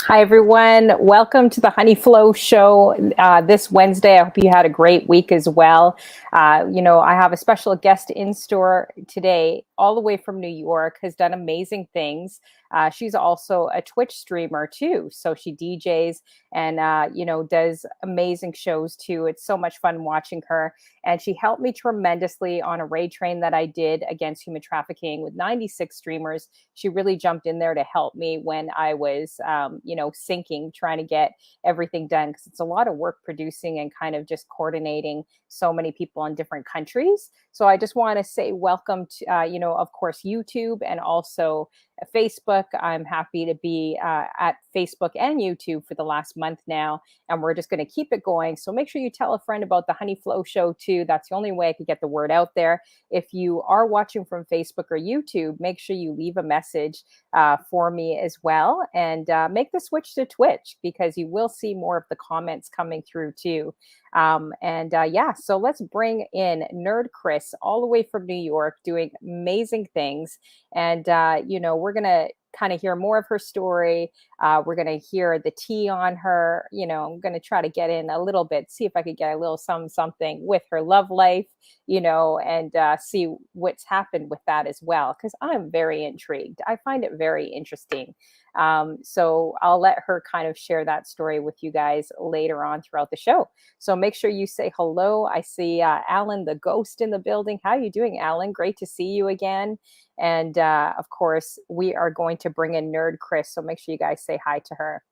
Hi, everyone. Welcome to the Honey Flow Show this Wednesday. I hope you had a great week as well. I have a special guest in store today, all the way from New York, has done amazing things. She's also a Twitch streamer too. So she DJs and, does amazing shows too. It's so much fun watching her. And she helped me tremendously on a raid train that I did against human trafficking with 96 streamers. She really jumped in there to help me when I was, sinking, trying to get everything done because it's a lot of work producing and kind of just coordinating so many people in different countries. So I just want to say welcome to, of course, YouTube and also Facebook. I'm happy to be at Facebook and YouTube for the last month now, and we're just going to keep it going. So make sure you tell a friend about the Honey Flow Show too. That's the only way I could get the word out there. If you are watching from Facebook or YouTube, make sure you leave a message for me as well, and make the switch to Twitch because you will see more of the comments coming through too. So let's bring in Nerdchris all the way from New York, doing amazing things. And we're gonna kind of hear more of her story. We're gonna hear the tea on her. I'm gonna try to get in a little bit, see if I could get a little something with her love life, and see what's happened with that as well, because I'm very intrigued. I find it very interesting. So I'll let her kind of share that story with you guys later on throughout the show. So make sure you say hello. I see Alan the Ghost in the building. How are you doing, Alan? Great to see you again. And of course, we are going to bring in Nerdchris. So make sure you guys say hi to her.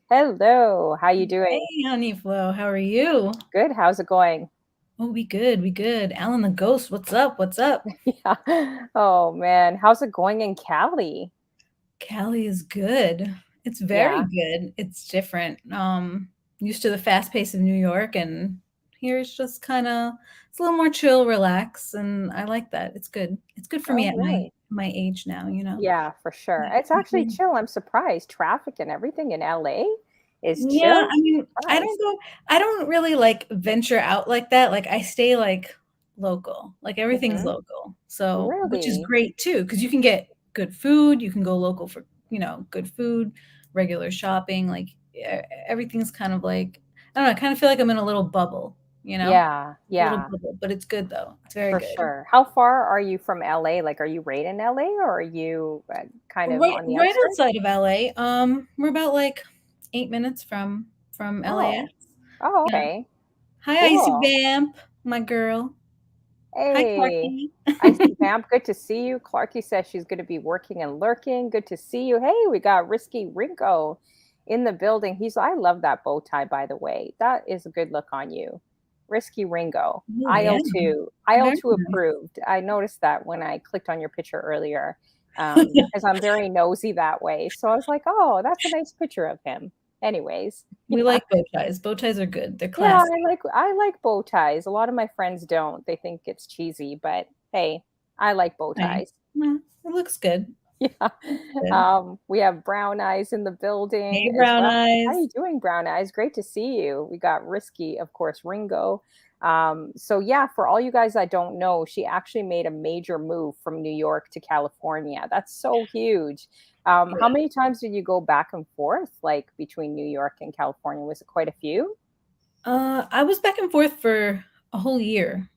Hello. How you doing? Hey, Honey Flow. How are you? Good. How's it going? Oh, we good. We good. Alan the Ghost. What's up? What's up? Yeah. Oh man, how's it going in Cali? Cali is good. It's very Yeah. good. It's different. Used to the fast pace of New York, and here it's just it's a little more chill, relax, and I like that. It's good. It's good for me Oh, at my really? my age now. Yeah, for sure. It's actually Yeah. chill. I'm surprised. Traffic and everything in LA is Yeah, chill. I mean, Surprised. I don't really like venture out like that. Like I stay like local. Like everything's Hmm. local. So, which is Really? great too, because you can get good food, you can go local for, good food, regular shopping, like everything's kind of like I don't know, I kind of feel like I'm in a little bubble, you know? Yeah, A little yeah, bubble, but it's good though. It's very for good. sure. How far are you from LA? Like, are you right in LA or are you kind of Right on the right outskirts? outside of LA. We're about like 8 minutes from Oh, LAX. oh, Yeah. okay. Hi, Icy Cool. Vamp, my girl. Hi, Hey, Clarky. I see Vamp. Good to see you. Clarky says she's going to be working and lurking. Good to see you. Hey, we got Risky Rinko in the building. I love that bow tie, by the way. That is a good look on you. Risky Ringo. Oh, yeah. IL2. Very IL2 nice. approved. I noticed that when I clicked on your picture earlier, because I'm very nosy that way. So I was like, oh, that's a nice picture of him. Anyways, We yeah. like bow ties. Bow ties are good. They're Yeah, classy. I like bow ties. A lot of my friends don't. They think it's cheesy, but hey, I like bow Nice. ties. No, it looks good. Yeah. Good. We have Brown Eyes in the Hey, building as brown well. How are eyes. you doing, Brown Eyes? Great to see you. We got Risky, of course, Ringo. So yeah, for all you guys that don't know, she actually made a major move from New York to California. That's so huge. How Yeah. many times did you go back and forth, like between New York and California? Was it quite a few? I was back and forth for a whole year.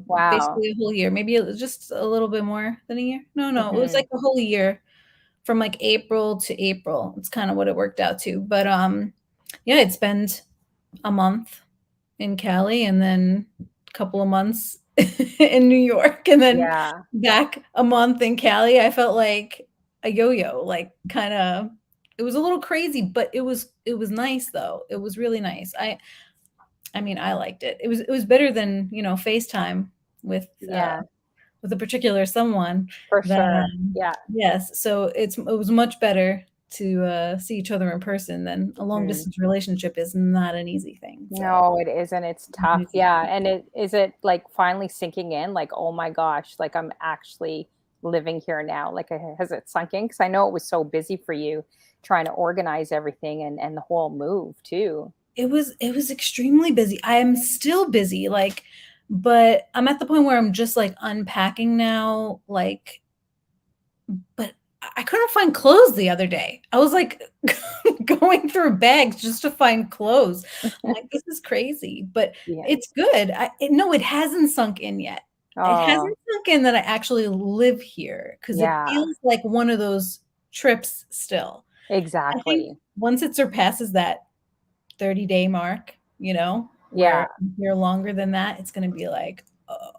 Wow. Basically a whole year. Maybe just a little bit more than a year. No, it was Hmm. like a whole year from like April to April. It's kind of what it worked out to. But yeah, I'd spend a month in Cali and then a couple of months in New York and then Yeah. back a month in Cali. I felt like a yo-yo, like kind of it was a little crazy, but it was nice though. It was really nice. I mean, I liked it. It was better than, FaceTime with Yeah, with a particular someone for that sure. Yeah. yes, so it was much better to see each other in person than a long Mhm. distance relationship is not an easy thing. So No, it isn't. It's tough. Yeah. And is it like finally sinking in? Like, oh my gosh, like I'm actually living here now. Like, has it sunk in? Because I know it was so busy for you trying to organize everything and the whole move too. it was extremely busy. I am still busy, like, but I'm at the point where I'm just like unpacking now, like, but I couldn't find clothes the other day. I was like going through bags just to find clothes. I'm like, this is crazy, but Yeah. it's good. No, it hasn't sunk in yet. It Oh, hasn't sunk in that I actually live here because it yeah, feels like one of those trips still. I think exactly. once it surpasses that 30-day mark, Yeah. where I'm here longer than that, it's going to be like,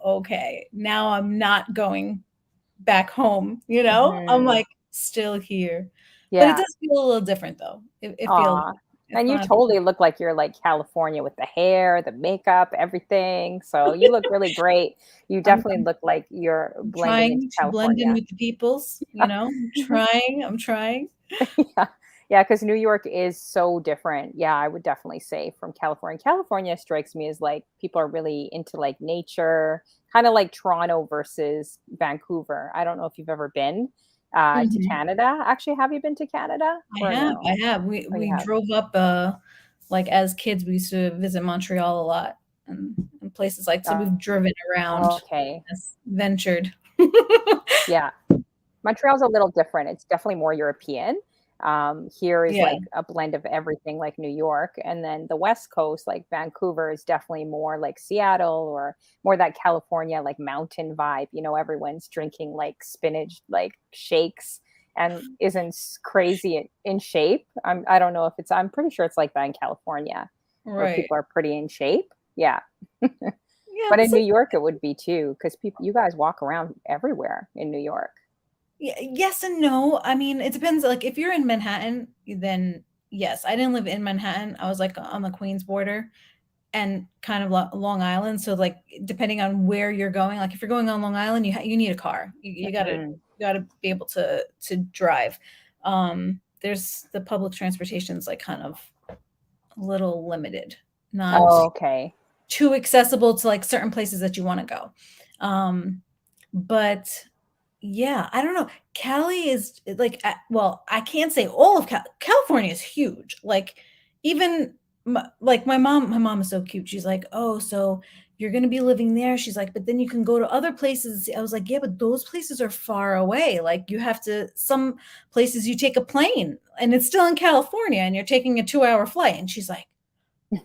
okay, now I'm not going back home, I'm Mhm. like still here. But it Yeah. does feel a little different though. It feels Aw. it's And you not totally look like you're like California with the hair, the makeup, everything. So you look really great. You I'm definitely look like you're I'm blending into trying to blend in California. with the peoples, I'm trying. Yeah. Yeah, because New York is so different. Yeah, I would definitely say from California. California strikes me as like people are really into like nature, kind of like Toronto versus Vancouver. I don't know if you've ever been to Mhm. Canada. Actually, have you been to Canada or no? I have. We Oh, you we have. drove up, like, as kids, we used to visit Montreal a lot and places like so Uh, we've driven around, okay. yes, ventured. Yeah. Montreal's a little different. It's definitely more European. Here is Yeah, like a blend of everything, like New York, and then the West Coast, like Vancouver, is definitely more like Seattle or more that California, like mountain vibe. Everyone's drinking like spinach, like shakes, and isn't crazy in shape. I don't know if it's. I'm pretty sure it's like that in California, where right. people are pretty in shape. Yeah, Yeah, but the in New same. York it would be too, because you guys walk around everywhere in New York. Yes and no. I mean, it depends, like, if you're in Manhattan, then yes. I didn't live in Manhattan. I was, like, on the Queens border and kind of Lo Long Island, so, like, depending on where you're going, like, if you're going on Long Island, you need a car. You gotta be able to drive. There's the public transportation's, like, kind of a little limited, not Oh, okay. too accessible to, like, certain places that you wanna go. But yeah, I don't know. Cali is like, well, I can't say all of California is huge. Like, even like my mom is so cute. She's like, "Oh, so you're gonna be living there?" She's like, "But then you can go to other places." I was like, "Yeah, but those places are far away. Like, you have to some places you take a plane, and it's still in California, and you're taking a 2-hour flight." And she's like,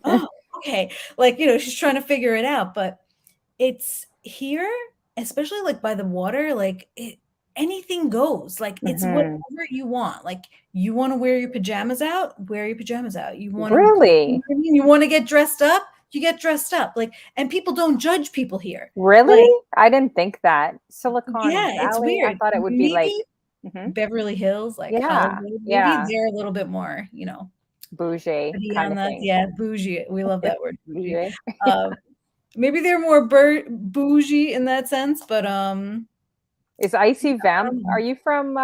"Oh, okay." Like, she's trying to figure it out, but it's here, especially, like, by the water, like, anything goes, like, it's Mhm. whatever you want, like, you wanna wear your pajamas out? Wear your pajamas out. You know Really? what I mean? You wanna get dressed up? You get dressed up, like, and people don't judge people here. Really? Like, I didn't think that. Silicon yeah, it's Valley, I weird. thought it would be like Maybe mhm. Beverly Hills, like Yeah, Hollywood, maybe yeah, they're a little bit more, bougie pretty kind on of that, thing. yeah, bougie. We love that word, bougie. Bougie. Um, maybe they're more bougie in that sense, but, Is Icy I Vamp don't know. are you from,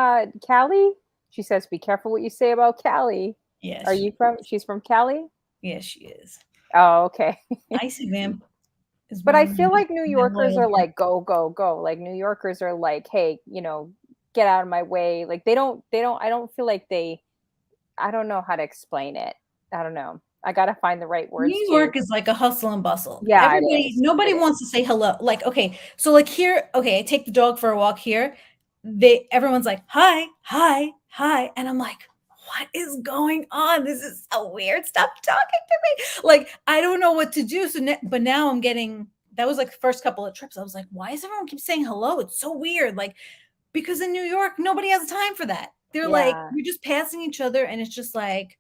Cali? She says, "Be careful what you say about Cali." Yeah, Are she you from she's from Cali? yeah, she is. Oh, okay. Icy Vamp is But one I of feel like New my Yorkers loyal are girls. like, "Go, go, go." Like, New Yorkers are like, "Hey, get out of my way." Like, they don't I don't feel like I don't know how to explain it. I don't know. I gotta find the right words New too. York is like a hustle and bustle. Yeah, it is. It Nobody is. wants to say hello. Like, okay, so like here, okay, I take the dog for a walk here. Everyone's like, hi, hi, hi. And I'm like, what is going on? This is so weird. Stop talking to me. Like, I don't know what to do. But now I'm getting, that was like the first couple of trips. I was like, why does everyone keep saying hello? It's so weird. Like, because in New York, nobody has time for that. They're like, Yeah. you're just passing each other, and it's just like,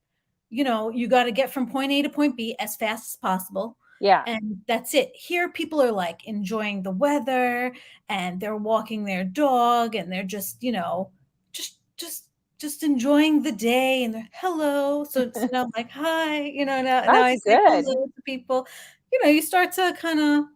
you got to get from point A to point B as fast as possible. Yeah. And that's it. Here, people are like enjoying the weather and they're walking their dog and they're just, just, just, just enjoying the day and they're hello. So now I'm like, hi, now That's I say good. hello to people. You start to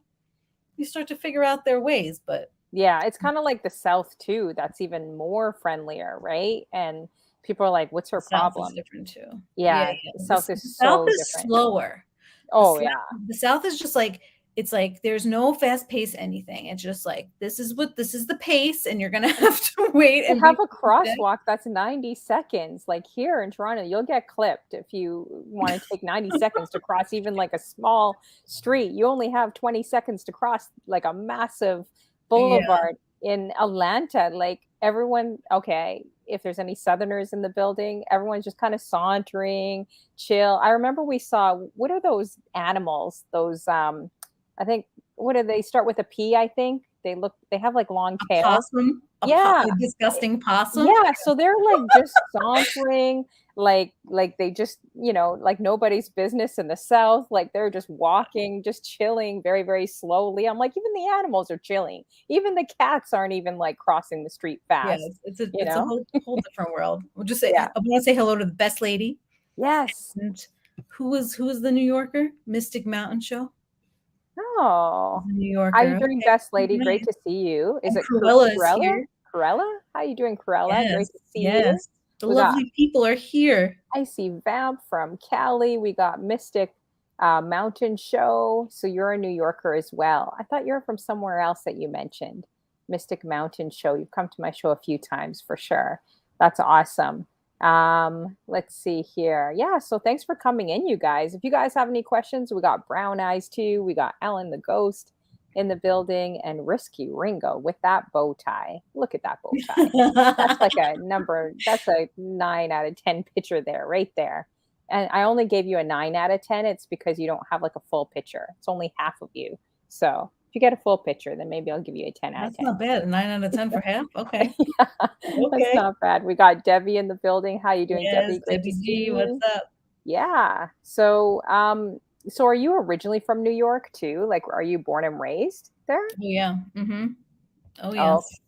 you start to figure out their ways, but Yeah, it's kinda like the South too, that's even more friendlier, right? And people are like, "What's her the South is problem?" different too. Yeah, Yeah, yeah. the The South S is the South so is different. slower. The Oh, South yeah. the South is just like it's like there's no fast pace anything. It's just like, this is the pace, and you're gonna And have to wait they and have be a patient. crosswalk that's 90 seconds. Like, here in Toronto, you'll get clipped if you wanna take 90 seconds to cross even, like, a small street. You only have 20 seconds to cross, like, a massive Yeah. boulevard. In Atlanta, like, everyone okay, if there's any Southerners in the building. Everyone's just kind of sauntering, chill. I remember we saw, what are those animals? Those, I think, what do they start with a P? I think they have like long A tails. possum, Yeah. a disgusting possum. Yeah, so they're like just sauntering, like they just, like nobody's business in the South. Like they're just walking, just chilling very, very slowly. I'm like, even the animals are chilling. Even the cats aren't even like crossing the street Yeah, fast, it's a whole different world. We'll just say Yeah. I want to say hello to the best lady. Yes. And who was the New Yorker? Mystic Mountain Show. Oh, The New how you Yorker. doing, Okay. best lady? Nice. Great to see you. Is And it Cruella is Cruella? here. Cruella? How you doing, Cruella? Great Yes, to see you. yes. The We got lovely people are here. I see Vamp from Cali. We got Mystic Mountain Show. So you're a New Yorker as well. I thought you were from somewhere else that you mentioned. Mystic Mountain Show. You've come to my show a few times for sure. That's awesome. Let's see here. Yeah, so thanks for coming in, you guys. If you guys have any questions, we got Brown Eyes too. We got Ellen the Ghost in the building and Risky Ringo with that bow tie. Look at that bow tie. That's like that's a 9 out of 10 picture there, right there. And I only gave you a 9 out of 10. It's because you don't have like a full picture. It's only half of you. So if you get a full picture, then maybe I'll give you a 10 out of That's 10. not bad. A 9 out of 10 for half. Okay. Yeah, that's Okay. not bad. We got Debbie in the building. How you doing, Yes, Debbie? Great to Debbie see G, you. what's up? Yeah. So are you originally from New York too? Like, are you born and raised there? Oh yeah. Mm-hmm. Oh Oh, yes.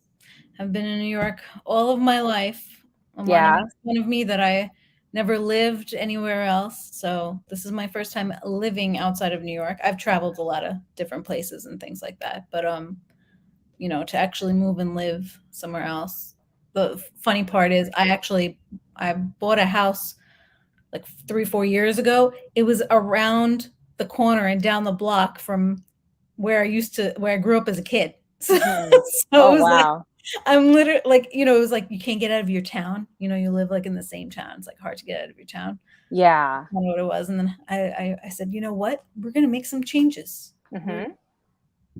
I've been in New York all of my life. Amanda yeah. makes fun of me that I never lived anywhere else. So this is my first time living outside of New York. I've traveled a lot of different places and things like that. But to actually move and live somewhere else. The funny part is I bought a house like 3-4 years ago. It was around the corner and down the block from where I grew up as a kid. So, Mhm. so Oh, it was like wow. I'm literally like, it was like you can't get out of your town. You live like in the same town. It's like hard to get out of your town. Yeah. I know what it was. And then I said, you know what? We're gonna make some changes. We're Hmm.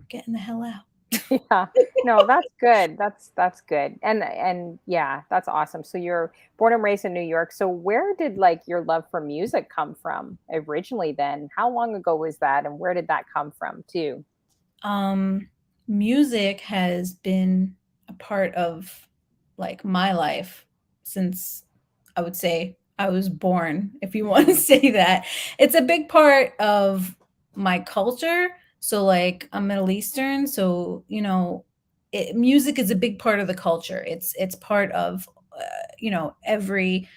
getting the hell out. Yeah. No, that's good. That's good. And yeah, that's awesome. So you're born and raised in New York. So where did like your love for music come from originally then? How long ago was that and where did that come from too? Music has been a part of like my life since I would say I was born, if you want to say that. It's a big part of my culture. So like I'm Middle Eastern, so music is a big part of the culture. It's part of every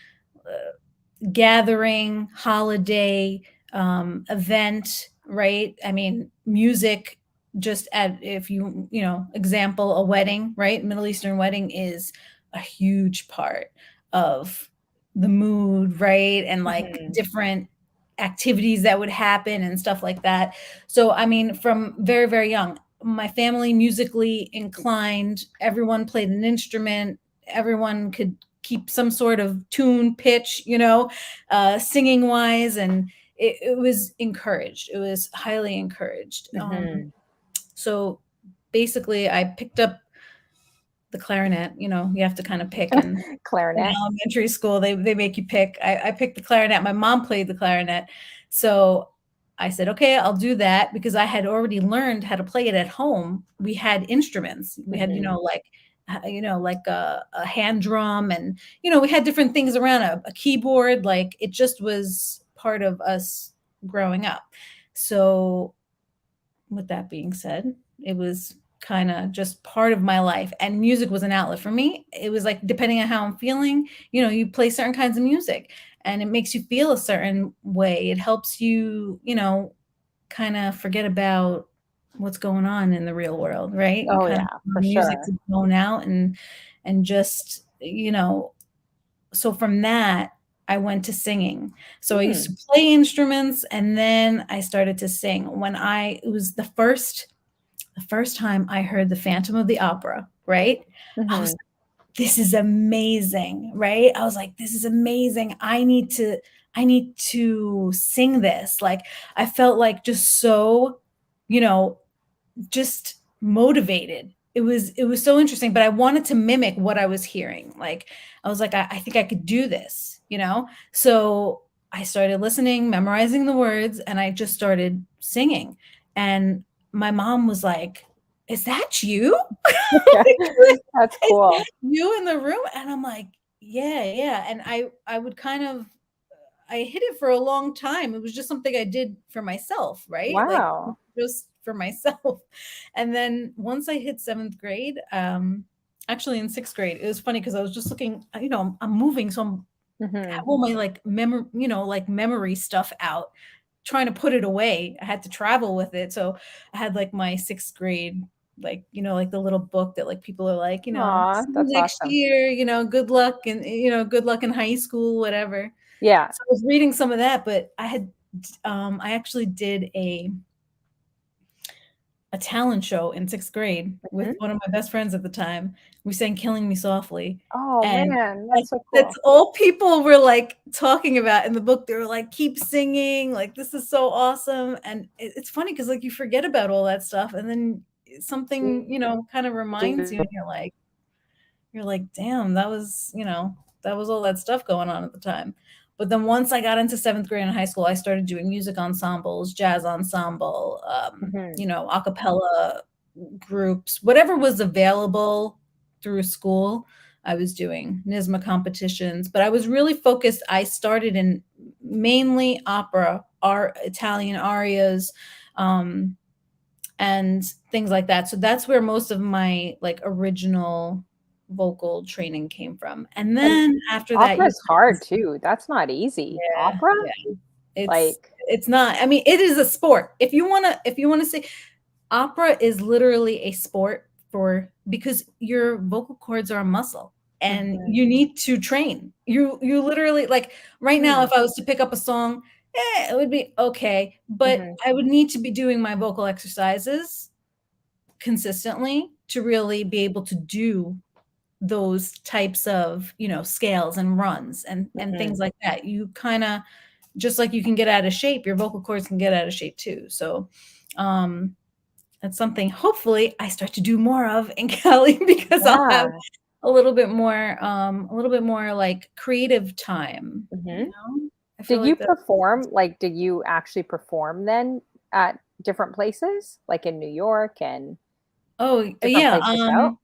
gathering, holiday, event, right? I mean, music, just at, if example, a wedding, right? Middle Eastern wedding is a huge part of the mood, right? And like Mhm. different activities that would happen and stuff like that. So, I mean, from very, very young, my family musically inclined, everyone played an instrument, everyone could keep some sort of tune, pitch, singing wise, and it was encouraged. It was highly encouraged. Mhm. So basically, I picked up the clarinet. You have to kind of pick, and in Clarinet. elementary school, they make you pick. I picked the clarinet. My mom played the clarinet, so I said, okay, I'll do that because I had already learned how to play it at home. We had instruments. We had, Mhm. like a hand drum, and we had different things around, a keyboard. Like it just was part of us growing up. So with that being said, it was kind of just part of my life, and music was an outlet for me. It was like, depending on how I'm feeling, you play certain kinds of music and it makes you feel a certain way. It helps you, kind of forget about what's going on in the real world, right? You Oh kind of yeah, for music sure. to zone out, and just, so from that I went to singing. So I used Hmm. to play instruments, and then I started to sing. It was the first time I heard the Phantom of the Opera, right? I was Mhm. like, this is amazing, right? I was like, this is amazing. I need to sing this. Like I felt like just so, just motivated. it was so interesting, but I wanted to mimic what I was hearing. Like I was like, I think I could do this, you know? So I started listening, memorizing the words, and I just started singing. And my mom was like, "Is that you?" That's Is that cool. you in the room? And I'm like, yeah, yeah. And I would kind of I hid it for a long time. It was just something I did for myself, right? Like Wow. just for myself. And then once I hit seventh grade, actually in sixth grade, it was funny because I was just looking, I'm moving, so I'm Hmm. have all my like memory, like memory stuff out, trying to put it away. I had to travel with it. So I had like my sixth grade, like, like the little book that like people are like, Aw, see you that's next awesome. year, good luck and good luck in high school, whatever. Yeah. So I was reading some of that, but I actually did a talent show in sixth grade with Mhm. one of my best friends at the time. We sang "Killing Me Softly," Oh and man, like that's so that's cool. all people were like talking about in the book. They were like, "Keep singing! Like this is so awesome!" And it's funny because like you forget about all that stuff, and then something kind of reminds you, and you're like, damn, that was all that stuff going on at the time. But then once I got into seventh grade in high school, I started doing music ensembles, jazz ensemble, Mhm. a cappella groups, whatever was available through school. I was doing NISMA competitions, but I was really focused. I started in mainly opera, Italian arias, um, and things like that. So that's where most of my like original vocal training came from. And And then after that, opera's hard too. That's not easy. yeah, Opera? yeah. It's Like, it's not. I mean, it is a sport. If you wanna say opera is literally a sport because your vocal cords are a muscle and mhm, you need to train. You literally like right now, mm, if I was to pick up a song, it would be okay, but mhm, I would need to be doing my vocal exercises consistently to really be able to do those types of scales and runs and things mhm. like that. You kind of just like you can get out of shape, your vocal cords can get out of shape too. So um that's something hopefully I start to do more of in Cali because I'll have Yeah. a little bit more like creative time, Mhm. I feel Did you like that. perform, like, did you actually perform then at different places, like in New York and Oh different yeah, places out?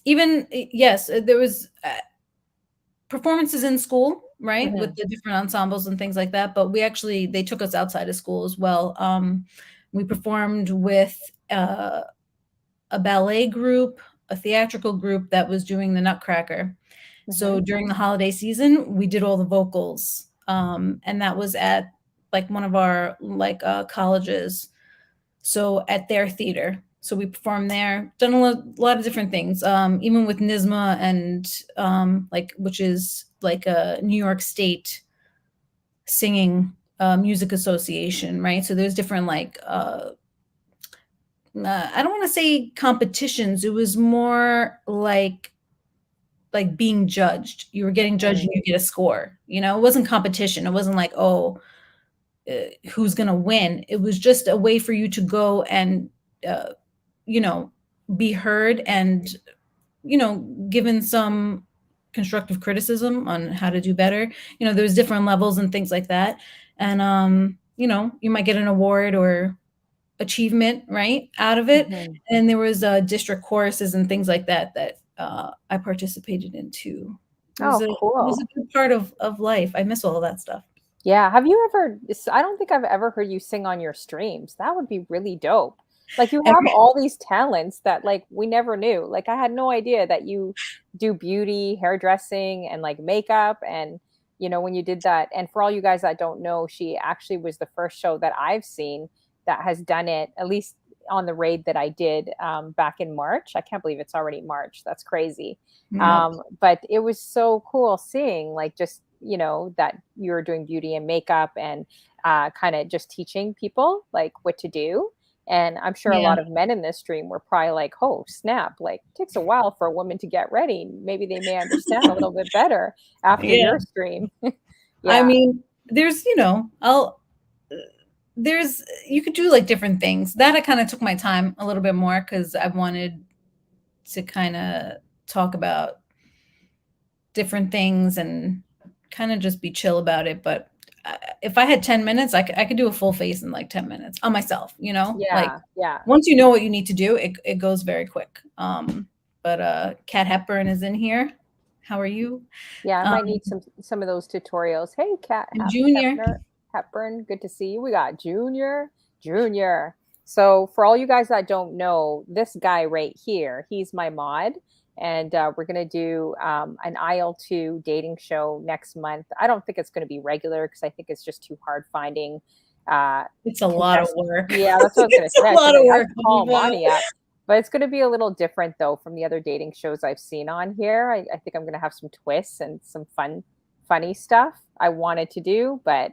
even yes, there was performances in school, right, with Mhm, the different ensembles and things like that, but they took us outside of school as well. We performed with, a ballet group, a theatrical group that was doing the Nutcracker. So mhm, during the holiday season, we did all the vocals, and that was at, like, one of our, like, colleges, so at their theater. So we performed there, done a lot of different things, even with NISMA and, like which is like a New York State singing, music association, right? So there's different, like, I don't wanna say competitions, it was more like being judged. You were getting judged mhm, and you get a score, It wasn't competition. It wasn't like, "Oh, who's gonna win?" It was just a way for you to go and, uh, you know, be heard and, given some constructive criticism on how to do better. There's different levels and things like that. And, you might get an award or achievement, right, out of it. mhm. And there was, district choruses and things like that that, I participated in too. It was Oh, a cool. good part of life. I miss all of that stuff. Yeah, have you ever I don't think I've ever heard you sing on your streams. That would be really dope. Like, you have Every all these talents that, like, we never knew. Like, I had no idea that you do beauty, hairdressing, and, like, makeup, and, when you did that, and for all you guys that don't know, she actually was the first show that I've seen that has done it, at least on the raid that I did, back in March. I can't believe it's already March. That's crazy. Yep. But it was so cool seeing, like, just that you're doing beauty and makeup and kind of just teaching people like what to do. And I'm sure a Yeah. lot of men in this stream were probably like, oh snap, like it takes a while for a woman to get ready, maybe they may understand a little bit better after Yeah. your stream. I Yeah. mean, there's you could do, like, different things. That I kinda took my time a little bit more because I wanted to kind of talk about different things and kind of just be chill about it. But if I had 10 minutes, I could do a full face in like 10 minutes on myself, you know, like Yeah, yeah, once you know what you need to do, it goes very quick. But Kat Hepburn is in here. How are you? yeah. I Um, might need some of those tutorials. Hey, Kat and Junior. Hepburn, good to see you. We got Junior. So for all you guys that don't know, this guy right here, he's my mod, and we're gonna do an IL2 dating show next month. I don't think it's gonna be regular because I think it's just too hard finding It's a lot of contestants. work. Yeah, that's what I was gonna It's say. a lot of I work. could call Monty up, but it's gonna be a little different though from the other dating shows I've seen on here. I think I'm gonna have some twists and some funny stuff I wanted to do, but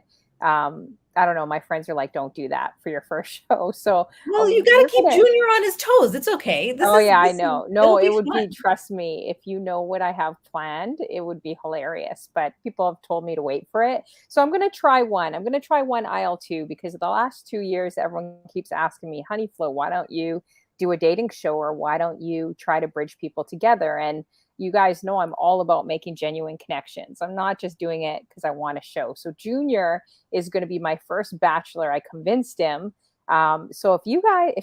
I don't know. My friends are like, "Don't do that for your first show." So Well, you got to we're keep gonna. Junior on his toes. It's okay. Oh yeah, I This is know. No, it'll it be would be. fun. Trust me, if you know what I have planned, it would be hilarious. But people have told me to wait for it, so I'm gonna try one. I'm gonna try one IL2 because the last 2 years, everyone keeps asking me, "Honey Flo, why don't you do a dating show, or why don't you try to bridge people together?" And you guys know I'm all about making genuine connections. I'm not just doing it because I want a show. So Junior is going to be my first bachelor. I convinced him. So if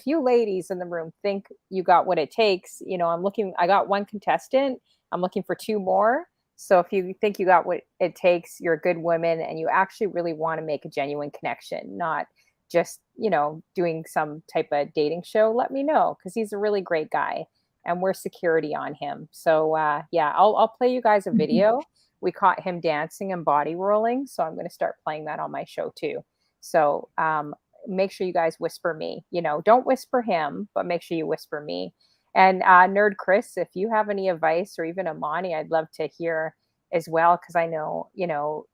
you ladies in the room think you got what it takes, I got one contestant. I'm looking for two more. So if you think you got what it takes, you're a good woman and you actually really want to make a genuine connection, not just, doing some type of dating show, let me know because he's a really great guy and we're security on him. So yeah, I'll play you guys a video. We caught him dancing and body rolling. So I'm going to start playing that on my show too. So make sure you guys whisper me. Don't whisper him, but make sure you whisper me. And Nerdchris, if you have any advice or even Amani, I'd love to hear as well because I know,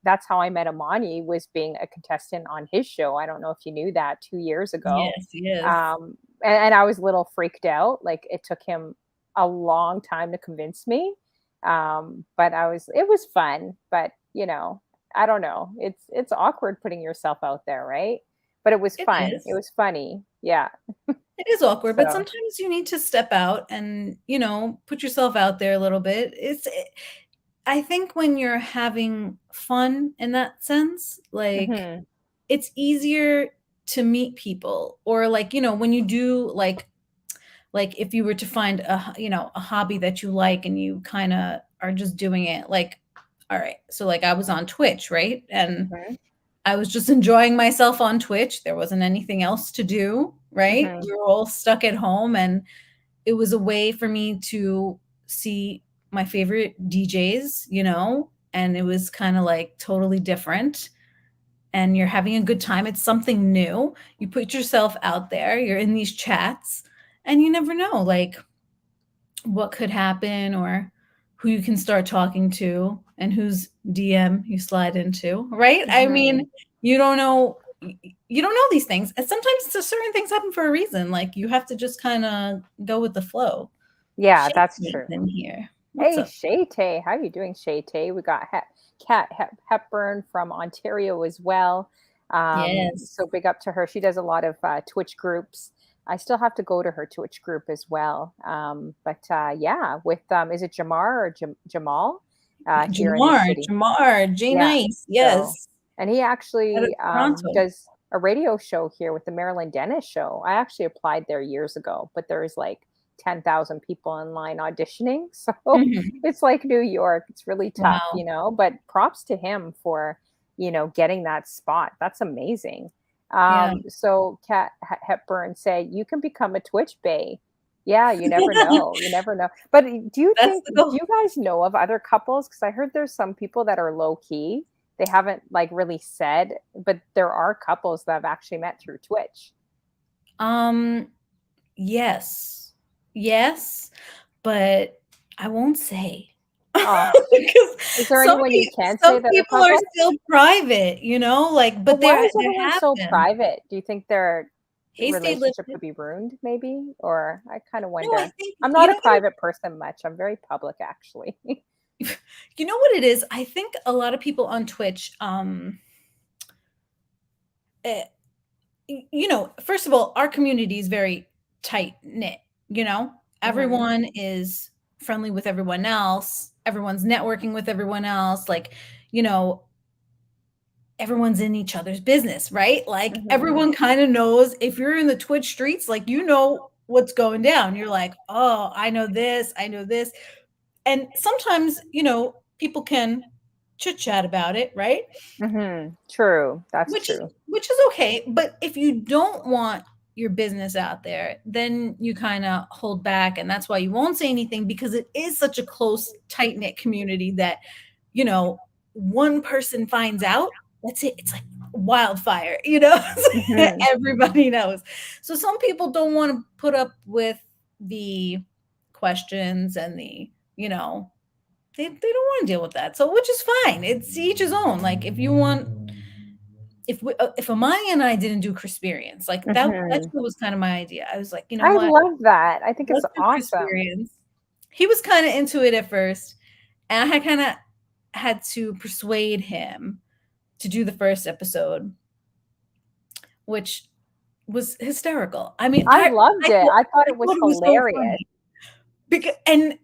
that's how I met Amani was being a contestant on his show. I don't know if you knew that 2 years ago. Yes, yes. And I was a little freaked out. Like it took him a long time to convince me. But it was fun. But I don't know. It's awkward putting yourself out there, right? But it was It fun. It is. was funny. Yeah. It is awkward, but So, sometimes you need to step out and, put yourself out there a little bit. I think when you're having fun in that sense, like mhm, it's easier to meet people or like, when you do like if you were to find a hobby that you like and you kind of are just doing it like all right. So like I was on Twitch, right? And mhm, I was just enjoying myself on Twitch. There wasn't anything else to do, right? mhm, We were all stuck at home and it was a way for me to see my favorite DJs, and it was kind of like totally different. And you're having a good time. It's something new. You put yourself out there, you're in these chats, and you never know like what could happen or who you can start talking to and whose DM you slide into, right? I mhm. mean, you don't know these things. And sometimes certain things happen for a reason. Like you have to just kind of go with the flow. Yeah, that's Shay's true. in here. What's Hey, up? Shay, how you doing, Shay? We got Hepburn from Ontario as well. Yes. So big up to her. She does a lot of Twitch groups. I still have to go to her Twitch group as well. But yeah, with is it Jamar or Jamal here in the city? Jamar, J Yeah. Nice. So, Yes. and he Out of actually Toronto. does a radio show here with the Marilyn Dennis show. I actually applied there years ago, but there's like 10,000 people in line auditioning. So Mhm. it's like New York. It's really tough, Wow. but props to him for, getting that spot. That's amazing. Yeah. So Kat Hepburn said, you can become a Twitch bae. Yeah, you never know. You never know. But That's the do goal. you guys know of other couples? Because I heard there's some people that are low key. They haven't like really said, but there are couples that have actually met through Twitch. Um, yes. Yes, but I won't say. Oh, Because is there anyone you can say some that are people are public? still private, like, Well, but why is there everyone have so been. private? Do you think their Hey, stay relationship lifted. could be ruined, maybe? Or I kind of No, I wonder. think I'm not a private person much. I'm very public, actually. you know what it is? I think a lot of people on Twitch, first of all, our community is very tight knit, you know? Everyone is friendly with everyone else. Everyone's networking with everyone else. Like, you know, everyone's in each other's business, right? Like everyone kind of knows if you're in the Twitch streets, like you know what's going down. You're like, oh, I know this, I know this. And sometimes, you know, people can chit chat about it, right? True. That's Which is true. okay. But if you don't want your business out there, then you kind of hold back. And that's why you won't say anything, because it is such a close, tight-knit community that, you know, one person finds out, that's it. It's like wildfire, you know, everybody knows. So some people don't want to put up with the questions and the, you know, they don't want to deal with that. So, which is fine. It's each his own. Like if you want, if Amaya and I didn't do Crisperians, like that was kind of my idea. I was like, you know I what? love that. I think it's Let's do awesome. Crisperians. He was kind of into it at first, and I had kind of had to persuade him to do the first episode, which was hysterical. I mean, I loved it. I thought it was thought it was so hilarious. funny. Because, and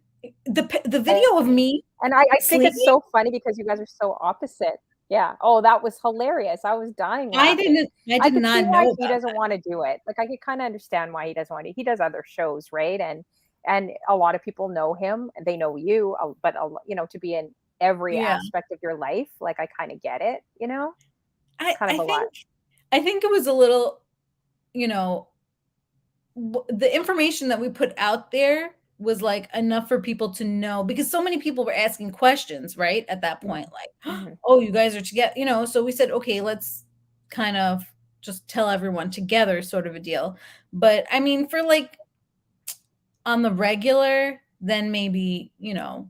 the video of me, and I think it's so funny because you guys are so opposite. Yeah. Oh, that was hilarious. I was dying laughing. I did could see not why know he about doesn't want to do it. Like I could kind of understand why he doesn't want to. He does other shows, right? And a lot of people know him. They know you, but you know, to be in every Yeah. aspect of your life, like I kind of get it. You know, kind of I a lot. think it was a little, you know, the information that we put out there was like enough for people to know, because so many people were asking questions, right? At that point, like, oh, you guys are together, you know? So we said, okay, let's kind of just tell everyone together, sort of a deal. But I mean, for like on the regular, then maybe, you know,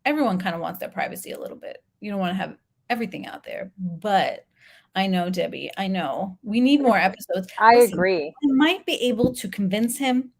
everyone kind of wants their privacy a little bit. You don't want to have everything out there. But I know, Debbie, I know we need more episodes. I Listen, agree. I might be able to convince him.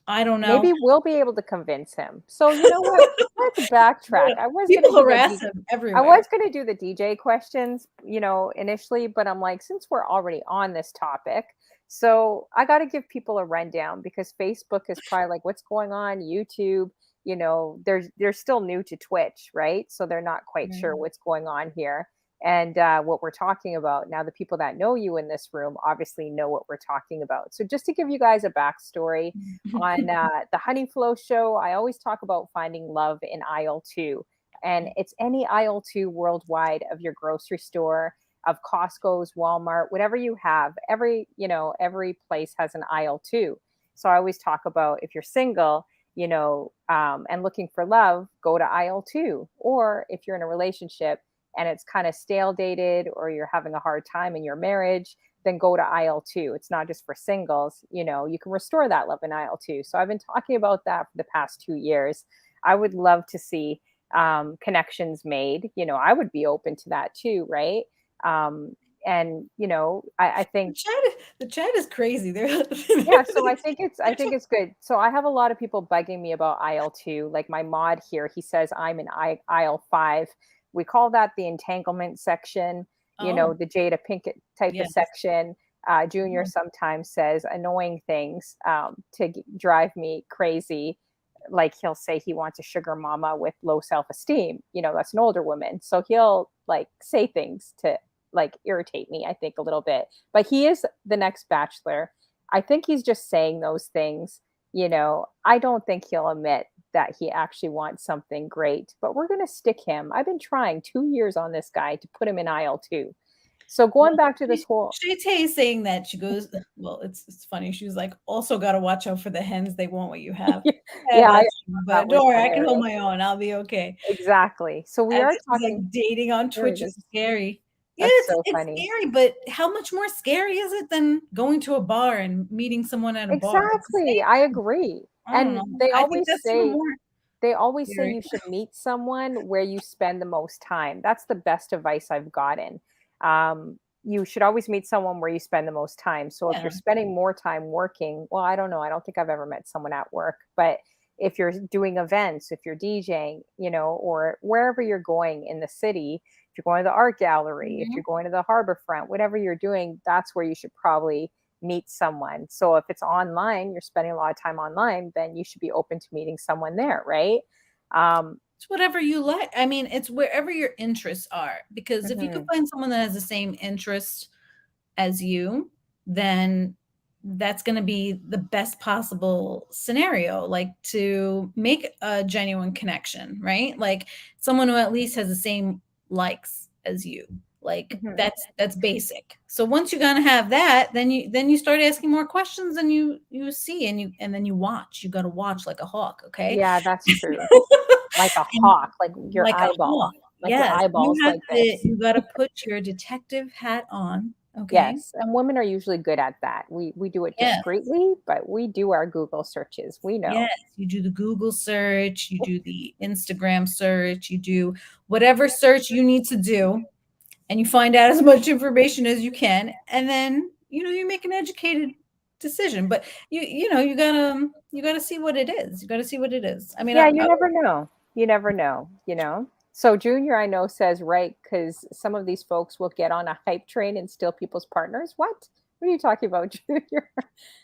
I don't know. Maybe we'll be able to convince him. So you know what? Let's backtrack. People harass him I everywhere. was going to do the DJ questions, you know, initially, but I'm like, since we're already on this topic, so I got to give people a rundown because Facebook is probably like, what's going on? YouTube, you know, they're still new to Twitch, right? So they're not quite sure what's going on here and what we're talking about. Now, the people that know you in this room obviously know what we're talking about. So just to give you guys a backstory on the Honey Flow show, I always talk about finding love in aisle 2. And it's any aisle 2 worldwide of your grocery store, of Costco's, Walmart, whatever you have. Every place has an aisle 2. So I always talk about if you're single, you know, and looking for love, go to aisle 2. Or if you're in a relationship and it's kind of stale dated or you're having a hard time in your marriage, then go to aisle 2. It's not just for singles. You know, you can restore that love in aisle 2. So I've been talking about that for the past 2 years. I would love to see connections made. You know, I would be open to that too, right? And you know, I think the chat is crazy. yeah, so I think it's good. So I have a lot of people bugging me about aisle 2. Like my mod here, he says I'm in aisle 5. We call that the entanglement section. You know, the Jada Pinkett type of section. Junior sometimes says annoying things to drive me crazy. Like he'll say he wants a sugar mama with low self-esteem. You know, that's an older woman. So he'll like say things to like irritate me, I think, a little bit. But he is the next bachelor. I think he's just saying those things. You know, I don't think he'll admit that he actually wants something great, but we're going to stick him. I've been trying 2 years on this guy to put him in aisle 2. So going back to this whole Shay is saying that she goes, well, it's funny. She was like, also got to watch out for the hens. They want what you have. Yeah, but don't worry, I can hold my own. I'll be okay. Exactly. So we are talking like dating on Twitch is scary. Yeah, That's so it's funny. scary, but how much more scary is it than going to a bar and meeting someone at a bar? Exactly. I agree. And they always say you should meet someone where you spend the most time. That's the best advice I've gotten. You should always meet someone where you spend the most time. So if you're spending more time working, well, I don't know. I don't think I've ever met someone at work, but if you're doing events, if you're DJing, you know, or wherever you're going in the city, if you're going to the art gallery, if you're going to the harbor front, whatever you're doing, that's where you should probably meet someone. So if it's online, you're spending a lot of time online, then you should be open to meeting someone there, right? It's whatever you like. I mean, it's wherever your interests are. Because if you could mhm. find someone that has the same interest as you, then that's going to be the best possible scenario, like to make a genuine connection, right? Like someone who at least has the same likes as you. Like Mhm. that's basic. So once you're gonna have that, then you start asking more questions and you see and then you watch. You got to watch like a hawk, okay? Yeah, that's true. Like a And hawk, like your like a eyeball, hawk. like your Yes, you eyeballs have like to this. you gotta put your detective hat on, okay? Yes, and women are usually good at that. We do it Yes, discreetly, but we do our Google searches. We know. yes, you do the Google search, you do the Instagram search, you do whatever search you need to do, and you find out as much information as you can, and then, you make an educated decision, but you gotta see what it is. You gotta see what it is. I mean, Yeah, you never know. You never know. So Junior, I know, says right because some of these folks will get on a hype train and steal people's partners. What? What are you talking about, Junior?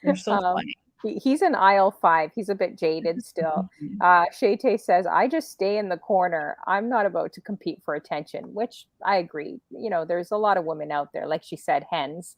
you're so um, funny. he's in aisle 5. He's a bit jaded still. Shayte says, "I just stay in the corner. I'm not about to compete for attention," which I agree. There's a lot of women out there, like she said, hens.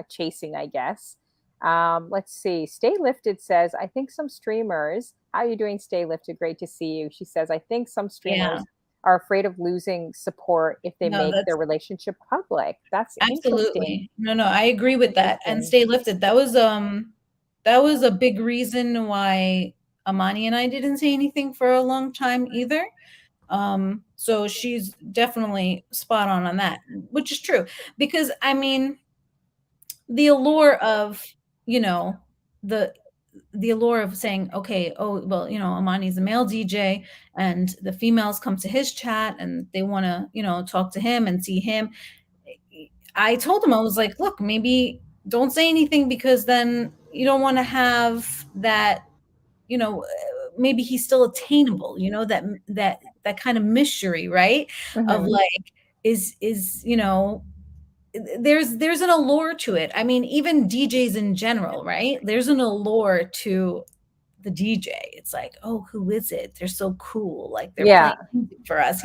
Chasing, I guess. Let's see. Stay Lifted says, I think some streamers, how are you doing, Stay Lifted? Great to see you. She says, I think some Yeah. streamers are afraid of losing support if they No, make their that's relationship public. That's interesting. absolutely. No, no, I agree That's with that. And interesting. stay lifted. That was a big reason why Amani and I didn't say anything for a long time either. So she's definitely spot on that, which is true. Because I mean, the allure of, you know, the the allure of saying, okay, oh, well, Amani's a male DJ and the females come to his chat and they want to, talk to him and see him. I told him, I was like, look, maybe don't say anything because then you don't want to have that, maybe he's still attainable, that kind of mystery, right? Of Hmm. like, is, there's an allure to it. I mean, even DJs in general, right? There's an allure to the DJ. It's like, oh, who is it? They're so cool. Like they're playing Yeah. music for us.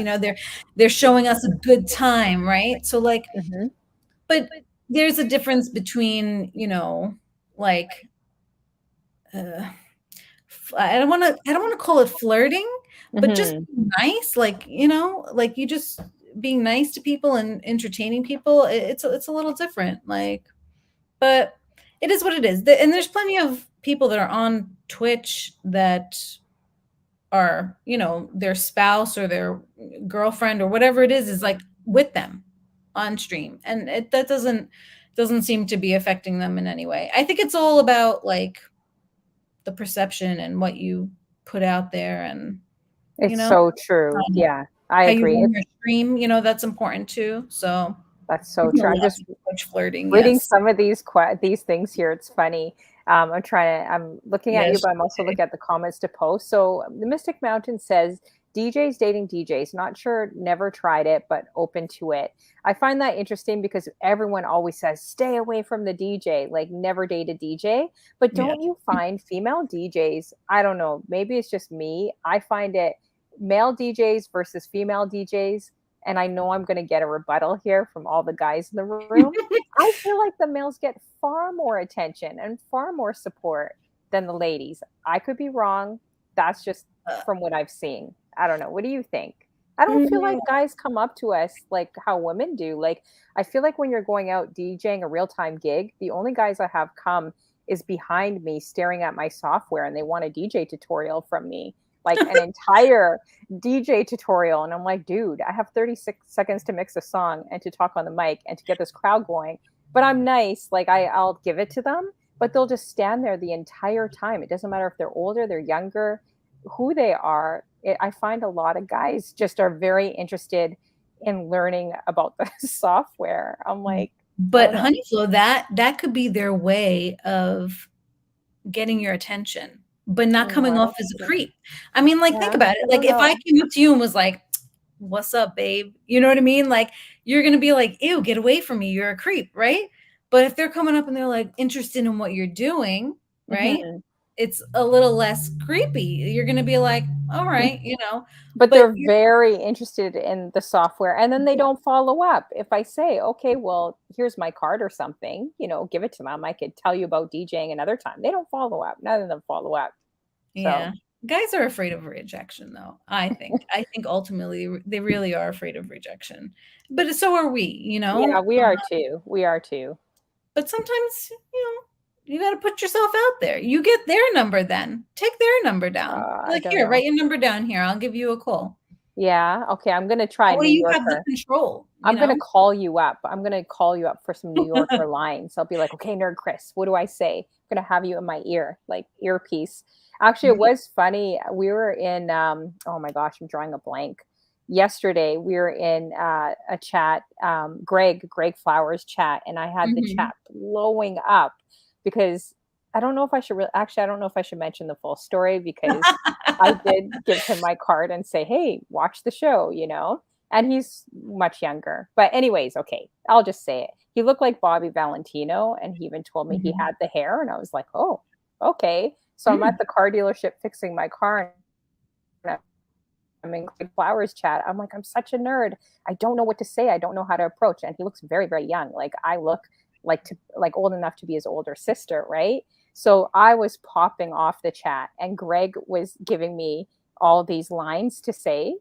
They're showing us a good time, right? So like, Hmm. but there's a difference between, like uh, I don't want to call it flirting, but just Hmm. being nice, like, like you just being nice to people and entertaining people. It's a little different, like, but it is what it is. And there's plenty of people that are on Twitch that are, their spouse or their girlfriend or whatever it is like with them on stream, and that doesn't seem to be affecting them in any way. I think it's all about like the perception and what you put out there, and you It's know so true. Yeah, I how you agree. run your stream, that's important too. So That's so people true. I'm love just to touch flirting. reading Yes. some of these things here. It's funny. I'm looking at you, Yes. but I'm also looking at the comments to post. So the Mystic Mountain says DJs dating DJs. Not sure, never tried it, but open to it. I find that interesting because everyone always says stay away from the DJ, like never date a DJ. But Yeah. don't you find female DJs? I don't know. Maybe it's just me. I find it male DJs versus female DJs, and I know I'm going to get a rebuttal here from all the guys in the room. I feel like the males get far more attention and far more support than the ladies. I could be wrong. That's just Uh, from what I've seen. I don't know. What do you think? I don't feel like mm, guys come up to us like how women do. Like, I feel like when you're going out DJing a real time gig, the only guys I have come is behind me staring at my software and they want a DJ tutorial from me, like an entire DJ tutorial. And I'm like, dude, I have 36 seconds to mix a song and to talk on the mic and to get this crowd going. But I'm nice. Like I'll give it to them, but they'll just stand there the entire time. It doesn't matter if they're older, they're younger, who they are. I find a lot of guys just are very interested in learning about the software. I'm like, I but don't know. honey flow, that could be their way of getting your attention, but not No, coming I off don't as a think creep. I mean, like, think yeah, about I it. Like, don't if I know. came up to you and was like, "What's up, babe?" You know what I mean? Like, you're gonna be like, "Ew, get away from me! You're a creep," right? But if they're coming up and they're like interested in what you're doing, right? Mhm. It's a little less creepy. You're going to be like, all right, But but they're very interested in the software, and then they don't follow up. If I say, "Okay, well, here's my card or something, give it to them. I could tell you about DJing another time." They don't follow up. None of them follow up. yeah. So, Guys are afraid of rejection though. I think. I think ultimately they really are afraid of rejection. But so are we. yeah, we are too. We are too. But sometimes, you got to put yourself out there. You get their number then. Take their number down. I Like, don't here, know. write your number down here. I'll give you a call. Yeah, okay, I'm gonna try That way New you have the Yorker. control, I'm gonna call you up. I'm gonna call you up for some New Yorker lines. I'll be like, "Okay, Nerdchris, what do I say?" I'm gonna have you in my ear, like earpiece. Actually, it Right. was funny. We were in, oh my gosh, I'm drawing a blank. Yesterday, we were in a chat, Greg Flowers chat, and I had the Mhm. chat blowing up because I don't know if I should actually, I don't know if I should mention the full story because I did give him my card and say, "Hey, watch the show." And he's much younger. But anyways, okay, I'll just say it. He looked like Bobby Valentino, and he even told me he Mhm. had the hair, and I was like, "Oh, okay." So I'm at Mm. the car dealership fixing my car, and I'm in Greg Flowers chat. I'm like, "I'm such a nerd. I don't know what to say. I don't know how to approach." And he looks very, very young. Like I look like old enough to be his older sister, right? So I was popping off the chat, and Greg was giving me all these lines to say,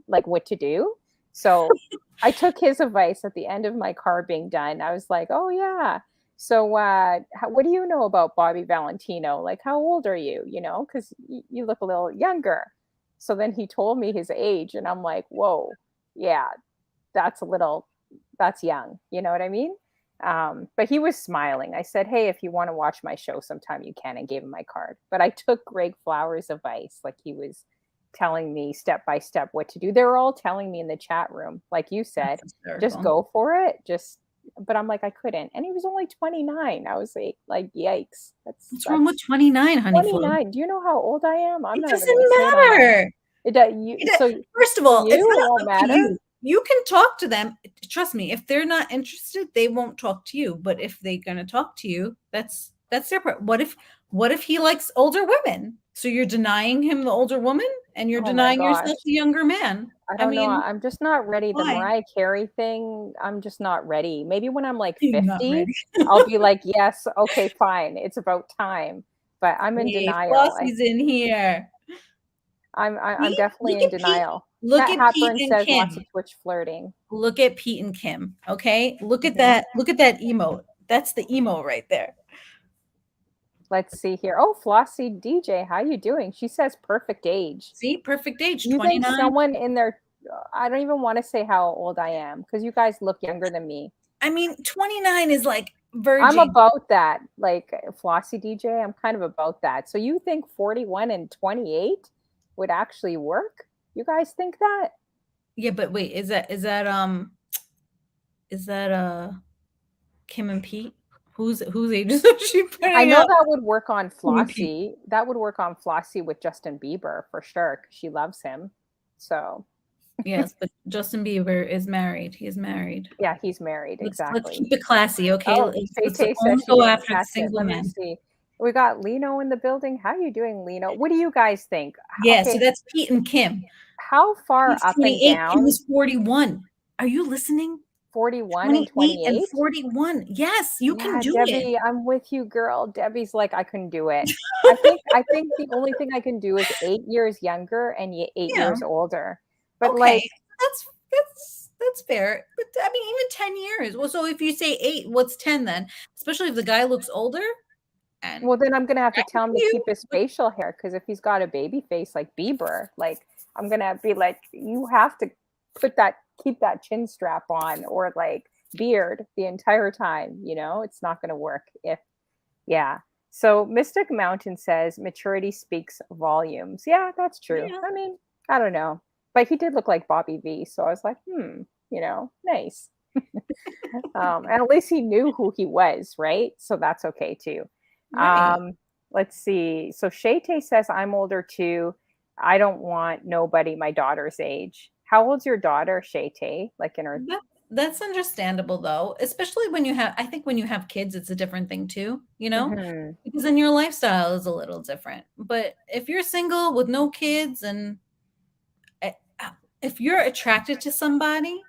like what to do. So I took his advice at the end of my car being done. I was like, "Oh yeah. So what do you know about Bobby Valentino? Like, how old are you? Because you look a little younger." So then he told me his age, and I'm like, "Whoa, yeah, that's a little that's young." You know what I mean? But he was smiling. I said, "Hey, if you want to watch my show sometime, you can," and gave him my card. But I took Greg Flowers' advice, like he was telling me step by step what to do. They were all telling me in the chat room, like you said, That's just hysterical. go for it. But I'm like, I couldn't. And he was only 29. I was like, yikes. What's wrong with That's 29, honey flu? 29. Do you know how old I am? I'm It not even doesn't gonna say it on my matter. it does you so First of for all, you, it's it not won't up to matter? you. You can talk to them. Trust me, if they're not interested, they won't talk to you. But if they're gonna talk to you, that's separate. What if he likes older women? So you're denying him the older woman and you're Oh my denying yourself gosh. the younger man. I I don't know. mean, I'm just not ready. The why? Mariah Carey thing, I'm just not ready. Maybe when I'm like You're not 50, ready. I'll be like, "Yes, okay, fine. It's about time." But I'm in Hey, denial. Flossie's in here. I'm See? definitely in denial. Look Kat at Pete Hepburn and says lots of Kim. Twitch flirting. Look at Pete and Kim. Okay. Look at Mhm. that. Look at that emote. That's the emo right there. Let's see here. Oh, Flossie DJ, how you doing? She says perfect age. See, perfect age, You think 29. someone in their I don't even want to say how old I am because you guys look younger than me. I mean, 29 is like I'm verging. about that, like Flossie DJ. I'm kind of about that. So you think 41 and 28 would actually work? You guys think that? Yeah, but wait, is that Kim and Pete? Whose ages is she I putting know up? that would work on Kim and Pete. Flossie. That would work on Flossie with Justin Bieber for sure, 'cause she loves him. So Yes, but Justin Bieber is married. He is married. yeah, he's married. Let's Exactly. keep it classy, okay? Oh, Let's Tay says only she go didn't after the catch it. single Let me men. see. We got Lino in the building. How you doing, Lino? What do you guys think? Yeah, so Okay, that's Pete and Kim. how far Pete's up and 28, Kim down? is 41. Are you listening? 41 and 28 and 28? 41. Yes, you can Yeah, do it. Debbie, I'm with you, girl. Debbie's like, I couldn't do it. I think the only thing I can do is 8 years younger and 8 years Yeah. older. But Okay. like, That's fair. But I mean, even 10 years. Well, so if you say 8, what's 10 then? Especially if the guy looks older and well, then I'm gonna have to tell him to you keep his facial hair because if he's got a baby face like Bieber, like I'm gonna be like, you have to keep that chin strap on or like beard the entire time. It's not gonna work if yeah. So Mystic Mountain says maturity speaks volumes. Yeah, that's true. yeah. I mean, I don't know. But he did look like Bobby V. So I was like, nice. And at least he knew who he was, right? So that's okay too. Right. Um, let's see. So Shayte says, I'm older too. I don't want nobody my daughter's age. How old's your daughter, Shayte? Like in her About that's understandable though, especially when you have, I think when you have kids, it's a different thing too, you know, Hmm. because then your lifestyle is a little different. But if you're single with no kids and uh, if you're attracted to somebody,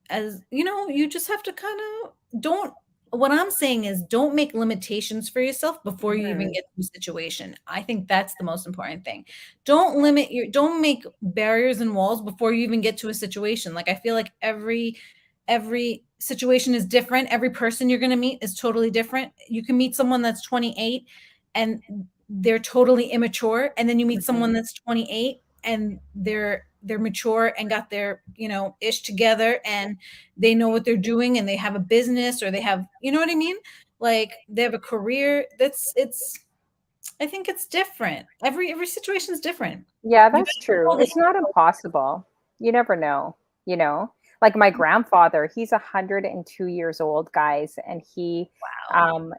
as you know, you just have to kind of don't, what I'm saying is don't make limitations for yourself before you even Hmm. get to a situation. I think that's the most important thing. Don't make barriers and walls before you even get to a situation. Like I feel like every situation is different. Every person you're going to meet is totally different. You can meet someone that's 28 and they're totally immature, and then you meet someone Hmm. that's 28 and they're mature and got their, ish together, and they know what they're doing, and they have a business, or they have, you know what I mean, like they have a career. That's it's I think it's different. Every situation is different. Yeah, You that's gotta true. know It's not impossible. You never know, you know? Like my grandfather, he's 102 years old, guys, and he wow.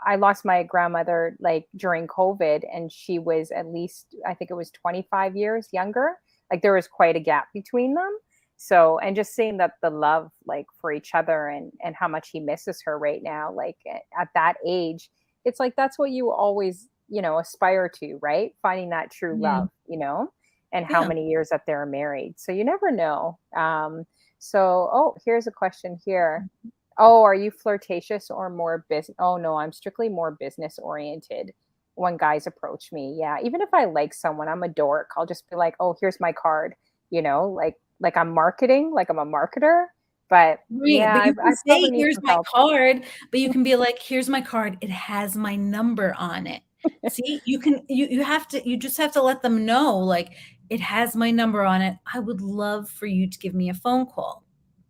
I lost my grandmother like during COVID, and she was at least, I think it was 25 years younger. Like there was quite a gap between them. So, and just seeing that the love like for each other and how much he misses her right now, like at that age, it's like that's what you always, aspire to, right? Finding that true Mhm. love, and how Yeah. many years that they're married. So you never know. So, here's a question here. Oh, are you flirtatious or more business? Oh no, I'm strictly more business oriented when guys approach me. Yeah, even if I like someone, I'm a dork. I'll just be like, "Oh, here's my card," like I'm marketing, like I'm a marketer. But Right, yeah, but you I can probably say, need "Here's some my help. card," but you can be like, "Here's my card, it has my number on it." See, you just have to let them know, like, "It has my number on it. I would love for you to give me a phone call."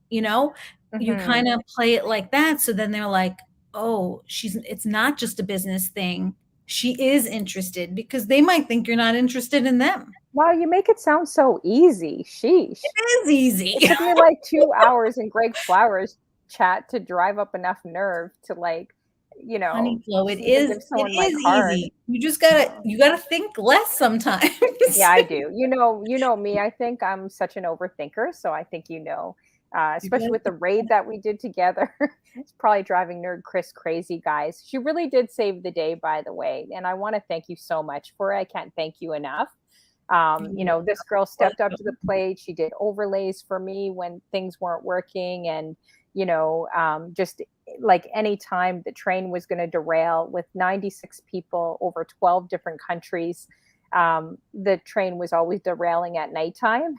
You know? You Hmm. kinda play it like that, so then they're like, "Oh, it's not just a business thing. She is interested," because they might think you're not interested in them. Wow, you make it sound so easy. Sheesh. It is easy. It took me like 2 hours in Greg Flowers chat to drive up enough nerve to like, Honey flow, it even is give it someone my is card. easy. You just gotta Oh. you gotta think less sometimes. Yeah, I do. You know me. I think I'm such an overthinker, so I think You gotta especially with the raid that we did together. It's probably driving Nerdchris crazy, guys. She really did save the day, by the way, and I want to thank you so much for it. I can't thank you enough. This girl stepped up to the plate. She did overlays for me when things weren't working, and just like any time the train was going to derail with 96 people over 12 different countries, the train was always derailing at nighttime.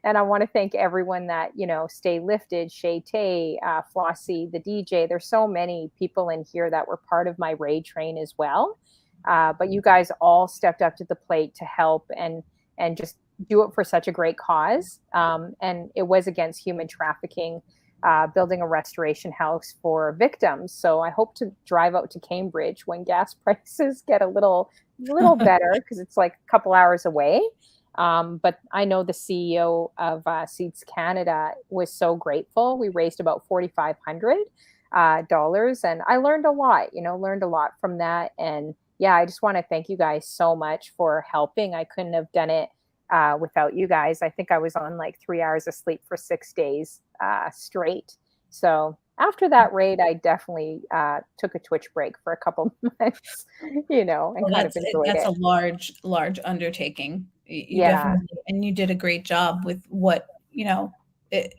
And I want to thank everyone that, stay lifted, Shay Tay, Flossie, the DJ. There's so many people in here that were part of my raid train as well. But you guys all stepped up to the plate to help and just do it for such a great cause. And it was against human trafficking, building a restoration house for victims. So I hope to drive out to Cambridge when gas prices get a little better, because it's like a couple hours away. But I know the CEO of Seeds Canada was so grateful. We raised about $4,500, and I learned a lot. Learned a lot from that. And yeah, I just want to thank you guys so much for helping. I couldn't have done it without you guys. I think I was on like 3 hours of sleep for 6 days straight. So after that raid, I definitely took a Twitch break for a couple months, and Well, kind of enjoyed that's it. a large undertaking. You Yeah, definitely, and you did a great job with what, it,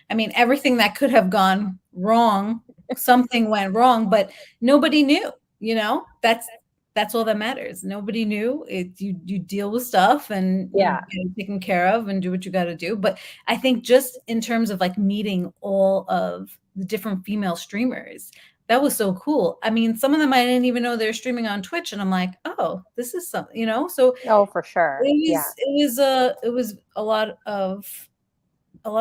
I mean, everything that could have gone wrong, something went wrong, but nobody knew, that's all that matters. Nobody knew it. You deal with stuff and you yeah, get it taken care of and do what you got to do. But I think just in terms of like meeting all of the different female streamers, that was so cool. I mean, some of them I didn't even know they're streaming on Twitch, and I'm like, "Oh, this is something," So oh, for sure. Yeah, it was a lot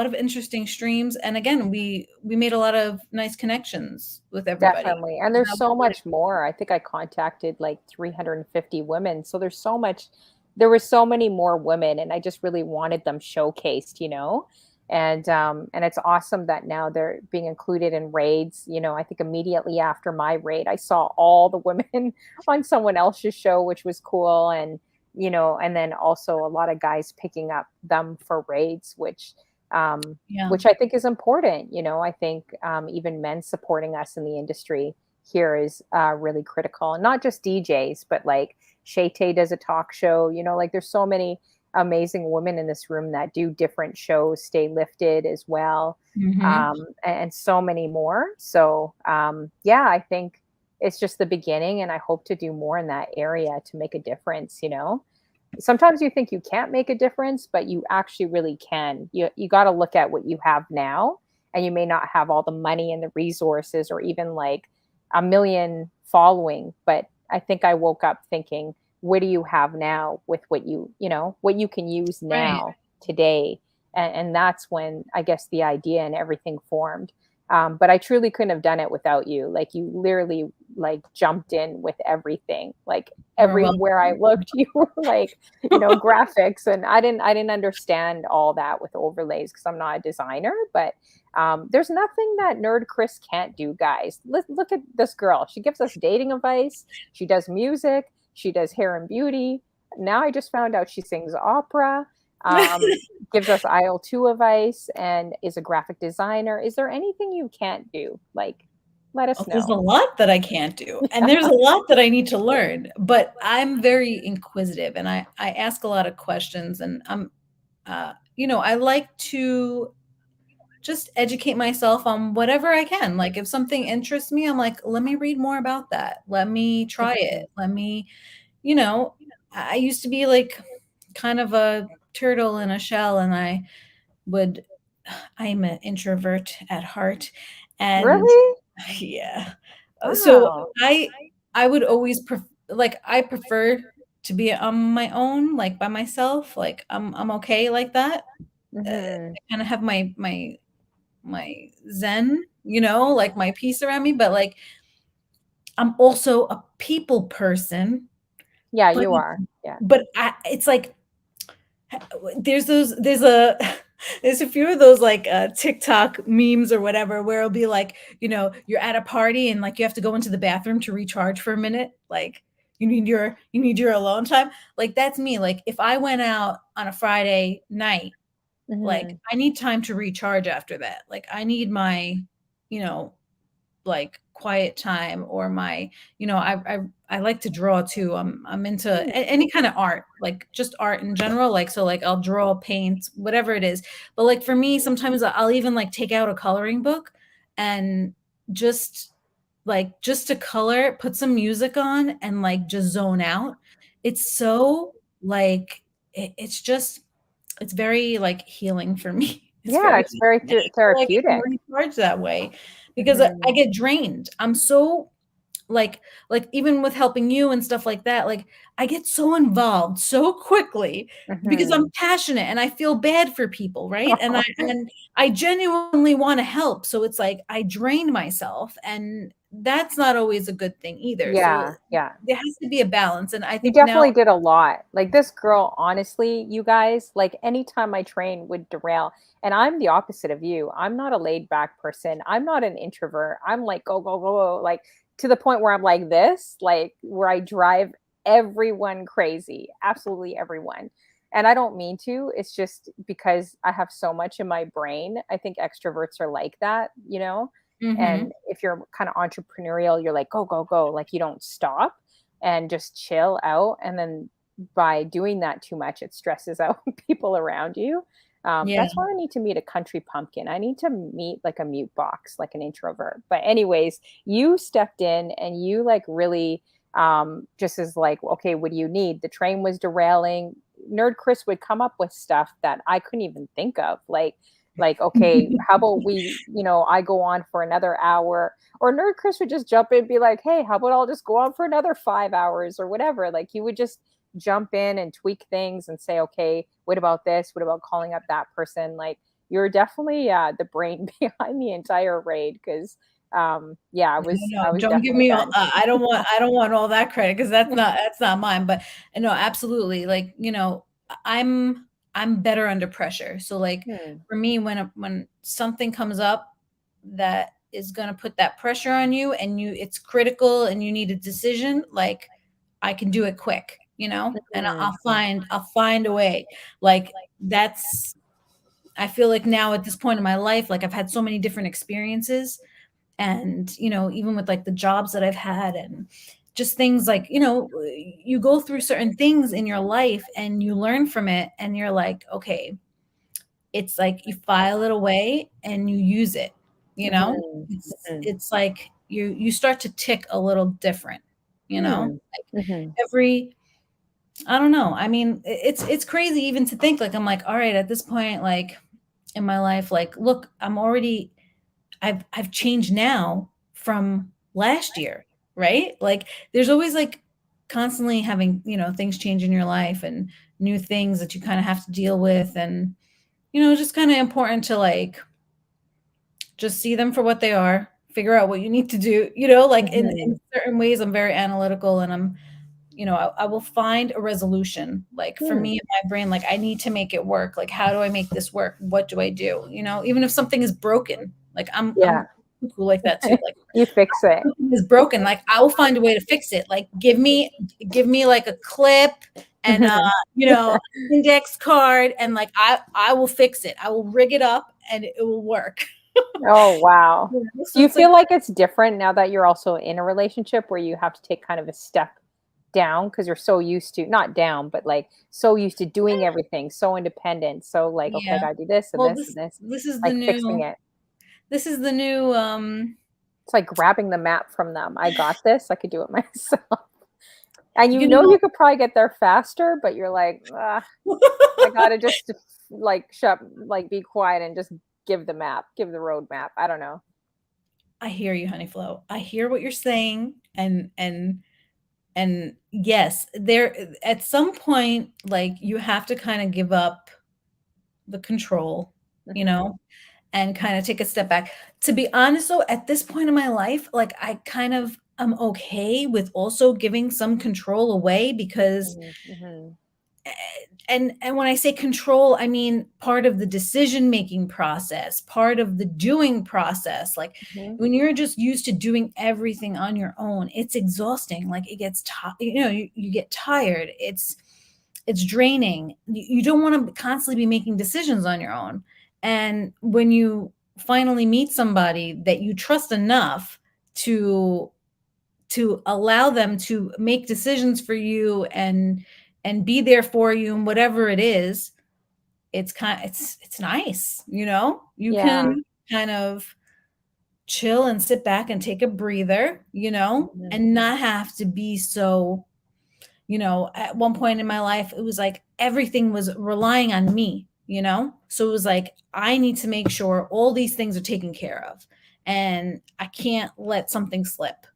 of interesting streams, and again, we made a lot of nice connections with everybody. definitely. And there's so much more. I think I contacted like 350 women. So there were so many more women, and I just really wanted them showcased. And it's awesome that now they're being included in raids. I think immediately after my raid, I saw all the women on someone else's show, which was cool. And then also a lot of guys picking up them for raids, which Yeah. which I think is important. I think even men supporting us in the industry here is really critical. And not just DJs, but like Shay Tay does a talk show, like there's so many amazing women in this room that do different shows, Stay Lifted as well, and so many more. So, yeah, I think it's just the beginning, and I hope to do more in that area to make a difference. Sometimes you think you can't make a difference, but you actually really can. You got to look at what you have now, and you may not have all the money and the resources or even like a million following, but I think I woke up thinking, what do you have now with what you can use Right. now today? And that's when I guess the idea and everything formed. But I truly couldn't have done it without you. Like you literally like jumped in with everything. Like You're everywhere I welcome. looked, you were like, graphics, and I didn't understand all that with overlays because I'm not a designer. But there's nothing that Nerdchris can't do, guys. Look at this girl. She gives us dating advice. She does music. She does hair and beauty. Now I just found out she sings opera. Um, Gives us IL2 advice and is a graphic designer. Is there anything you can't do? Like, let us There's a know. lot that I can't do, and there's a lot that I need to learn, but I'm very inquisitive and I ask a lot of questions, and I like to just educate myself on whatever I can. Like if something interests me, I'm like, let me read more about that. Let me try it. You know, I used to be like kind of a turtle in a shell, and would I'm an introvert at heart, and Really? yeah. So Wow. I would always I prefer to be on my own, like by myself. Like I'm okay like that. Hmm. I kind of have my zen, like my peace around me, but like I'm also a people person, Yeah, but you are. Yeah. it's like there's a there's a few of those like TikTok memes or whatever where it'll be like, you're at a party and like you have to go into the bathroom to recharge for a minute. Like you need your alone time. Like that's me. Like if I went out on a Friday night, like Hmm. I need time to recharge after that. Like I need my, you know, like quiet time, or my, I like to draw too. I'm into any kind of art, like just art in general. Like so like I'll draw, paint, whatever it is. But like for me, sometimes I'll even like take out a coloring book and just just to color, put some music on and like just zone out. It's so like it's very like healing for me. It's Yeah, very it's very I feel like I can therapeutic. recharge that way because I Hmm. get drained. I'm so like even with helping you and stuff like that, like I get so involved so quickly because I'm Hmm. passionate and I feel bad for people, right? And I genuinely want to help. So it's like I drain myself, and that's not always a good thing either. So Yeah, yeah. there has to be a balance. And I You think now, definitely did a lot. Like this girl, honestly, you guys, like anytime my train would derail, and I'm the opposite of you. I'm not a laid back person. I'm not an introvert. I'm like, go, go, go, go, like to the point where I'm like this, like where I drive everyone crazy, absolutely everyone. And I don't mean to. It's just because I have so much in my brain. I think extroverts are like that. mhm. And if you're kind of entrepreneurial, you're like, go, go, go, like you don't stop and just chill out. And then by doing that too much, it stresses out people around you. Yeah. That's why I need to meet a country pumpkin. I need to meet like a mute box, like an introvert. But anyways, you stepped in and you like really just as like, okay, what do you need? The train was derailing. Nerd Chris would come up with stuff that I couldn't even think of. Like, okay, how about I go on for another hour, or Nerd Chris would just jump in and be like, hey, how about I'll just go on for another 5 hours or whatever. Like he would just jump in and tweak things and say, okay, what about this? What about calling up that person? Like you're definitely the brain behind the entire raid because yeah, No, I was don't give definitely me all done. I don't want all that credit because that's not mine, but no, absolutely, like, I'm better under pressure, so, like, Hmm. for me, when something comes up that is gonna put that pressure on you and it's critical and you need a decision, like, I can do it quick, and Hmm. I'll find a way, like, that's I feel like now at this point in my life, like I've had so many different experiences, and even with like the jobs that I've had, and just things like, you go through certain things in your life and you learn from it, and you're like, okay, it's like you file it away and you use it, Mhm. it's Mhm. it's like you start to tick a little different, Hmm. like Mhm. every I don't know. I mean, it's crazy even to think, like, I'm like, all right, at this point, like in my life, like, look, I've changed now from last year, right? Like there's always like constantly having, things change in your life and new things that you kind of have to deal with, and just kind of important to like just see them for what they are, figure out what you need to do, like in Mhm. certain ways I'm very analytical, and I will find a resolution. Like for Hmm. me in my brain, like I need to make it work. Like, how do I make this work? What do I do? Even if something is broken, like Yeah. I'm cool like that too. Like You fix it. something is broken, like I will find a way to fix it. Like give me like a clip and Mhm. index card, and like I will fix it. I will rig it up and it will work. Oh, wow. Do So you it's like, feel like it's different now that you're also in a relationship where you have to take kind of a step down because you're so used to, not down, but like so used to doing everything, so independent, so like, okay, I yeah. gotta do this and Well, this this and this, this is the like fixing new it. this is the new It's like grabbing the map from them. I got this. I could do it myself. And you know you could probably get there faster, but you're like, "Ugh, I gotta just like shut, like be quiet and just give the map, give the road map. I don't know." I hear you, honey Flo. I hear what you're saying, and yes, there at some point, like you have to kind of give up the control, you Mhm. know, and kind of take a step back. To be honest, though, at this point in my life, like I kind of am okay with also giving some control away, because Mhm. Mhm. and when I say control, I mean part of the decision making process, part of the doing process. Like Mhm. when you're just used to doing everything on your own, it's exhausting. Like it gets you get tired. It's draining. You don't want to constantly be making decisions on your own. And when you finally meet somebody that you trust enough to allow them to make decisions for you and be there for you and whatever it is, it's nice, you Yeah. can kind of chill and sit back and take a breather, Mhm. and not have to be so, at one point in my life it was like everything was relying on me, so it was like I need to make sure all these things are taken care of, and I can't let something slip,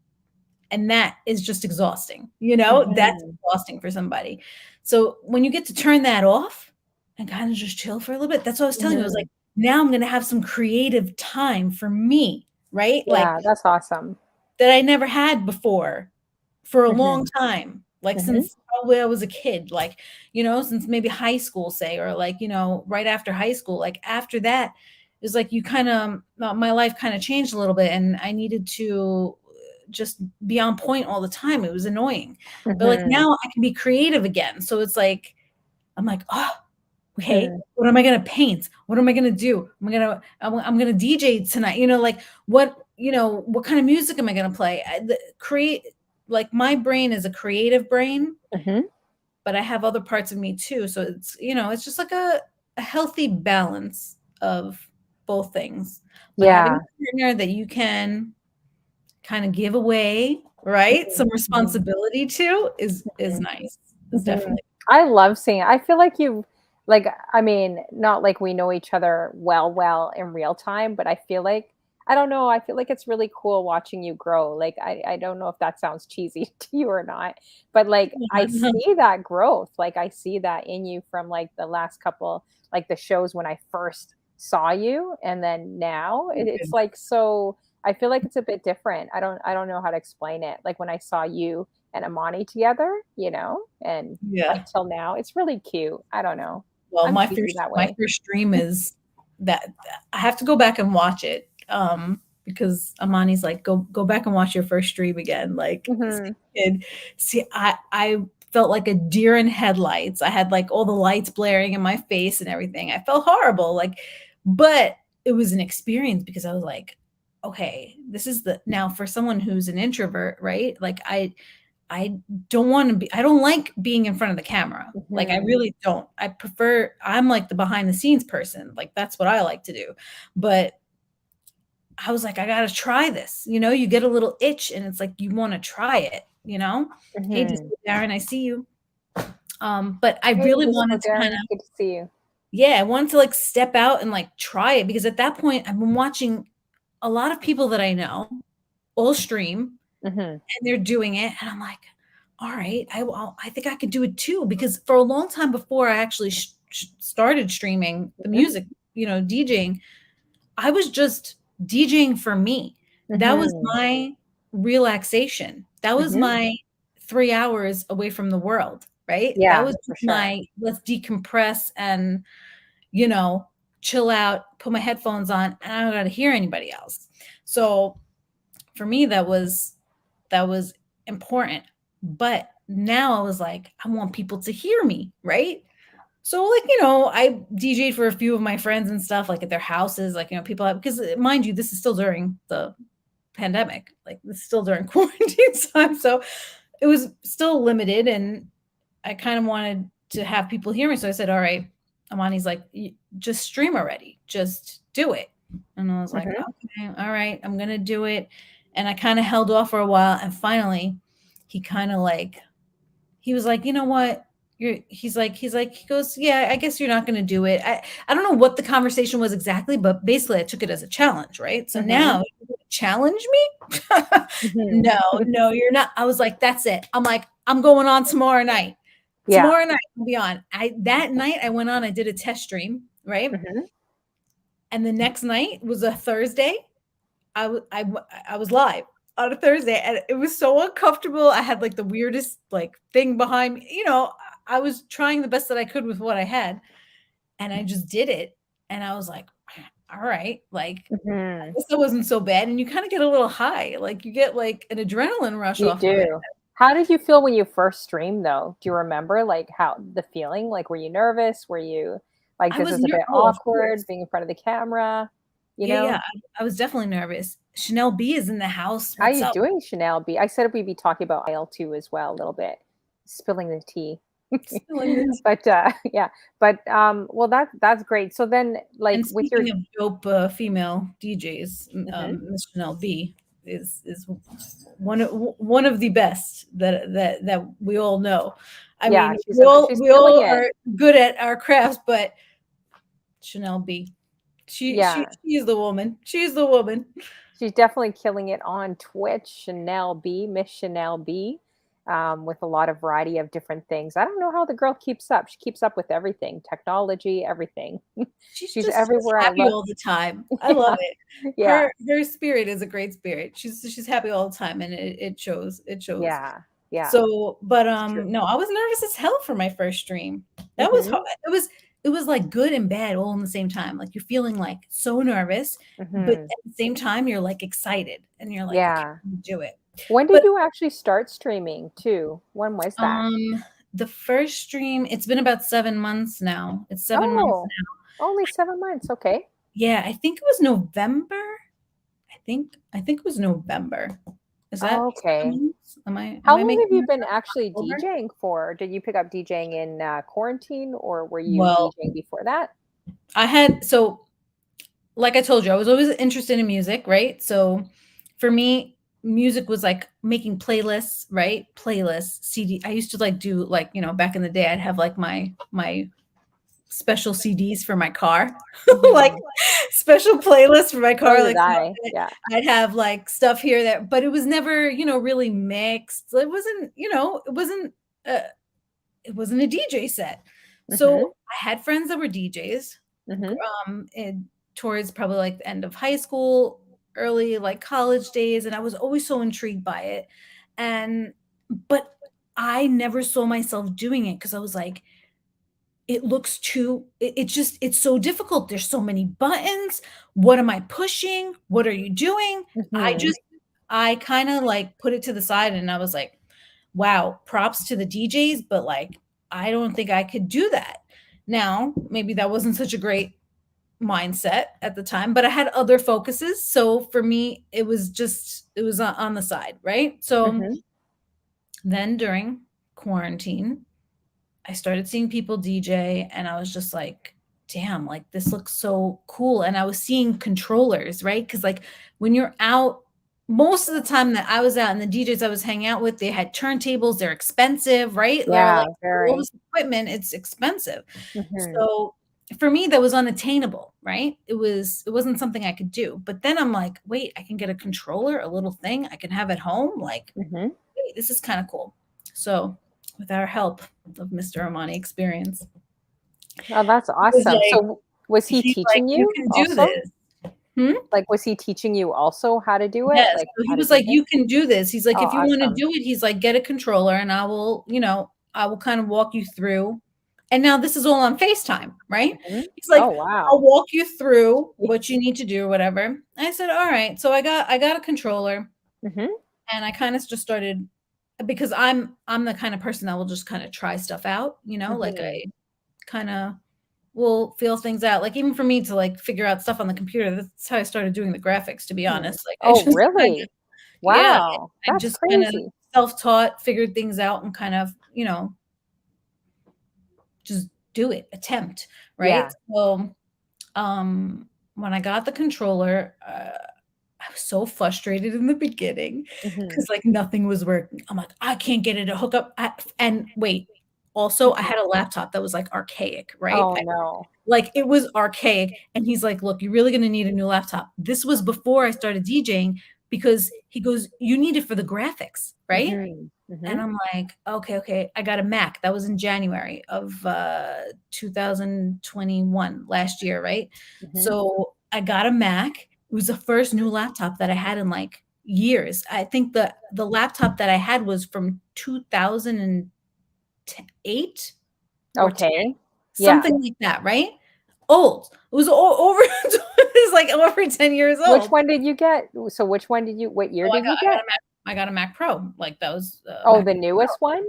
and that is just exhausting, that's Mhm. exhausting for somebody. So when you get to turn that off and kind of just chill for a little bit, that's what I was telling you. I was like, Mhm. now I'm going to have some creative time for me, right? Like Yeah, that's awesome. that I never had before for a long Mhm. time, like Mhm. since probably I was a kid, like, since maybe high school, say, or like, right after high school. Like after that, it was like you kind of, my life kind of changed a little bit, and I needed to just be on point all the time. It was annoying. But like Mhm. now I can be creative again. So it's like, I'm like, oh, okay, Mhm. what am I gonna paint? What am I gonna do? I'm gonna DJ tonight. Like what kind of music am I gonna play? Create, like my brain is a creative brain, Mhm. but I have other parts of me too. So it's just like a healthy balance of both things. But having Yeah. a partner that you can kind of give away, right? Mhm. Some Mhm. responsibility to is Mhm. nice. Is Mhm. definitely. I love seeing I feel like you like, I mean, not like we know each other well in real time, but I feel like I don't know, I feel like it's really cool watching you grow. Like, I don't know if that sounds cheesy to you or not, but like I see that growth. Like I see that in you from like the last couple, like the shows when I first saw you and then now it's like so I feel like it's a bit different. I don't know how to explain it. Like when I saw you and Amani together, and Yeah. like till now, it's really cute. I don't know. Well, I'm my cheesy first that my way. first stream is that I have to go back and watch it, because Amani's like, "Go back and watch your first stream again." Like, Mhm. and see, I felt like a deer in headlights. I had like all the lights blaring in my face and everything. I felt horrible. Like, but it was an experience because I was like, okay, this is the now for someone who's an introvert, right? Like I don't want to be I don't like being in front of the camera. Like I Mhm. really don't. I'm like the behind the scenes person. Like that's what I like to do. But I was like, I gotta try this. You know, you get a little itch and it's like you want to try it, you know? Hey, Mhm. Darren, I see you. But I Hey, really Disco wanted to kind Darren, of, good to see you. yeah, I wanted to like step out and like try it because at that point I've been watching a lot of people that I know all stream Mhm. and they're doing it. And I'm like, all right, I think I could do it too. Because for a long time before I actually started streaming the Mhm. music, you know, DJing, I was just DJing for me. That was Mhm. my relaxation. That was Mhm. my 3 hours away from the world, right? That Yeah, was for just sure. my let's decompress and, you know, chill out, put my headphones on, and I don't gotta hear anybody else. So for me, that was important. But now I was like, I want people to hear me, right? So like, you know, I DJ'd for a few of my friends and stuff, like at their houses, like, you know, people have, because mind you, this is still during the pandemic, like this is still during quarantine time. So it was still limited and I kind of wanted to have people hear me. So I said, all right, Amani's like, just stream already, just do it. And I was like, Mhm. okay, all right, I'm going to do it. And I kind of held off for a while. And finally, he kind of like, he was like, you know what? He goes, yeah, I guess you're not going to do it. I don't know what the conversation was exactly, but basically I took it as a challenge, right? So Mhm. now you're gonna challenge me? Mhm. No, no, you're not. I was like, that's it. I'm like, I'm going on tomorrow night. Yeah. Tomorrow night I'll be on. That night I went on, I did a test stream, right? Mhm. And the next night was a Thursday. I was live on a Thursday and it was so uncomfortable. I had like the weirdest like thing behind me. You know, I was trying the best that I could with what I had and I just did it. And I was like, all right, like I Mhm. guess it wasn't so bad. And you kind of get a little high. Like you get like an adrenaline rush You off of it. do. How did you feel when you first streamed though? Do you remember like how the feeling? Like were you nervous? Were you like I this was is a bit oh, of course. awkward being in front of the camera, you Yeah, yeah. know? I was definitely nervous. Chanel B is in the house. How What's you up? doing, Chanel B? I said we'd be talking about IL 2 as well a little bit, spilling the tea. Spilling the But, yeah, but, well, that's great. So then, like, And with your speaking of dope, female DJs, mhm, Miss Chanel B is one of the best that we all know. I yeah, mean, we all she's we killing all it. are good at our crafts, but Chanel B, Yeah. she is the woman. She is the woman. She's definitely killing it on Twitch, Chanel B, Miss Chanel B, with a lot of variety of different things. I don't know how the girl keeps up. She keeps up with everything, technology, everything. She's She's everywhere I happy look. all the time. I love Yeah, it. yeah, Her spirit is a great spirit. She's happy all the time, and it shows. It shows. yeah, yeah. So, but It's true. no, I was nervous as hell for my first stream. That was Mhm, hard. It was like good and bad all in the same time. Like you're feeling like so nervous, but mhm. at the same time you're like excited and you're like, okay, Yeah. I'm gonna do it. When did But you actually start streaming too? When was that? the first stream, it's been about 7 months now. It's 7 months Oh, now. only 7 months. Okay. Yeah, I think it was November. I think it was November. Is that Oh, okay. 7 months? Am How I long have making you that been up? actually October? DJing for? Did you pick up DJing in quarantine or were you Well, DJing before that? I had so like I told you, I was always interested in music, right? So for me, music was like making playlists, right? Playlists, CD. I used to like do like, you know, back in the day, I'd have like my special CDs for my car, like Mhm. special playlists for my So car. did Like some I. of it, Yeah. I'd have like stuff here that, but it was never, you know, really mixed. It wasn't, you know, uh, it wasn't a DJ set. Mhm. So I had friends that were DJs, Mhm. in, towards probably like the end of high school, early like college days, and I was always so intrigued by it. And but I never saw myself doing it because I was like, it looks too it just it's so difficult. There's so many buttons. What am I pushing? What are you doing? I Mhm. just I kind of like put it to the side and I was like, wow, props to the DJs, but like, I don't think I could do that. Now, maybe that wasn't such a great mindset at the time, but I had other focuses. So for me, it was on the side, right? So Mm-hmm. then during quarantine, I started seeing people DJ and I was just like, damn, like this looks so cool. And I was seeing controllers, right? Because like when you're out, most of the time that I was out and the DJs I was hanging out with, they had turntables, they're expensive, right? They're Yeah, like all very. this equipment, it's expensive. Mm-hmm. So for me, that was unattainable, right? It wasn't something I could do. But then I'm like, wait, I can get a controller, a little thing I can have at home. Like, Mm-hmm. wait, this is kind of cool. So with our help of Mr. Armani Experience, Oh, that's he was awesome. like, So was he he's like, teaching you you can do also? this. Hmm? Like, was he teaching you also how to do it? Yes. Like So he how to was like, DJ? you can do this. He's like, Oh, if you want to awesome. do it, he's like, get a controller and I will, I will kind of walk you through. And now this is all on FaceTime, right? Mm-hmm. He's like, Oh, I'll wow. walk you through what you need to do or whatever. I said, all right. So I got a controller Mm-hmm. and I kind of just started because I'm the kind of person that will just kind of try stuff out, like Mm-hmm. I kind of will feel things out. Like even for me to like figure out stuff on the computer, that's how I started doing the graphics, to be Hmm. honest. Like I Oh, just kind of, really? yeah, Wow. I That's just kind of crazy. self-taught, figured things out and kind of, just do it, attempt, right? Yeah. So when I got the controller, I was so frustrated in the beginning Mm-hmm. because like nothing was working. I'm like, I can't get it to hook up. And wait, also I Mm-hmm. had a laptop that was like archaic, right? Oh, no. Like it was archaic. And he's like, look, you're really going to need a new laptop. This was before I started DJing because he goes, you need it for the graphics, right? Mm-hmm. Mm-hmm. And I'm like, okay. I got a Mac. That was in January of 2021, last year, right? Mm-hmm. So I got a Mac. It was the first new laptop that I had in like years. I think the laptop that I had was from 2008 or 10, Okay. Yeah. something like that, right? Old. It was over. It was like over 10 years Which old. one did you get? So what year So did you I got get? a Mac. I got a Mac Pro. Like that was Oh, the MacBook Pro. newest one?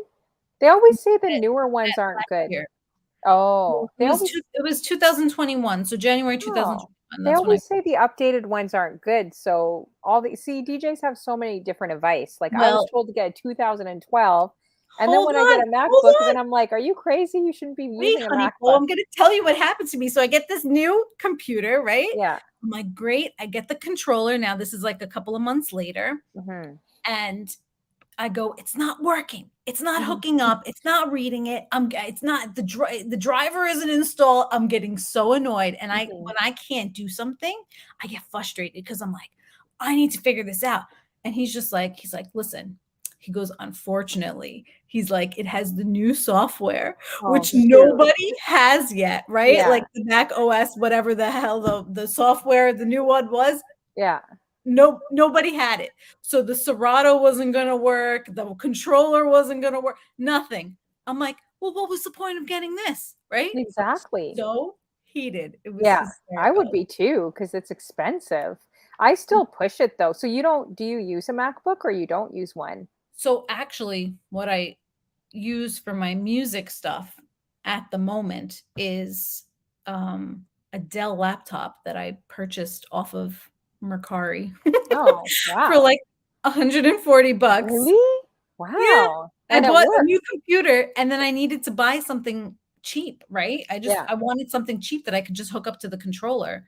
They always say the That newer ones aren't last good. year. Oh, It they was always 2021, so January oh, 2021, they that's when I always say the updated ones aren't good. So DJs have so many different advice. Like I was well, told to get a 2012, and then hold when I get on, a hold MacBook, on. then I'm like, are you crazy? You shouldn't be Wait, using a honey. Well, MacBook. I'm gonna tell you what happened to me. So I get this new computer, right? Yeah. I'm like, great. I get the controller. Now this is like a couple of months later, Hmm. and I go, it's not working. It's not Hmm. hooking up. It's not reading it. It's not the driver isn't installed. I'm getting so annoyed. And Hmm. when I can't do something, I get frustrated because I'm like, I need to figure this out. And he's like, listen, he goes, unfortunately, he's like, it has the new software, Oh, which shoot. nobody has yet, right? Yeah. Like the Mac OS, whatever the hell the software, the new one was, Yeah. nobody had it. So the Serato wasn't going to work. The controller wasn't going to work. Nothing. I'm like, well, what was the point of getting this? Right. Exactly. So heated. It was Yeah, I would hysterical. be too because it's expensive. I still push it though. So do you use a MacBook or you don't use one? So actually, what I use for my music stuff at the moment is a Dell laptop that I purchased off of Mercari Oh, for wow. like 140 bucks. Really? Yeah, Wow. I And it bought a worked. new computer and then I needed to buy something cheap, right? Yeah. I wanted something cheap that I could just hook up to the controller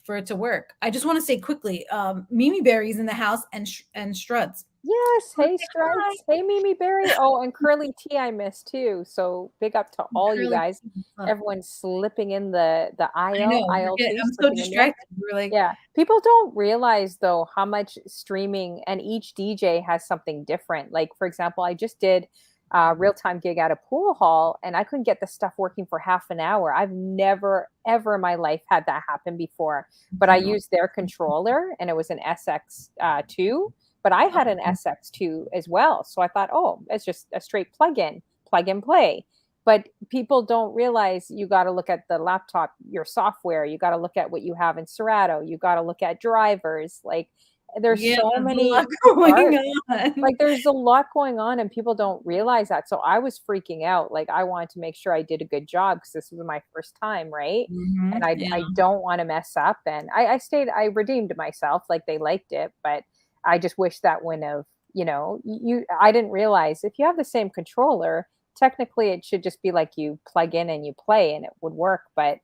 for it to work. I just want to say quickly, Mimi Berry's in the house and Struts. Yes. Wanna Hey, say hi. Struts. Hey, Mimi Berry. Oh, and Curly T I missed too. So big up to all you Curly guys. T, what's up? Everyone's slipping in the I know, aisle two, I'm so slipping in there. distracted. We're like, Yeah. People don't realize though how much streaming and each DJ has something different. Like for example, I just did a real-time gig at a pool hall and I couldn't get the stuff working for half an hour. I've never ever in my life had that happen before. But I no. used their controller and it was an SX2, but I had an SX2 as well. So I thought, oh, it's just a straight plug-in, plug and play. But people don't realize you got to look at the laptop, your software, you got to look at what you have in Serato, you got to look at drivers. Like there's Yeah, so there's a lot many going parts. on. Like, there's a lot going on and people don't realize that. So I was freaking out. Like, I wanted to make sure I did a good job because this was my first time, right? And Mhm, I yeah. don't want to mess up. And I redeemed myself. Like, they liked it, but I just wish that wouldn't have, I didn't realize if you have the same controller, technically it should just be like you plug in and you play and it would work. But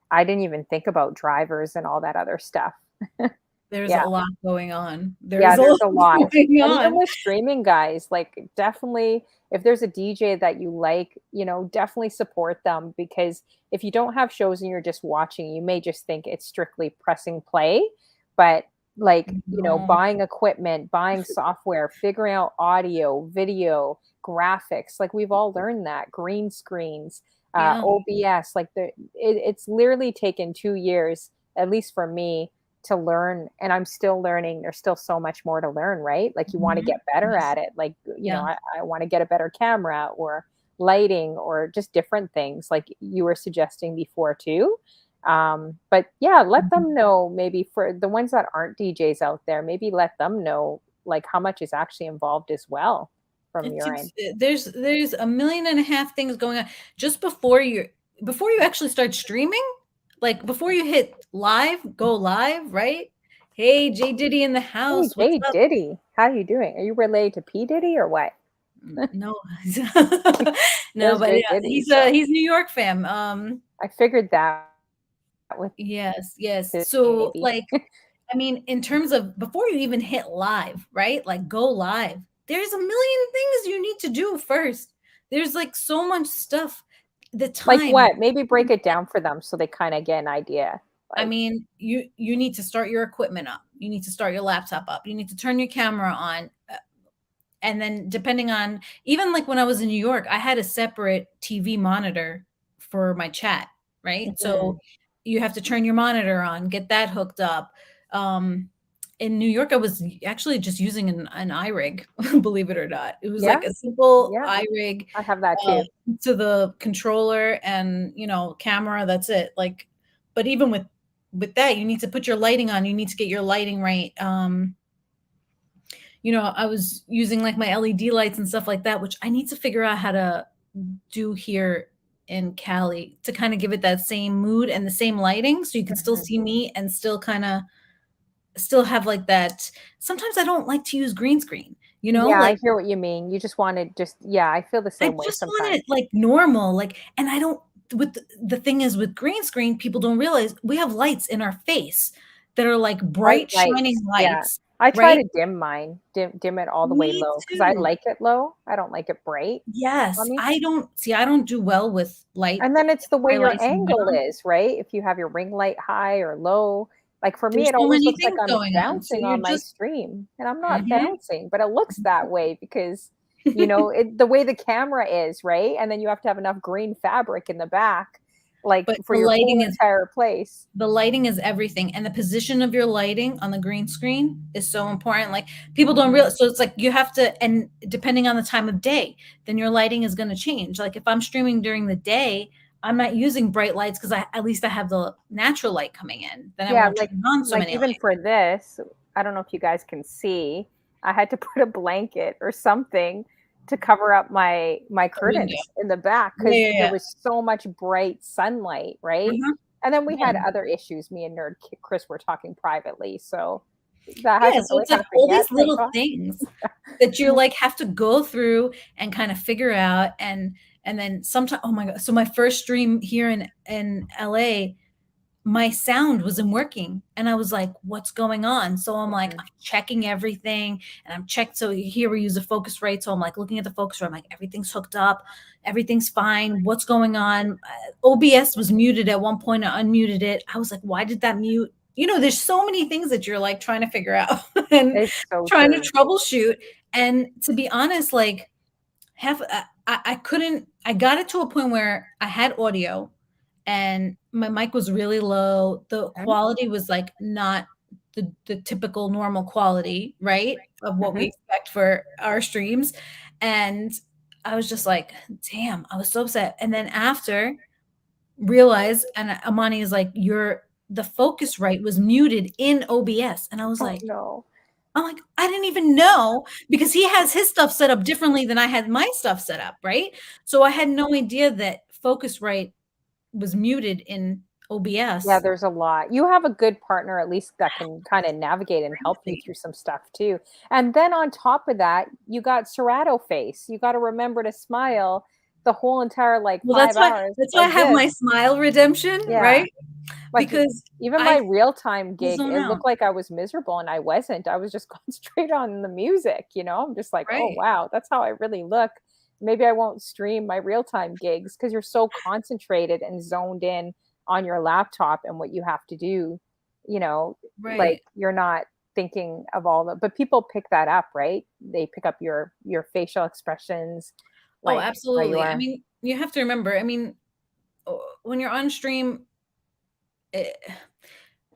I didn't even think about drivers and all that other stuff. There's a Yeah. lot going on. Yeah, There's a there's lot a lot. going And even on. with streaming guys, like, definitely if there's a DJ that you like, definitely support them because if you don't have shows and you're just watching, you may just think it's strictly pressing play, but like, No. buying equipment, buying software, figuring out audio, video, graphics, like we've all learned that, green screens, Yeah. OBS, like it's literally taken 2 years, at least for me, to learn, and I'm still learning. There's still so much more to learn, right? Like, you want to Mhm. get better Yes. at it. Like, Yeah. I want to get a better camera or lighting or just different things like you were suggesting before too. But yeah, let Mhm. them know, maybe for the ones that aren't DJs out there, maybe let them know like how much is actually involved as well from It's your end. there's a million and a half things going on just before you actually start streaming, like before you hit live, go live, right? Hey, J Diddy in the Hey, house. What's Jay up? Diddy, how you doing? Are you related to P Diddy or what? No. No, There's but Jay yeah, Diddy, so he's New York fam. I figured that with Yes, yes. his name So maybe. like I mean, in terms of before you even hit live, right? Like go live. There's a million things you need to do first. There's like so much stuff. The Like time. what? Maybe break it down for them so they kinda get an idea. I Like, mean, you need to start your equipment up. You need to start your laptop up. You need to turn your camera on. And then depending on even like when I was in New York, I had a separate TV monitor for my chat, right? mhm. So you have to turn your monitor on, get that hooked up. Um, in New York, I was actually just using an iRig, believe it or not. It was Yeah, like a simple yeah, iRig I have that uh, too. to the controller and camera. That's it. Like, but even with that, you need to put your lighting on. You need to get your lighting right. I was using like my LED lights and stuff like that, which I need to figure out how to do here in Cali to kind of give it that same mood and the same lighting so you can still Mhm. see me and still kind of still have like that. Sometimes I don't like to use green screen, Yeah, I like hear what you mean. You just wanna just yeah, I feel the I same way just want sometimes. it like normal, like, and I don't with the thing is with green screen, people don't realize we have lights in our face that are like Bright bright shining lights, yeah. lights, I try right? to dim mine, dim it all the way Me low because I too. like it low. I don't like it bright on Yes, me. I don't do well with light And then it's the way your highlights in angle general. is, right? If you have your ring light high or low, like for me, There's it so always many looks like things I'm going on, so bouncing you're on my just stream, and I'm not mhm. bouncing, but it looks that way because, the way the camera is, right? And then you have to have enough green fabric in the back, like But for your whole entire place. the lighting is everything, and the position of your lighting on the green screen is so important, like, people don't Mhm. realize so it's like you have to and depending on the time of day, then your lighting is gonna change, like, if I'm streaming during the day, I'm not using bright lights because at least I have the natural light coming in, then I Yeah, won't turn on so like many even lights. for this, I don't know if you guys can see, I had to put a blanket or something to cover up my The window. curtains in the back Yeah, because yeah, there yeah. was so much bright sunlight, right? Mhm. And then we had Yeah. other issues. Me and Chris were talking privately, so that Yeah, hasn't so really it's like happened all yet, these thank little God. things that you like have to go through and kind of figure out and then sometimes oh my god, so my first stream here in LA, my sound wasn't working and I was like, what's going on? So I'm like, Mhm. I'm checking everything and I'm checked. So here we use a focus rate. So I'm like looking at the focus rate. I'm like, everything's hooked up, everything's fine. What's going on? OBS was muted at one point. I unmuted it. I was like, why did that mute? There's so many things that you're like trying to figure out and It's so trying to true. troubleshoot. And to be honest, like I couldn't. I got it to a point where I had audio, and my mic was really low. The Mhm, quality was like not the typical normal quality, right, of what we mhm. expect for our streams, and I was just like, "Damn!" I was so upset. And then after realized, and Amani is like, "Your the focus rate was muted in OBS," and I was Oh, like, no. I'm like, I didn't even know because he has his stuff set up differently than I had my stuff set up, right? So I had no idea that Focusrite was muted in Yeah, OBS. there's a lot. You have a good partner at least that can kind of navigate and help you through some stuff too. And then on top of that, you got Serato face. You got to remember to smile the whole entire like Well, 5 hours that's why I like have this. my smile redemption, Yeah. right? Like Because even I my real-time will gig, zone it out, looked like I was miserable and I wasn't. I was just concentrated on the music, you know? I'm just like, "Oh, right? wow, that's how I really look." Maybe I won't stream my real-time gigs because you're so concentrated and zoned in on your laptop and what you have to do, you know, like Right. you're not thinking of all the but people pick that up, right? They pick up your facial expressions, Oh, like how you absolutely. I are. mean, you have to remember, I mean, when you're on stream, eh,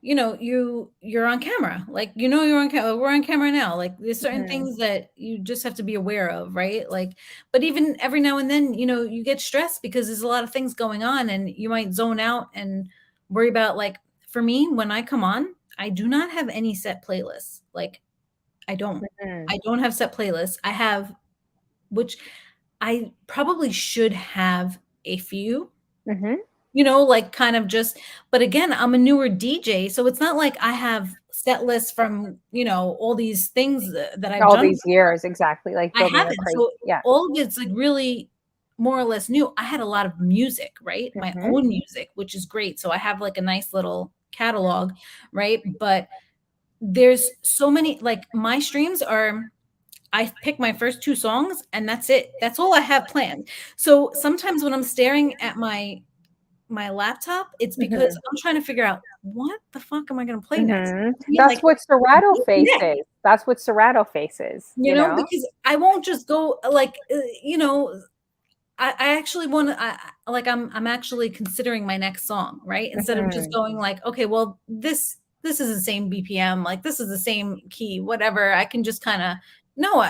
you know, you're on camera. Like, you know, you're on camera. We're on camera now. Like, there's certain Mhm. things that you just have to be aware of, right? Like, but even every now and then, you know, you get stressed because there's a lot of things going on, and you might zone out and worry about, like, for me, when I come on, I do not have any set playlists. Like, I don't. Mhm. I don't have set playlists. I have, which I probably should have a few, Mhm. you know, like kind of just, but again, I'm a newer DJ, so it's not like I have set lists from, you know, all these things that I've All done these before. years, exactly, like I building a haven't. crate. So Yeah. all of it's like really more or less new. I had a lot of music, right? My Mhm. own music, which is great. So I have like a nice little catalog, right? But there's so many, like my streams are, I pick my first 2 songs and that's it. That's all I have planned. So sometimes when I'm staring at my laptop, it's because Mhm. I'm trying to figure out what the fuck am I gonna play next? Mhm. I mean, That's like, what Serato what's face next? is. That's what Serato face is, You you know, know? because I won't just go like, you know, I actually wanna like, I'm actually considering my next song, right? Instead of just Mhm. going like, "Okay, well, this is the same BPM, like, this is the same key, whatever." I can just kinda no,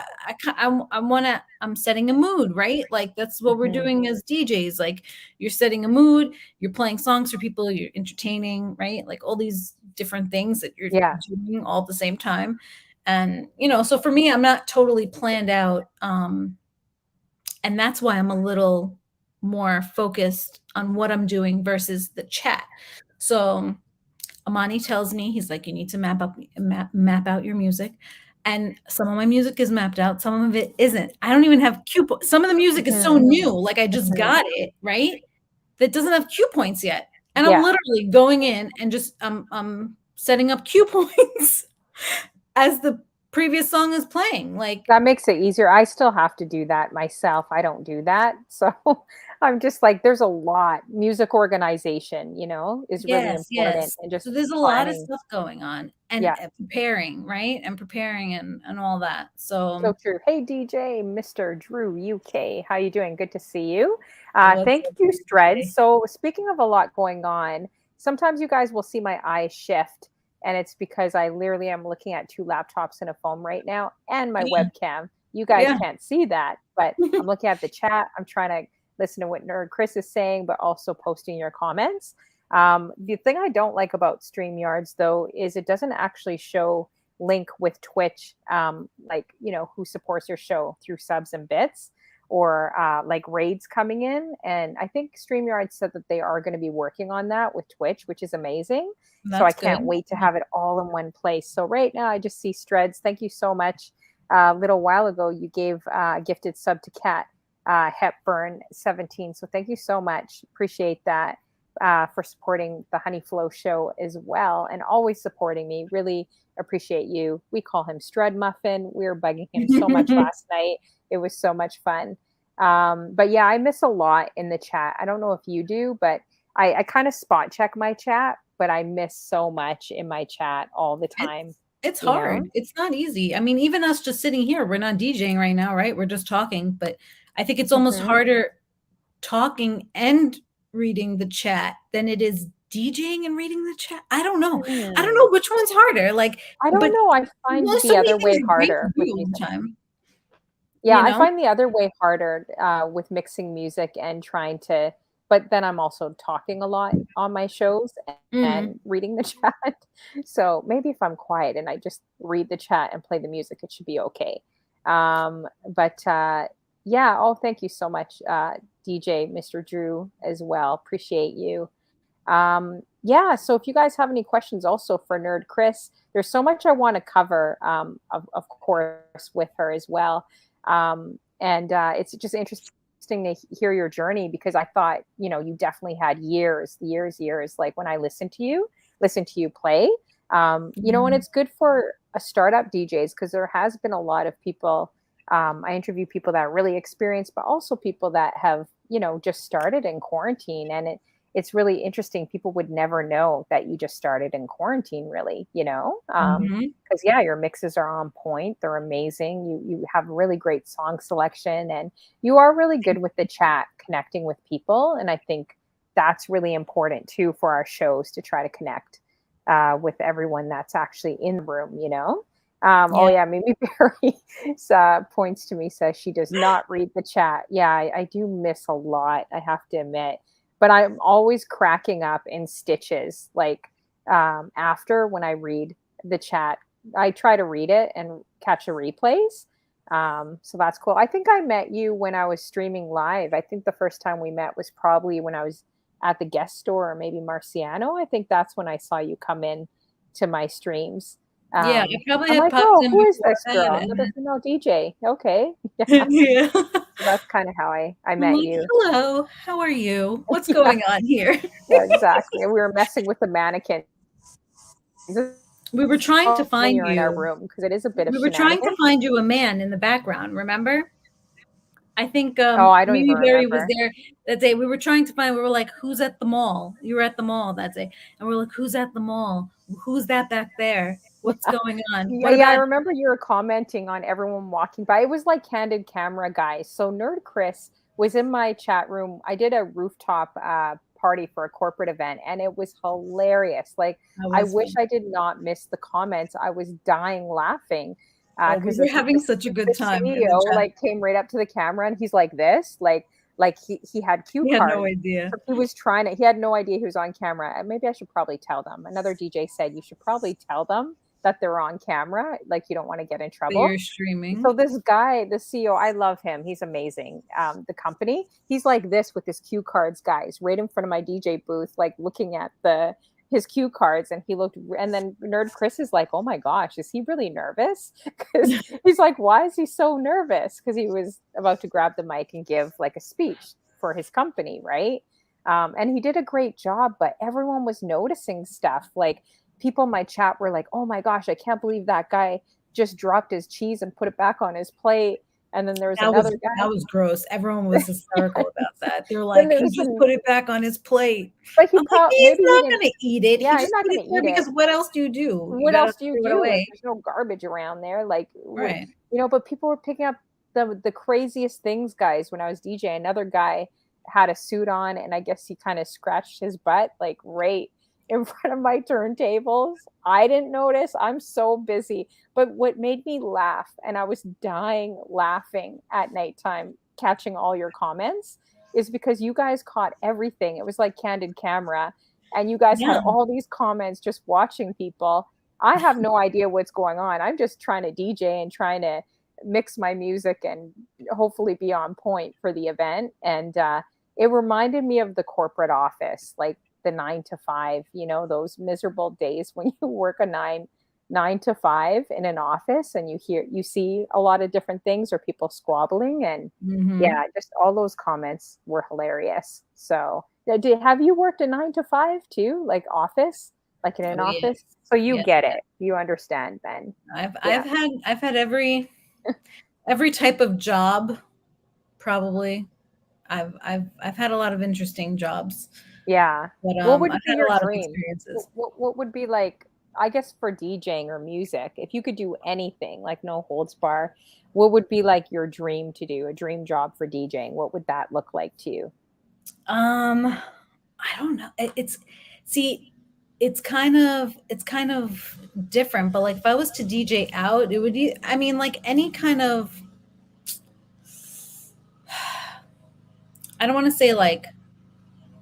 I wanna I'm setting a mood, right? Like, that's what we're Mhm. doing as DJs, like, you're setting a mood, you're playing songs for people, you're entertaining, right? Like, all these different things that you're Yeah. doing all at the same time, and, you know, so for me, I'm not totally planned out, and that's why I'm a little more focused on what I'm doing versus the chat. So Amani tells me, he's like, you need to map out your music. And some of my music is mapped out, some of it isn't. I don't even have cue points. Some of the music is so Mhm. new, like I just Mhm. got it, right? That doesn't have cue points yet. And I'm Yeah. literally going in and just I'm setting up cue points as the previous song is playing. Like, That makes it easier. I still have to do that myself. I don't do that. So I'm just like, there's a lot. Music organization, you know, is really yes, important yes. and just So there's a lot of planning. stuff going on and Yeah. preparing, right? And preparing and all that. So So true. Hey DJ, Mr. Drew UK. How you doing? Good to see you. what's Thank up, you, Streds. DJ? So speaking of a lot going on, sometimes you guys will see my eyes shift, and it's because I literally am looking at 2 laptops and a phone right now and my Yeah, webcam. You guys yeah. can't see that, but I'm looking at the chat. I'm trying to listen to what Nerdchris is saying, but also posting your comments. The thing I don't like about StreamYards, though, is it doesn't actually show link with Twitch, like, you know, who supports your show through subs and bits or like raids coming in. And I think StreamYard said that they are going to be working on that with Twitch, which is amazing. So I That's good. can't wait to Yeah. have it all in one place. So right now I just see Streds. Thank you so much. A little while ago, you gave a gifted sub to Cat Hepburn 17. So thank you so much. Appreciate that. For supporting the Honey Flow show as well and always supporting me. Really appreciate you. We call him Strud Muffin. We were bugging him so much last night. It was so much fun. But yeah, I miss a lot in the chat. I don't know if you do, but I kind of spot check my chat, but I miss so much in my chat all the time, It's you know? hard. It's not easy. I mean, even us just sitting here, we're not DJing right now, right? We're just talking, but I think it's almost Mhm. harder talking and reading the chat than it is DJing and reading the chat. I don't know. I don't Hmm. know which one's harder. Like, I don't but know. I find there's so the many other things way are great to harder with do all the music. time, Yeah, you I know? find the other way harder with mixing music and trying to but then I'm also talking a lot on my shows Mm. and reading the chat. So maybe if I'm quiet and I just read the chat and play the music, it should be okay. But yeah, oh, thank you so much, DJ, Mr. Drew, as well. Appreciate you. Yeah, so if you guys have any questions also for Nerdchris, there's so much I want to cover, of course, with her as well. And it's just interesting to hear your journey because I thought, you definitely had years, like when I listen to you play. And Mhm. it's good for a startup DJs because there has been a lot of people. I interview people that are really experienced, but also people that have, just started in quarantine. And it's really interesting. People would never know that you just started in quarantine, really, Mhm. because yeah, your mixes are on point. They're amazing. You have really great song selection, and you are really good with the chat, connecting with people. And I think that's really important too for our shows to try to connect with everyone that's actually in the room. Oh Yeah. yeah, Mimi Berry points to me, says she does not read the chat. Yeah, I do miss a lot, I have to admit, but I'm always cracking up in stitches. Like after when I read the chat, I try to read it and catch the replays. So that's cool. I think I met you when I was streaming live. I think the first time we met was probably when I was at the guest store, or maybe Marciano. I think that's when I saw you come in to my streams. Yeah, I probably I'm had like, popped oh, in who is before this that, girl? and Another female DJ. Okay. Yeah. yeah. So that's kind of how I I'm met like, you. "Hello, how are you? What's Yeah, going on here?" yeah, exactly. And we were messing with the mannequins. We were trying to When find you're in our you. room because it is a bit of We were trying to shenanigans. find you a man in the background, remember? I think, Oh, I don't even Mimi Berry was remember. there that day. We were trying to find, we were like, "Who's at the mall?" You were at the mall that day, and we're like, "Who's at the mall? Who's that back there? What's going on? Yeah, What yeah, I about" remember you were commenting on everyone walking by. It was like candid camera guys. So Nerd Chris was in my chat room. I did a rooftop party for a corporate event, and it was hilarious. Like That I was wish fun. I did not miss the comments. I was dying laughing Oh, we because were having such a good the time in the CEO chat. like came right up to the camera and he's like this, like he had cue We had no cards. idea. So he was trying to. He had no idea he was on camera. And maybe I should probably tell them. Another DJ said you should probably tell them that they're on camera, like you don't want to get in That you're trouble. streaming. So this guy, the CEO, I love him. He's amazing. The company, he's like this with his cue cards, guys, right in front of my DJ booth, like looking at his cue cards, and he looked. And then Nerd Chris is like, "Oh my gosh, is he really nervous?" Because he's like, "Why is he so nervous?" Because he was about to grab the mic and give like a speech for his company, right? And he did a great job, but everyone was noticing stuff. Like people in my chat were like, "Oh my gosh, I can't believe that guy just dropped his cheese and put it back on his plate." And then there was another That guy. was gross. Everyone was hysterical about that. They're Then like, there "He was just an, put it back on his plate." but he I'm like, probably "He's maybe he not didn't. gonna eat it. He Yeah, he's just not put going it to there eat it. because what else do you do? You What gotta else do you throw it do? Like, away." there's no garbage around there. Like, Right. but people were picking up the craziest things, guys. When I was DJ, another guy had a suit on, and I guess he kind of scratched his butt, like right in front of my turntables. I didn't notice. I'm so busy. But what made me laugh, and I was dying laughing at nighttime, catching all your comments, is because you guys caught everything. It was like candid camera, and you guys had Yeah. all these comments just watching people. I have no idea what's going on. I'm just trying to DJ and trying to mix my music and hopefully be on point for the event. And it reminded me of the corporate office, like the 9 to 5, those miserable days when you work a nine to five in an office and you see a lot of different things or people squabbling. And Mhm. yeah, just all those comments were hilarious. So have you worked a 9 to 5 too, like office, like in an Oh, yes. office? So you Yes, get yes. it, you understand then. I've Yeah, I've had I've had every type of job, probably. I've had a lot of interesting jobs, yeah. but, What would I've be had a your lot of dream? experiences. What would be like, I guess, for DJing or music, if you could do anything, like no holds bar, what would be like your dream to do, a dream job for DJing? What would that look like to you? I don't know. It's see, it's kind of different, but like if I was to DJ out, it would be, I mean, like any kind of, I don't want to say like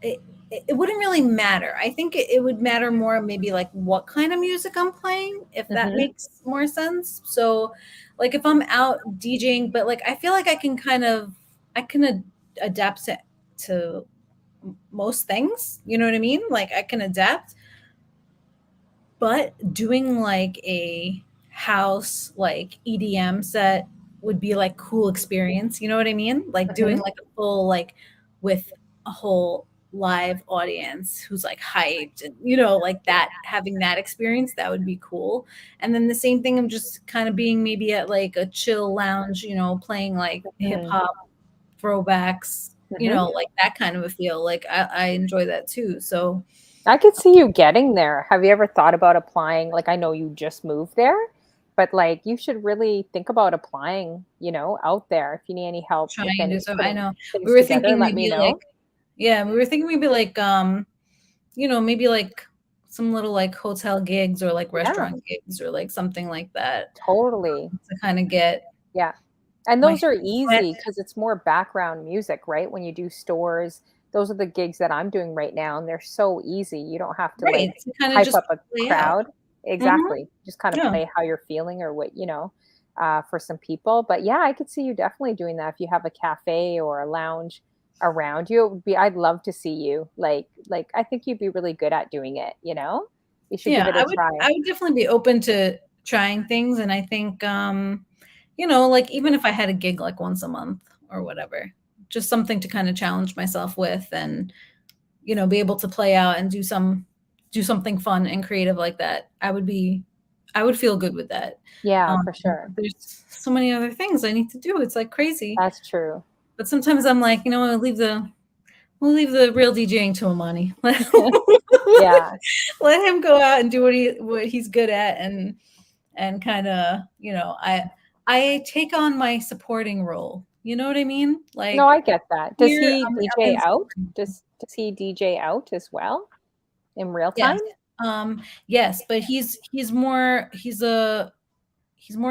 it, it wouldn't really matter. I think it would matter more maybe like what kind of music I'm playing, if that Mm-hmm. makes more sense. So like if I'm out DJing, but like I feel like I can adapt to most things. You know what I mean? Like I can adapt, but doing like a house like EDM set would be like cool experience. You know what I mean? Like doing Mm-hmm. like a full like with a whole live audience who's like hyped and like that, having that experience, that would be cool. And then the same thing of just kind of being maybe at like a chill lounge, playing like hip Mm-hmm. hop throwbacks, Mm-hmm. like that kind of a feel. Like I enjoy that too. So I could see you getting there. Have you ever thought about applying? Like, I know you just moved there, but like, you should really think about applying, out there. If you need any help with trying to, any so I putting know we things were together, thinking let me maybe like, know. yeah, we were thinking maybe like maybe like some little like hotel gigs or like Yeah, restaurant gigs or like something like that totally. to kind of get Yeah. And my those are feet wet. easy because it's more background music, right? When you do stores, those are the gigs that I'm doing right now, and they're so easy. You don't have to Right, like to kind of hype just up a play out. crowd. Hmm. Exactly. Just kind of Yeah, play how you're feeling or what, for some people. But yeah, I could see you definitely doing that if you have a cafe or a lounge around you. It would be, I'd love to see you. Like I think you'd be really good at doing it. You should give yeah, it a try. I would definitely be open to trying things. And I think like even if I had a gig like once a month or whatever, just something to kind of challenge myself with, and be able to play out and do something fun and creative like that. I would feel good with that. Yeah, Um, for sure. there's so many other things I need to do. It's like crazy. That's true. But sometimes I'm like, we'll leave the real DJing to Amani. Yeah. Let him go out and do what he's good at, and kind of, I take on my supporting role. You know what I mean? No, Like I get that. Does here, he I'm DJ in out? supporting. Does he DJ out as well in real Yes. time? Yes, but he's more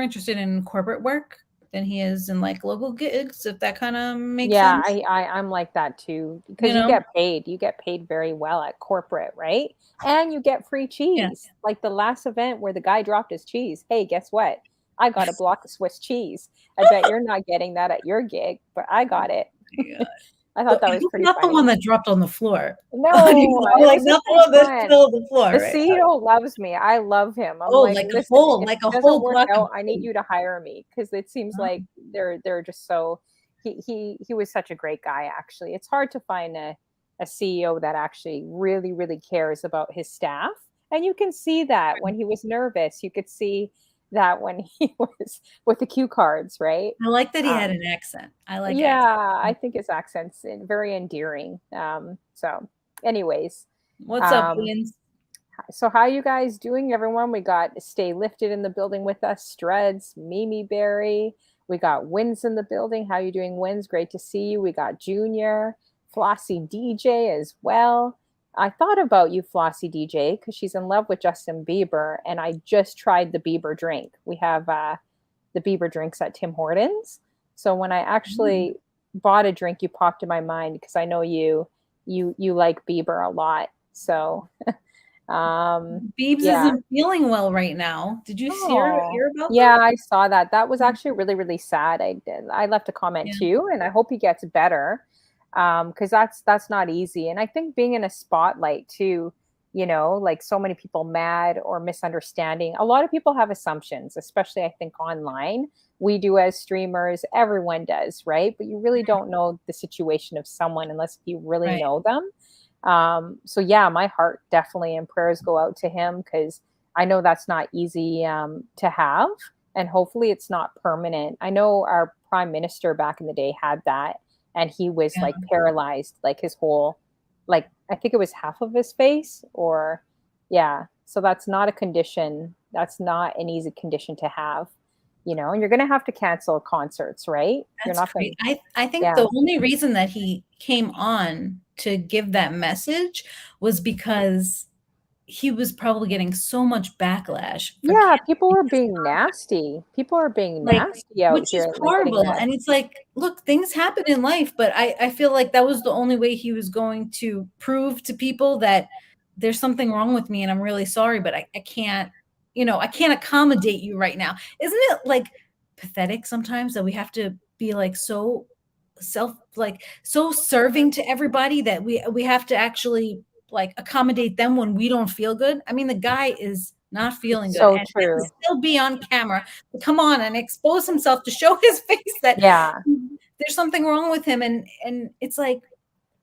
interested in corporate work than he is in like local gigs, if that kind of makes Yeah, sense. I'm like that too You because you know? get paid. You get paid very well at corporate, right? And you get free Yeah. cheese. Like the last event where the guy dropped his cheese. Hey, guess what? I got a block of Swiss cheese. I bet you're not getting that at your gig, but I got it. Yeah. I thought But that I was hope pretty not the one funny. that dropped on the floor. No, it Like was a not the big one that one. filled the floor, The right? CEO loves me. I love him. I'm Oh, like, listen, if like it a doesn't whole work block of out, I need cheese. you to hire me because it seems like they're just so. He was such a great guy. Actually, it's hard to find a CEO that actually really cares about his staff, and you can see that when he was nervous. You could see that when he was with the cue cards, right? I like that he had Um, an accent. I like accents. yeah, I think his accent's very endearing. So, anyways. What's up, Um, Beans? so how you guys doing, everyone? We got Stay Lifted in the building with us, Streds, Mimi Berry. We got Wins in the building. How you doing, Wins? Great to see you. We got Junior, Flossie DJ as well. I thought about you, Flossie DJ, because she's in love with Justin Bieber, and I just tried the Bieber drink. We have the Bieber drinks at Tim Hortons. So when I Mm. actually bought a drink, you popped in my mind because I know you like Bieber a lot. So Biebs yeah. isn't feeling well right now. Did you Oh, hear about yeah, that? I saw that. That was actually really sad. I left a comment Yeah. too, and I hope he gets better. Because that's not easy. And I think being in a spotlight too, like so many people mad or misunderstanding. A lot of people have assumptions, especially I think online. We do as streamers, everyone does, right? But you really don't know the situation of someone unless you really Right. know them. So yeah, my heart definitely and prayers go out to him because I know that's not easy to have, and hopefully it's not permanent. I know our prime minister back in the day had that, and he was Yeah. like paralyzed, like his whole, like I think it was half of his face, or yeah. So that's not a condition. That's not an easy condition to have, and you're gonna have to cancel concerts, right? You're That's not great. gonna, I think yeah. the only reason that he came on to give that message was because he was probably getting so much backlash for Yeah, people canceling are his being nasty. People are being like, nasty out which is here, like getting horrible, mad. and it's like, look, things happen in life, but I feel like that was the only way he was going to prove to people that there's something wrong with me and I'm really sorry, but I can't, I can't accommodate you right now. Isn't it, like, pathetic sometimes that we have to be, like, so serving to everybody that we have to actually, like, accommodate them when we don't feel good? I mean, the guy is not feeling It's good so and has to true. still be on camera come on and expose himself to show his face that Yeah. there's something wrong with him, and it's like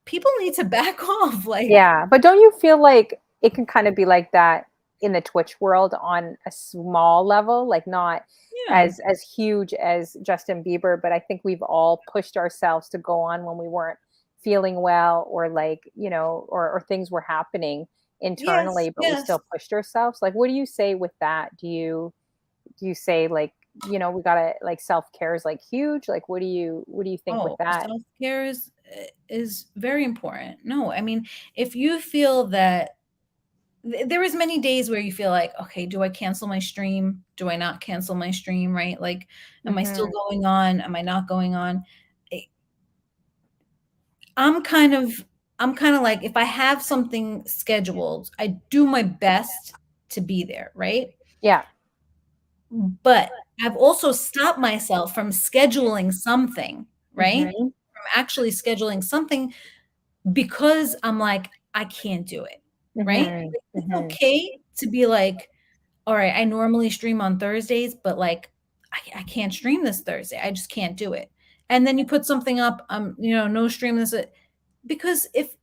people need to back off, like, Yeah, but don't you feel like it can kind of be like that in the Twitch world on a small level, like not yeah, as huge as Justin Bieber, but I think we've all pushed ourselves to go on when we weren't feeling well or like, or things were happening yes, internally, but we yes, still pushed ourselves. Like what do you say with that? Do you say like, we gotta like self-care is like huge? Like what do you think with oh, that? self-care is very important. No, I mean, if you feel that there is many days where you feel like, okay, do I cancel my stream? Do I not cancel my stream? Right? Like, am I still Hmm. going on? Am I not going on? I- I'm kind of I'm kind of like, if I have something scheduled, I do my best to be there, right? Yeah. But I've also stopped myself from scheduling something, right? Hmm. From actually scheduling something because I'm like, I can't do it, right? Hmm. Like, it's Hmm. okay to be like, all right, I normally stream on Thursdays, but like, I can't stream this Thursday. I just can't do it. And then you put something up, no stream this, because if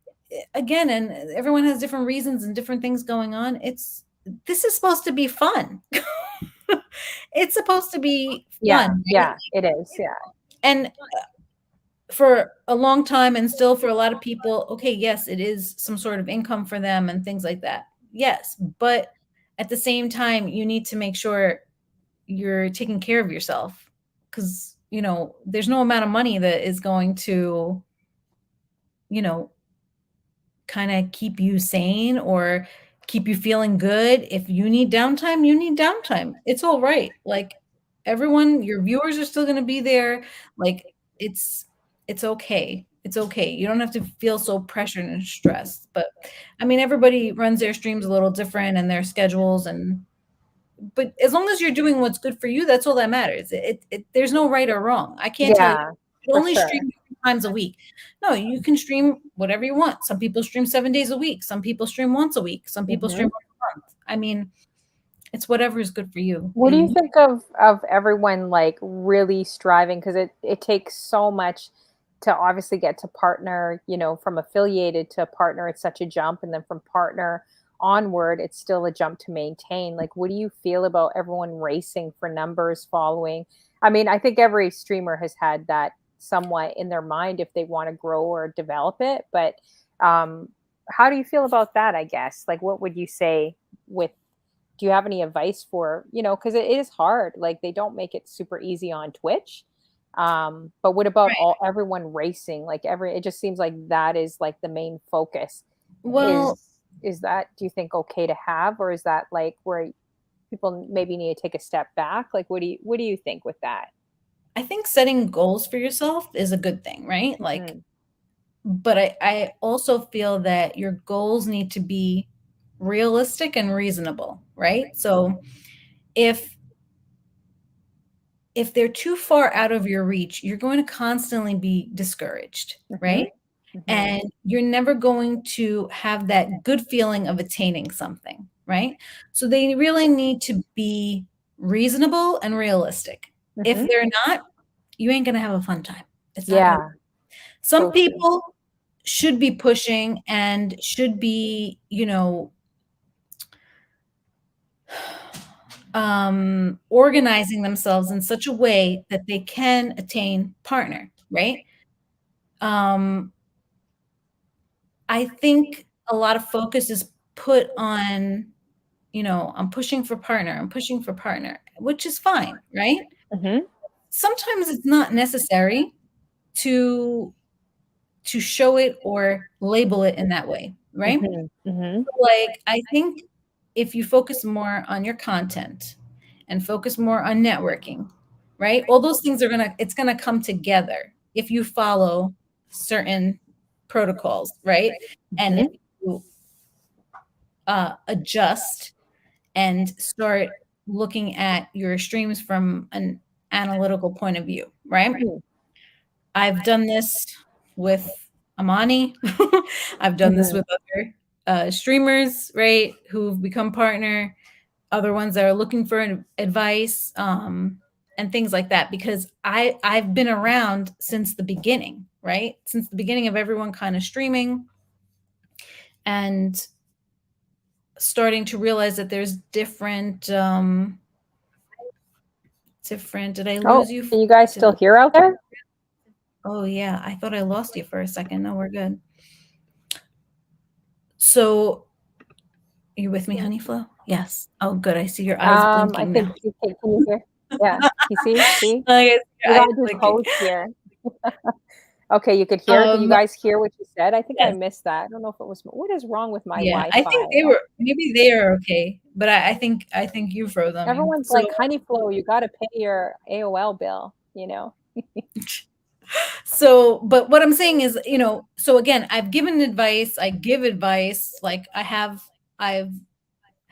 again, and everyone has different reasons and different things going on, this is supposed to be fun. It's supposed to be Yeah, fun, right? yeah, it is, yeah. And for a long time and still for a lot of people, okay, yes, it is some sort of income for them and things like that. Yes, but at the same time, you need to make sure you're taking care of yourself because, there's no amount of money that is going to, you know, kind of keep you sane or keep you feeling good. If you need downtime, you need downtime. It's all right. Like, everyone, your viewers are still going to be there. Like, it's it's okay. It's okay. You don't have to feel so pressured and stressed. But I mean, everybody runs their streams a little different and their schedules, and but as long as you're doing what's good for you, that's all that matters. There's no right or wrong. I can't tell you Yeah, you for only sure. stream 3 times a week. No, you can stream whatever you want. Some people stream 7 days a week. Some people stream once a week. Some people stream Mhm. once a month. I mean, it's whatever is good for you. What do you think of everyone, like, really striving? Because it takes so much to obviously get to partner, from affiliated to partner, it's such a jump, and then from partner onward, it's still a jump to maintain. Like, what do you feel about everyone racing for numbers, following? I mean, I think every streamer has had that somewhat in their mind if they want to grow or develop it, but how do you feel about that, I guess? Like, what would you say with do you have any advice for, because it is hard, like they don't make it super easy on Twitch. But what about Right. everyone racing, like it just seems like that is like the main focus. Well, Is that, do you think, okay to have, or is that like where people maybe need to take a step back? Like what do you think with that? I think setting goals for yourself is a good thing, right? Like, Hmm. but I also feel that your goals need to be realistic and reasonable, right? So if if they're too far out of your reach, you're going to constantly be discouraged, Hmm. right? Hmm. And you're never going to have that good feeling of attaining something, right? So they really need to be reasonable and realistic. If Hmm. they're not, you ain't going to have a fun time. It's not going to. Yeah, Some so true. people should be pushing and should be, organizing themselves in such a way that they can attain partner, right? Um, I think a lot of focus is put on, I'm pushing for partner, I'm pushing for partner, which is fine, right? Hmm. Sometimes it's not necessary to show it or label it in that way, right? Hmm. Hmm. Like, I think if you focus more on your content and focus more on networking, right? All those things it's gonna come together if you follow certain protocols, right? And if Mhm. you adjust and start looking at your streams from an analytical point of view, right? Mhm. I've done this with Amani. I've done this Mhm. with other streamers, right, who've become partner, other ones that are looking for advice, and things like that. Because I've been around since the beginning, right? Since the beginning of everyone kind of streaming and starting to realize that there's different. Did I Oh, lose you? can you guys still hear out there? Oh yeah, I thought I lost you for a second. No, we're good. So, you with me, Honey Flo? Yes. Oh, good. I see your eyes I blinking think now. can you hear? Yeah. You see? I see your We eyes gotta do blinking. codes here. Okay, you could hear. Did you Um, guys hear what you said? I think I yes. missed that. I don't know if it was what is wrong with my Yeah, I think Wi-Fi? maybe they are okay, but I think you froze on me. Everyone's So like, "Honey Flow, you gotta pay your AOL bill," you know? but what I'm saying is, so again, I've given advice, I give advice, like I've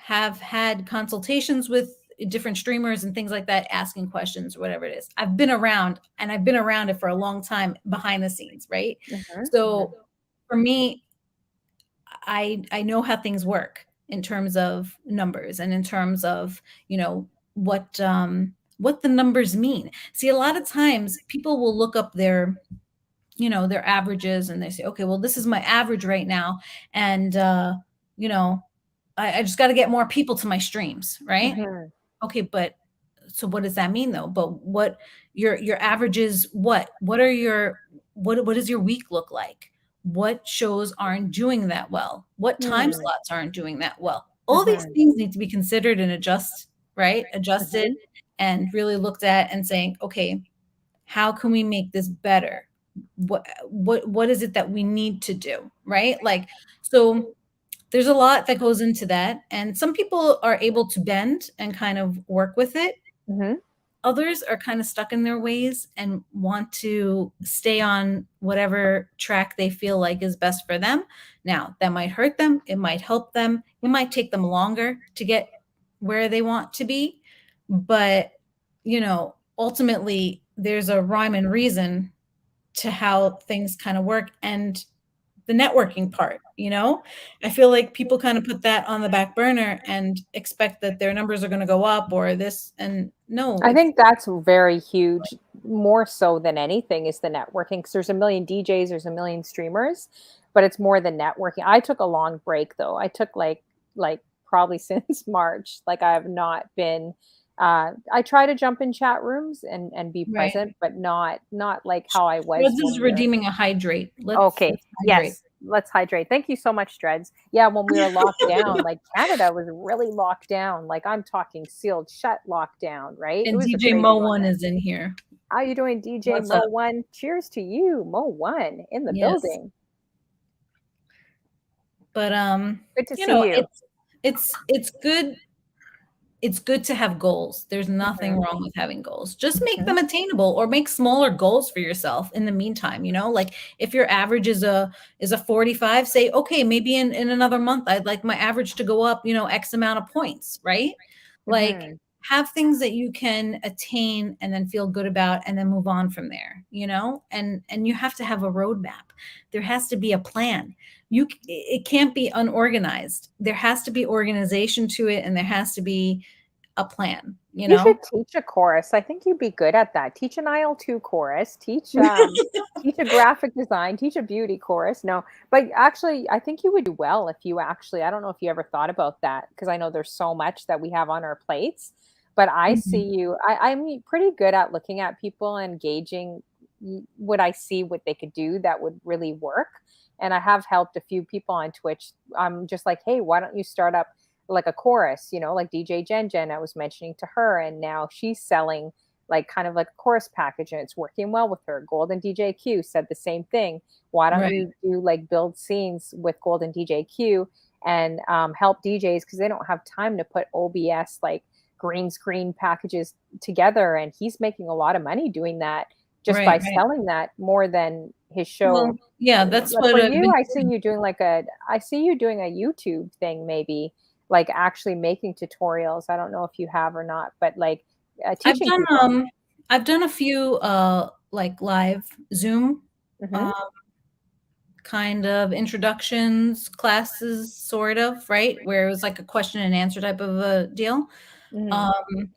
had consultations with different streamers and things like that, asking questions, whatever it is. I've been around, and I've been around it for a long time behind the scenes, right? Mhm. So for me, I know how things work in terms of numbers and in terms of, what the numbers mean. See, a lot of times people will look up their averages, and they say, okay, well, this is my average right now. And you know, I just got to get more people to my streams, right? Mhm. Okay, but so what does that mean though? But what your average is, what does your week look like? What shows aren't doing that well? What time Hmm. slots aren't doing that well? All these Mhm. things need to be considered and adjusted Mhm. and really looked at and saying, okay, how can we make this better? What is it that we need to do, right? Like, so there's a lot that goes into that, and some people are able to bend and kind of work with it. Mhm. Others are kind of stuck in their ways and want to stay on whatever track they feel like is best for them. Now, that might hurt them, it might help them, it might take them longer to get where they want to be, but ultimately there's a rhyme and reason to how things kind of work. And the networking part, I feel like people kind of put that on the back burner and expect that their numbers are going to go up or this, and no, I it's think that's very huge, more so than anything is the networking. Because there's a million DJs, there's a million streamers, but it's more the networking. I took a long break though. I took like probably since March. Like I have not been I try to jump in chat rooms and be right. present, but not like how I was Shreds is when we were redeeming a hydrate. Let's okay. hydrate. Yes. Let's hydrate. Thank you so much, Dreads. Yeah, when we were locked down, like Canada was really locked down. Like I'm talking sealed shut lockdown, right? It And was a DJ crazy Mo one One then. is in here. How you doing, DJ What's Mo up? One? Cheers to you, Mo One, in the Yes. building. But Good to see you. it's good. It's good to have goals. There's nothing Mhm, wrong with having goals. Just make mhm, them attainable or make smaller goals for yourself in the meantime, like if your average is a 45, say, okay, maybe in another month I'd like my average to go up, X amount of points, right? Like mhm. have things that you can attain and then feel good about and then move on from there, and you have to have a roadmap. There has to be a plan. It can't be unorganized. There has to be organization to it, and there has to be a plan, You should teach a chorus. I think you'd be good at that. Teach an IL2 chorus. Teach a graphic design. Teach a beauty chorus. No, but actually, I think you would do well if you actually. I don't know if you ever thought about that because I know there's so much that we have on our plates. But I see Mhm. you. I'm pretty good at looking at people and gauging what I see, what they could do that would really work. And I have helped a few people on Twitch. I'm just like, hey, why don't you start up like a chorus, like DJ Jen, I was mentioning to her, and now she's selling like kind of like a chorus package and it's working well with her. Golden DJ Q said the same thing. Why don't Right. you do like build scenes with Golden DJ Q and help DJs because they don't have time to put OBS like green screen packages together. And he's making a lot of money doing that just by Right, right. selling that more than his Well, show. yeah, that's But what for I've you, been doing. I see you doing a YouTube thing, maybe like actually making tutorials. I don't know if you have or not, but like I've teaching done people. I've done a few like live Zoom Hmm. um kind of introductions classes, sort of, right? Where it was like a question and answer type of a deal. Hmm. Um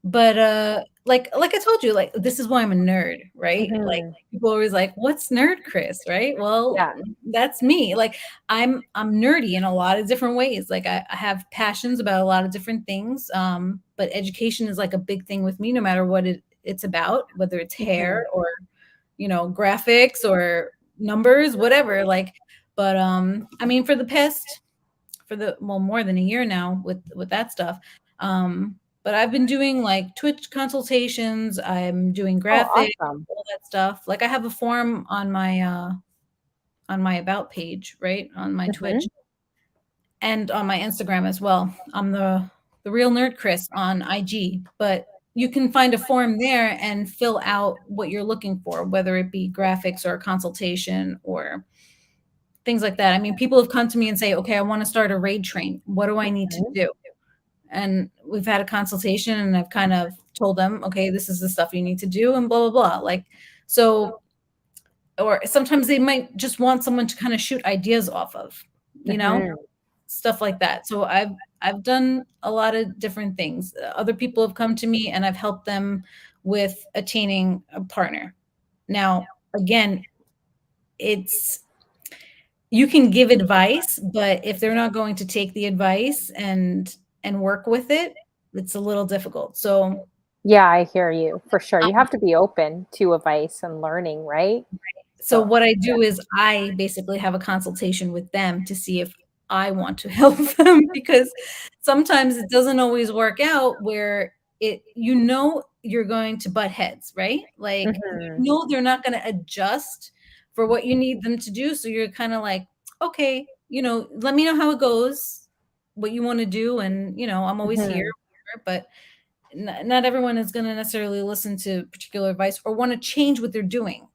But, like I told you, like, this is why I'm a nerd, right? Like, Hmm. people are always like, "What's Nerdchris?" Right? Well, Yeah. that's me. Like, I'm nerdy in a lot of different ways. Like, I have passions about a lot of different things, but education is, like, a big thing with me no matter what it's about, whether it's Hmm. hair or, graphics or numbers, whatever, like but, I mean, more than a year now with that stuff. But I've been doing like Twitch consultations. I'm doing Oh, graphics, awesome. all that stuff. Like I have a form on my about page, right? On my Hmm. Twitch and on my Instagram as well. I'm the real nerd Chris on IG, but you can find a form there and fill out what you're looking for, whether it be graphics or a consultation or things like that. I mean, people have come to me and say, "Okay, I want to start a raid train. What do I need to Hmm. do?" And we've had a consultation and I've kind of told them, "Okay, this is the stuff you need to do," and blah blah blah. Like so or sometimes they might just want someone to kind of shoot ideas off of, you know? Hmm. Stuff like that. So I've done a lot of different things. Other people have come to me and I've helped them with attaining a partner. Now, again, it's you can give advice, but if they're not going to take the advice and work with it, it's a little difficult. So, Yeah, I hear you for sure. You um, have to be open to advice and learning, right? so So, what I yeah. do is I basically have a consultation with them to see if I want to help them because sometimes it doesn't always work out where you're going to butt heads, right? Like Hmm. they're not going to adjust for what you need them to do. So you're kind of like, okay, let me know how it goes, what you want to do. And, I'm always here, Hmm. but not everyone is going to necessarily listen to particular advice or want to change what they're doing.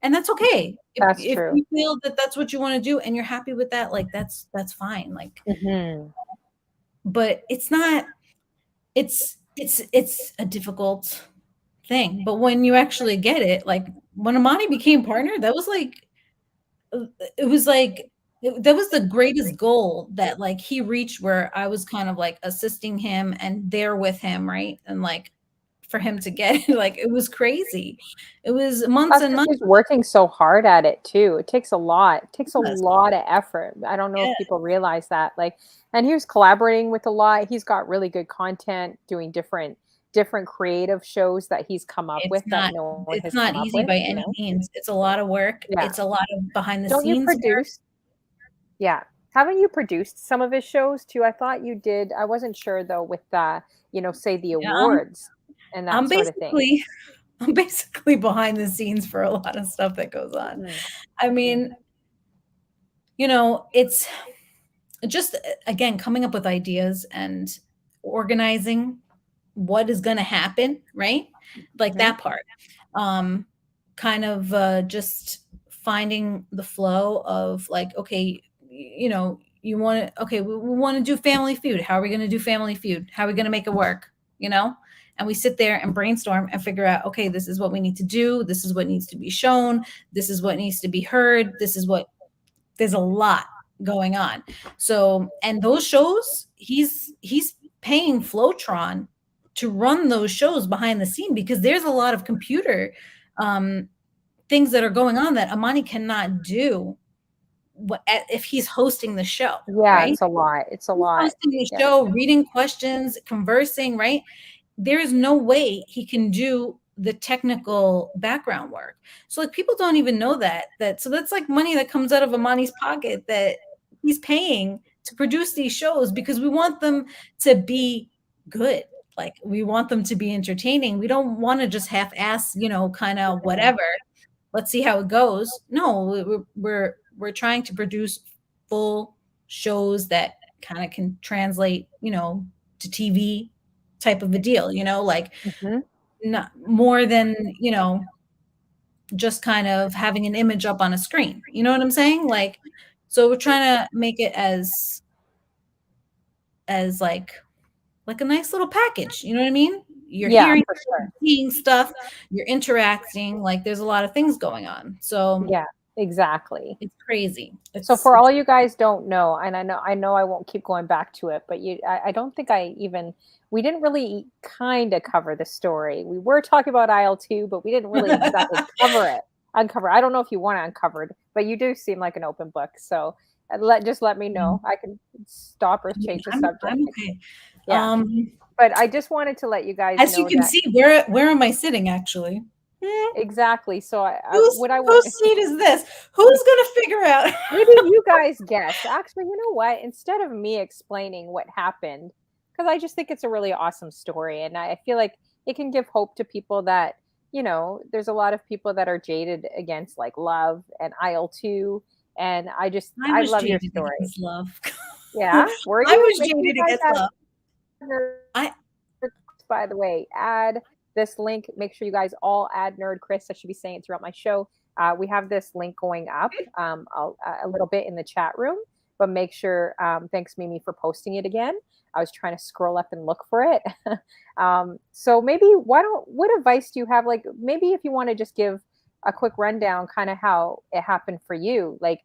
And that's okay. That's If true. you feel that that's what you wanna do and you're happy with that, like, that's fine, like, Hmm. but it's not it's a difficult thing, but when you actually get it, like, when Amani became partner, that was like, uh, it was like that was the greatest goal that, like, he reached where I was kind of, like, assisting him and there with him, right? And, like, for him to get it, like, it was crazy. It was months Plus, and because months. he's working so hard at it too. It takes a lot. It takes a Yes, lot of effort. I don't know if yeah, people realize that. Like, and he was collaborating with a lot. He's got really good content, doing different creative shows that he's come up it's with that not no one it's has not come up easy with, by you any know? means. It's a lot of work. Yeah. It's a lot of behind the Don't you scenes work. produce Yeah. Haven't you produced some of his shows too? I thought you did. I wasn't sure though with say the Yeah, awards and that I'm sort of thing. basically I'm basically behind the scenes for a lot of stuff that goes on. Mhm. I Mhm. mean, it's just again coming up with ideas and organizing what is going to happen, right? Like Mhm. that part. Um kind of just finding the flow of like, okay, you want to, okay, we want to do Family Feud. How are we going to do Family Feud? How are we going to make it work? You know? And we sit there and brainstorm and figure out, okay, this is what we need to do. This is what needs to be shown. This is what needs to be heard. This is what there's a lot going on. So, and those shows, he's paying Flowtron to run those shows behind the scene because there's a lot of computer um, things that are going on that Amani cannot do if he's hosting the show, Yeah, right? it's a lot. It's a He's lot. hosting the Yeah. show, reading questions, conversing, right? There is no way he can do the technical background work. So like people don't even know that so that's like money that comes out of Amani's pocket that he's paying to produce these shows because we want them to be good. Like we want them to be entertaining. We don't want to just half-ass, kind of Mhm. whatever. Let's see how it goes. No, we're trying to produce full shows that kind of can translate, to TV type of a deal, like Mhm. not more than, just kind of having an image up on a screen. You know what I'm saying? Like, so we're trying to make it as like a nice little package. You know what I mean? You're Yeah, hearing, for sure. seeing stuff, you're interacting, like there's a lot of things going on. So Yeah, exactly. it's crazy. So It's for it's all you guys don't know, and I know I won't keep going back to it, but I don't think we didn't really kind of cover the story. We were talking about IL-2, but we didn't really exactly uncover. I don't know if you want to uncover it, but you do seem like an open book. So just let me know. I can stop or I mean, change the I'm subject. okay. Yeah. But I just wanted to let you guys As you know can that see, where am I sitting actually? exactly. So Who's what I want whose seat is this? Who's gonna figure out? maybe you guys guess. Actually, you know what? Instead of me explaining what happened, because I just think it's a really awesome story, and I feel like it can give hope to people that there's a lot of people that are jaded against like love and IL-2, and I I was love your jaded story. against love. Yeah, were I you? was Make sure you jaded guys against add love. I by the way, add this link. Make sure you guys all add Nerdchris. I should be saying it throughout my show. We have this link going up a little bit in the chat room, but make sure, thanks Mimi for posting it again. I was trying to scroll up and look for it. So maybe what advice do you have? Like maybe if you want to just give a quick rundown, kind of how it happened for you, like,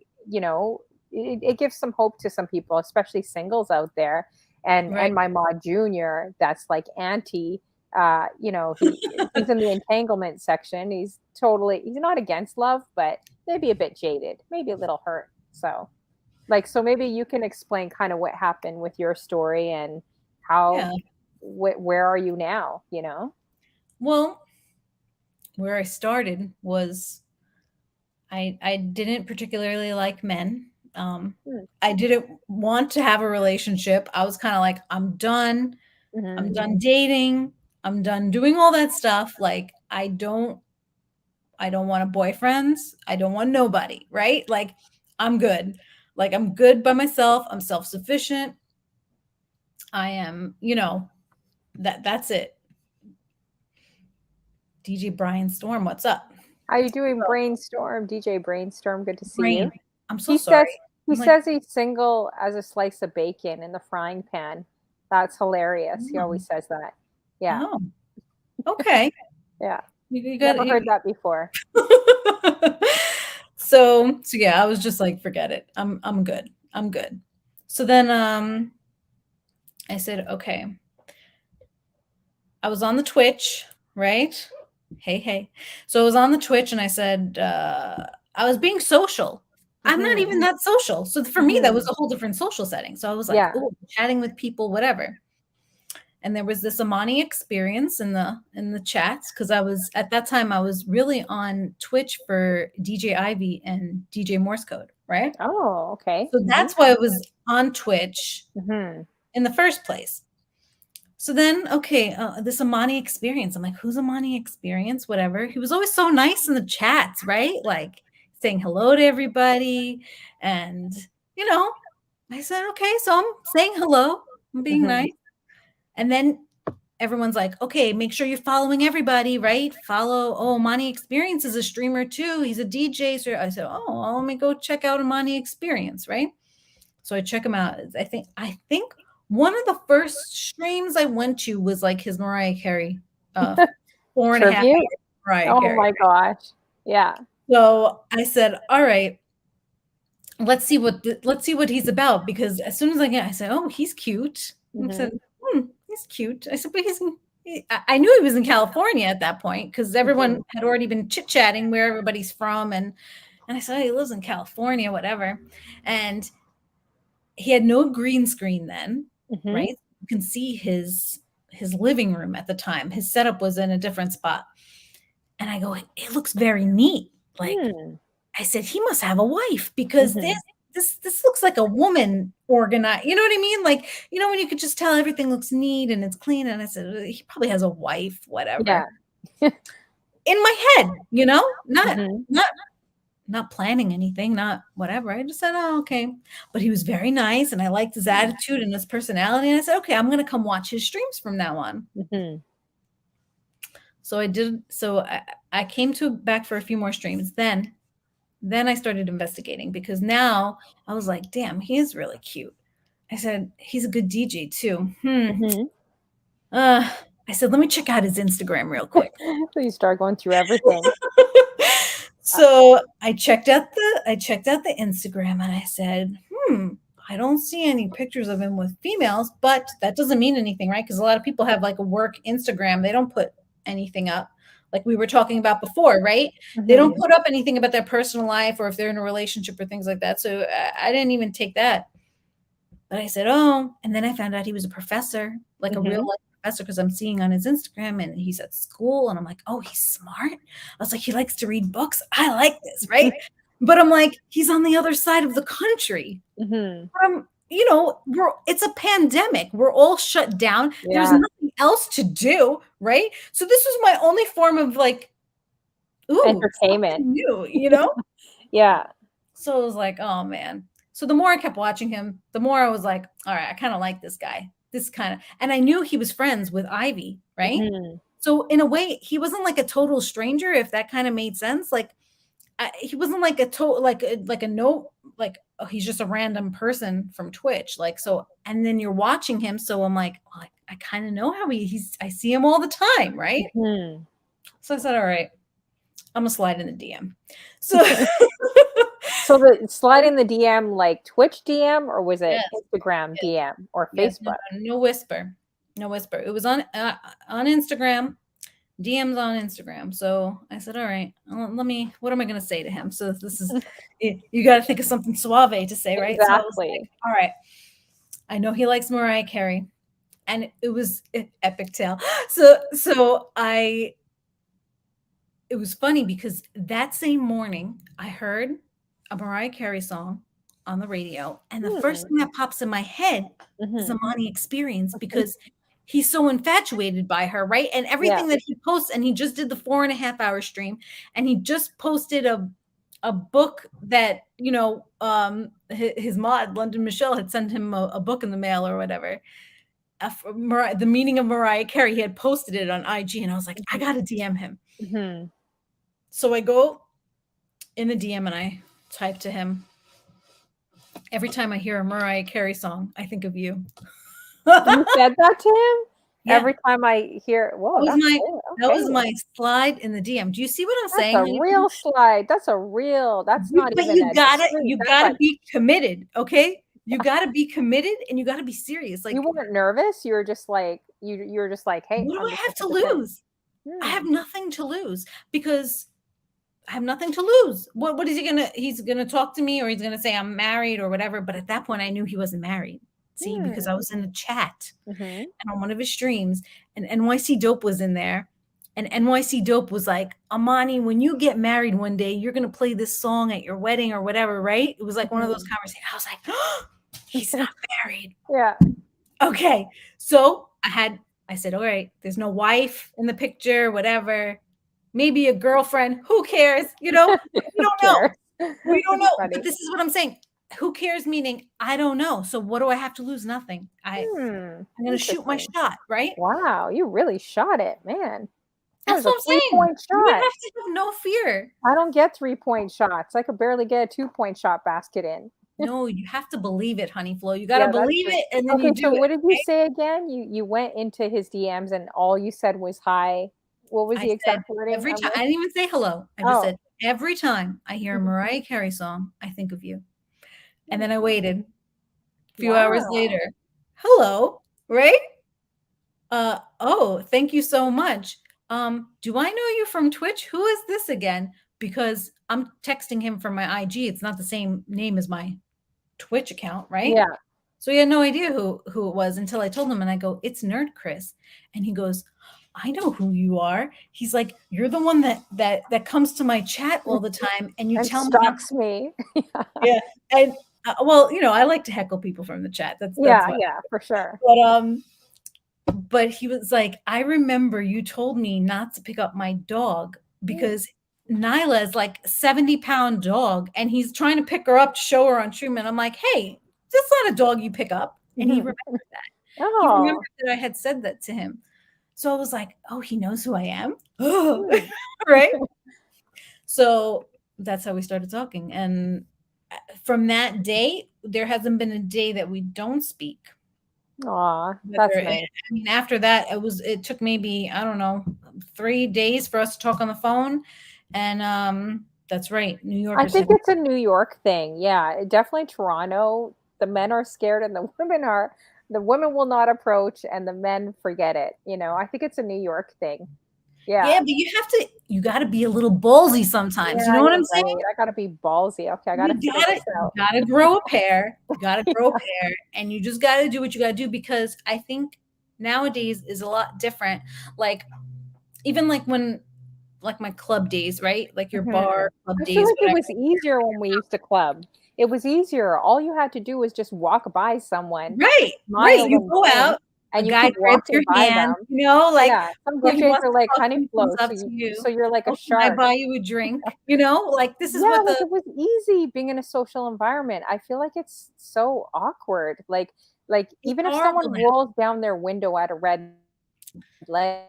it gives some hope to some people, especially singles out there. And right. my mod junior, that's like anti, he's in the entanglement section. He's not against love, but maybe a bit jaded, maybe a little hurt. So maybe you can explain kind of what happened with your story and how, Yeah. where are you now, Well, where I started was I didn't particularly like men. Hmm. I didn't want to have a relationship. I was kind of like, I'm done. I'm Mhm. done dating. I'm done doing all that stuff. Like, I don't want a boyfriend. I don't want nobody, right? Like, I'm good. Like, I'm good by myself. I'm self-sufficient. I am, that's it. DJ Brian Storm, what's up? How you doing, So, Brainstorm? DJ Brainstorm, good to see Brain, you. I'm so He says sorry. he I'm like, says he's single as a slice of bacon in the frying pan. That's hilarious. He oh, always says that. Yeah. oh, okay. Yeah. You got Never heard that before. so yeah, I was just like, forget it. I'm good. I'm good. So then I said, okay. I was on the Twitch, right? Hey, hey. So I was on the Twitch and I said, I was being social. I'm not Mhm. even that social. So for me, that was Mhm. a whole different social setting. So I was like, Yeah. oh, chatting with people, whatever. And there was this Amani experience in the chats because I was at that time I was really on Twitch for DJ Ivy and DJ Morse Code, right? Oh, okay. So Mhm. that's why I was on Twitch Mhm. in the first place. So then, okay, this Amani experience. I'm like, who's Amani experience? Whatever. He was always so nice in the chats, right? Like saying hello to everybody. And, you know, I said, okay, so I'm saying hello. I'm being Mhm. nice. And then everyone's like, okay, make sure you're following everybody, right? Follow. Oh, Amani Experience is a streamer too. He's a DJ. So I said, oh, well, let me go check out Amani Experience, right? So I check him out. I think one of the first streams I went to was like his Mariah Carey, 4.5 hours Tribute. Mariah Oh Carey. my gosh. Yeah. So I said, all right, let's see what he's about because as soon as I said, oh, he's cute. I said, Mhm. he's cute. I said, but I knew he was in California at that point because everyone Mhm. had already been chit chatting where everybody's from, and I said, oh, he lives in California, whatever, and he had no green screen then, Mhm. right? You can see his living room at the time. His setup was in a different spot, and I go, it looks very neat, like. Hmm. I said, he must have a wife because this Mhm. this looks like a woman organized. You know what I mean? Like, when you could just tell everything looks neat and it's clean. And I said, he probably has a wife, whatever. Yeah. In my head, not Mhm. not not planning anything, not whatever. I just said, oh, okay. But he was very nice and I liked his attitude and his personality. And I said, okay, I'm going to come watch his streams from now on. Mm-hmm. So I did. So I came back for a few more streams. Then I started investigating because now I was like, damn, he is really cute. I said, he's a good DJ too. Mm-hmm. I said, let me check out his Instagram real quick. So you start going through everything. So I checked out the Instagram and I said, I don't see any pictures of him with females, but that doesn't mean anything, right? Because a lot of people have like a work Instagram. They don't put anything up like we were talking about before, right? Mm-hmm. They don't put up anything about their personal life or if they're in a relationship or things like that. So I didn't even take that. But I said, oh, and then I found out he was a professor, like a real life professor, because I'm seeing on his Instagram and he's at school. And I'm like, oh, he's smart. I was like, he likes to read books. I like this, right? But I'm like, he's on the other side of the country. You know, it's a pandemic. We're all shut down. Yeah. There's nothing else to do, right? So this was my only form of like, entertainment. New, you know? Yeah. So I was like, oh man. So the more I kept watching him, the more I was like, all right, I kind of like this guy. And I knew he was friends with Ivy, right? Mm-hmm. So in a way, he wasn't like a total stranger, if that kind of made sense. Like he wasn't like he's just a random person from Twitch. Like, so, and then you're watching him. So I'm like, well, I kind of know how I see him all the time, right? Mm-hmm. So I said, all right, I'm gonna slide in the DM. So So the slide in the DM, like Twitch DM, or was it Instagram DM or Facebook? No whisper. It was on Instagram, DMs on Instagram. So I said, all right, what am I going to say to him? So this is, you got to think of something suave to say, right? Exactly. So I was like, all right, I know he likes Mariah Carey, and it was an epic tale. So it was funny because that same morning I heard a Mariah Carey song on the radio. And the first thing that pops in my head is a Monty Experience, because he's so infatuated by her, right? And everything that he posts, and he just did the 4.5-hour stream, and he just posted a book that, you know, his mod, London Michelle, had sent him a book in the mail or whatever. The Meaning of Mariah Carey, he had posted it on IG, and I was like, I got to DM him. Mm-hmm. So I go in the DM and I type to him, every time I hear a Mariah Carey song, I think of you. You said that to him? Yeah. Every time I hear, whoa, that was my slide in the DM. Do you see what I'm saying? That's a real slide. That's not but even. You gotta be committed, okay? You gotta be committed and you gotta be serious. Like, you weren't nervous. You were just like, you were just like, hey, what do I have to lose? I have nothing to lose, because I have nothing to lose. What is he's gonna talk to me, or he's gonna say I'm married or whatever. But at that point I knew he wasn't married. See, because I was in a chat and on one of his streams, and NYC Dope was in there, and NYC Dope was like, Amani, when you get married one day, you're gonna play this song at your wedding or whatever, right? It was like one of those conversations. I was like, oh, he's not married. Yeah. Okay. So I said, all right, there's no wife in the picture, whatever. Maybe a girlfriend. Who cares? You know, we don't know. We don't know. But this is what I'm saying. Who cares? Meaning, I don't know. So what do I have to lose? Nothing. I'm going to shoot my shot, right? Wow, you really shot it, man. That's what I'm saying. 3-point shot. You have to have no fear. I don't get 3-point shots. I could barely get a 2-point shot basket in. No, you have to believe it, Honey Flo. You got to believe it, and then you do so what did you say again? You went into his DMs, and all you said was hi. What was the exact wording? Every time, I didn't even say hello. I just said, every time I hear a Mariah Carey song, I think of you. And then I waited a few hours later. Hello, right? Oh, thank you so much. Do I know you from Twitch? Who is this again? Because I'm texting him from my IG. It's not the same name as my Twitch account, right? Yeah. So he had no idea who it was until I told him, and I go, it's Nerdchris. And he goes, I know who you are. He's like, you're the one that comes to my chat all the time, and you tell me. Yeah. And well, you know, I like to heckle people from the chat. That's for sure. But he was like, I remember you told me not to pick up my dog because Nyla is like 70-pound dog, and he's trying to pick her up to show her on treatment. I'm like, hey, that's not a dog you pick up. And he remembered that. He remembered Oh, that I had said that to him. So I was like, oh, he knows who I am. hmm. Right. So that's how we started talking. And from that day, there hasn't been a day that we don't speak. Aw, that's I nice. mean, after that, it took maybe, I don't know, 3 days for us to talk on the phone. And that's right. New I Yorkers think have, it's a New York thing. Yeah, definitely Toronto. The men are scared and the women will not approach and the men forget it. I think it's a New York thing. yeah, Yeah. but you got to be a little ballsy sometimes. You Yeah, know what I'm you're saying? right. I gotta be ballsy. Okay, I gotta You figure gotta, this you out. gotta grow a pair. You gotta grow a pair, and you just gotta do what you gotta do, because I think nowadays is a lot different. Like, even like when, like my club days, right? Like your Mhm. bar club I feel days, like it whatever. was easier when we used to club. It was easier. All you had to do was just walk by someone, Right, right. smile You and go blink, out, a and you guy keep grabs your walking by hand, them. like, Yeah, some or he DJs wants are to like talk to honey you, comes flow, up so to you you. so you're like a "Oh, can I shark. buy you a drink?" Like, this is Yeah, what like the it was easy being in a social environment. I feel like it's so awkward. Like it's even if horrible someone now. rolls down their window at a red light,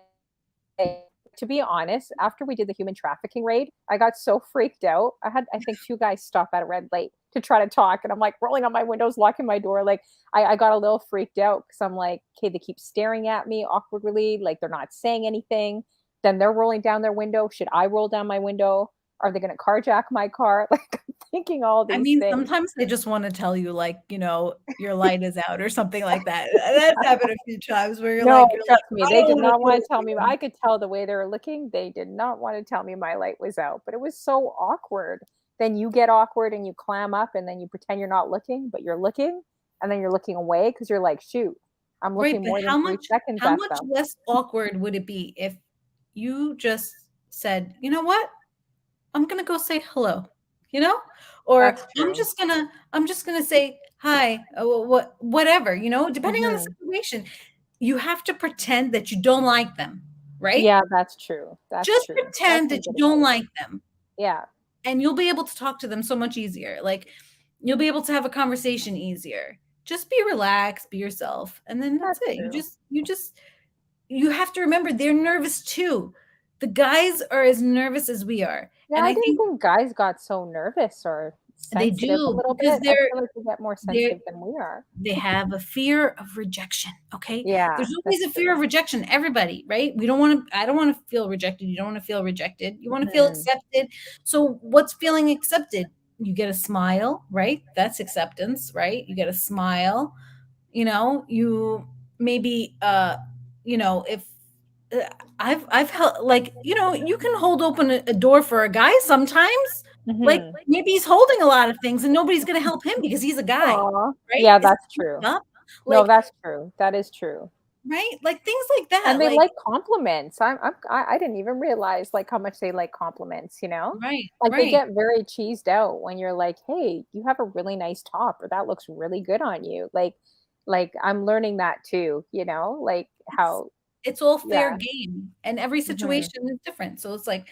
to be honest, after we did the human trafficking raid, I got so freaked out. I had, I think, two guys stop at a red light to try to talk, and I'm like rolling on my windows, locking my door. Like I got a little freaked out because I'm like, okay, they keep staring at me awkwardly, like they're not saying anything. Then they're rolling down their window. Should I roll down my window? Are they going to carjack my car? Like I'm thinking all I these mean, things. sometimes they just wanna tell you, like, your light is out or something like that. That's happened a few times where No, you're like, trust me, "I they don't did wanna not deal wanna with tell me. you." I could tell the way they were looking, they did not wanna tell me my light was out, but it was so awkward. Then you get awkward and you clam up and then you pretend you're not looking, but you're looking, and then you're looking away because 'cause you're like, "Shoot, I'm Right, looking but more than 3 seconds how at much them." less awkward would it be if you just said, "You know what? I'm gonna go say hello," you know? Or That's true. I'm just gonna say, "Hi," whatever, depending on the Mhm. situation. You have to pretend that you don't like them, right? Yeah, that's true. That's Just true. That's pretend some that you good don't advice. like them, Yeah, and you'll be able to talk to them so much easier. Like, you'll be able to have a conversation easier. Just be relaxed, be yourself, and then that's that's it. true. You have to remember they're nervous too. The guys are as nervous as we are. Yeah, And I I didn't think think guys got so nervous or they sensitive a do, little because bit. I feel like they get more they're sensitive than we are. they have a fear of rejection, okay? Yeah, There's always that's a fear true. of rejection, everybody, right? We don't wanna I don't wanna feel rejected, you don't wanna feel rejected, you wanna feel Mhm. accepted. So, what's feeling accepted? You get a smile, right? That's acceptance, right? You get a smile, you maybe, if uh, I've held, like, you can hold open a door for a guy sometimes. Like, Mhm. maybe he's holding a lot of things and nobody's gonna help him because he's a guy, Aw. right? Yeah, Is that's that true. messed up? No, Like, that's true. That is true. right? Like, things like that, And they like, like compliments. I didn't even realize, like, how much they like compliments, you know? right, Like, they right. get very cheesed out when you're like, "Hey, you have a really nice top," or "That looks really good on you." Like, I'm learning that too, like, It's how it's all fair yeah. game, and every Mhm. situation is different. So it's like,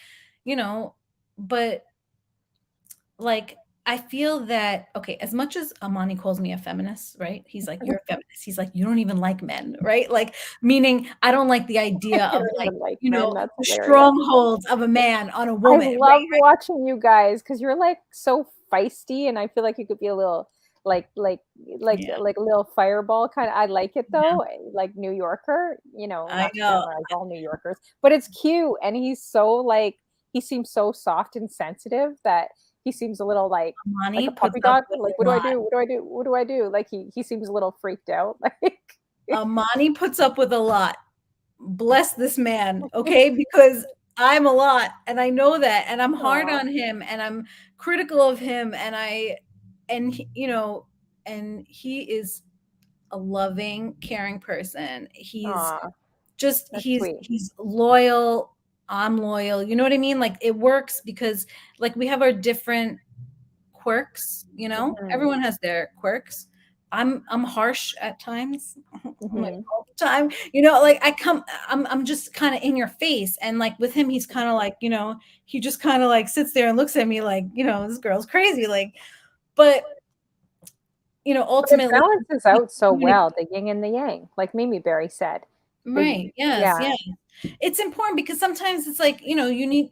you know, but, like, I feel that, okay, as much as Amani calls me a feminist, right? He's like, "You're a feminist." He's like, "You don't even like men," right? Like, meaning I don't like the idea You of, don't like, even like men, that's the hilarious. strongholds of a man on a I woman, love right? watching you guys because 'cause you're, like, so feisty, and I feel like you could be a little like like Yeah, like a little fireball kinda. I like it yeah, though, like New Yorker, I not to know. generalize all New Yorkers, but it's cute, and he's so, like he seems so soft and sensitive that he seems a little like Amani a puts puppy up dog, with like, a "What do I lot. do? What do I do? What do I do?" Like, he seems a little freaked out, like Amani puts up with a lot. Bless this man, okay? Because I'm a lot, and I know that, and I'm hard Aw, on him, and I'm critical of him, and and he is a loving, caring person. aw, that's sweet. He's loyal. I'm loyal. You know what I mean? Like, it works because, like, we have our different quirks. Mhm. Everyone has their quirks, I'm harsh at times. I'm like Hmm. all the time, like I'm just kind of in your face. And like with him, he's kind of like, he just kind of like sits there and looks at me like, this girl's crazy. Like, but But it ultimately balances we out so communicate. well, the yin and the yang, like Mimi Berry said. The Right. Yes. Yeah. Yeah. It's important because sometimes it's like, you need,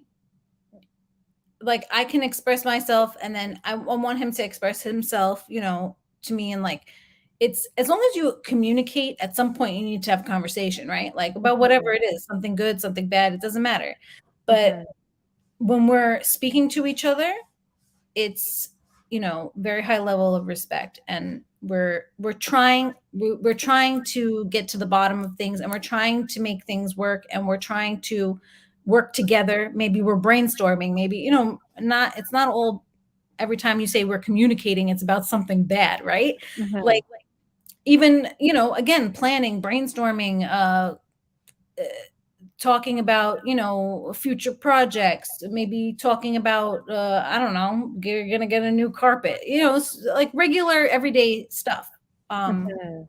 like, I can express myself and then I want him to express himself, to me. And like, it's as long as you communicate, at some point you need to have a conversation, right? Like about whatever Hmm. it is, something good, something bad, it doesn't matter. But Hmm. when we're speaking to each other, it's, very high level of respect, and we're trying to get to the bottom of things, and we're trying to make things work, and we're trying to work together. Maybe we're brainstorming, maybe, not, it's not all, every time you say we're communicating it's about something bad, right? Hmm. Like even, again, planning, brainstorming, talking about, future projects, maybe talking about, I don't know, you're gonna get a new carpet, like regular everyday stuff. um Hmm.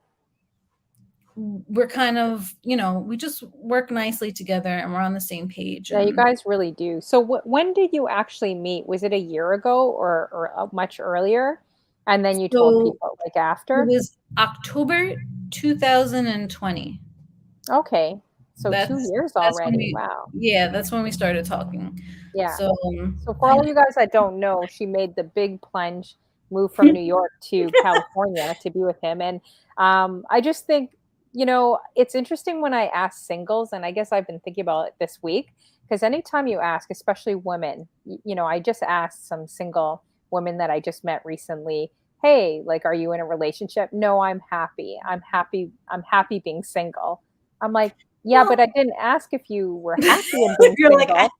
we're kind of, we just work nicely together, and we're on the same page. Yeah, you And guys really do. So when did you actually meet? Was it a year ago or much earlier? And then you told so people like it after? was October 2020. Okay. So 2 that's years that's when already. we Wow. Yeah, that's when we started talking. Yeah. So So for I all know. you guys that don't know, she made the big plunge, move from New York to California to be with him. And I just think, it's interesting when I ask singles, and I guess I've been thinking about it this week, because anytime you ask, especially women, I just asked some single women that I just met recently, hey, like, are you in a relationship? No, I'm happy. I'm happy. I'm happy being single. I'm like, yeah, but Well, I didn't ask if you were happy in being you're like, single.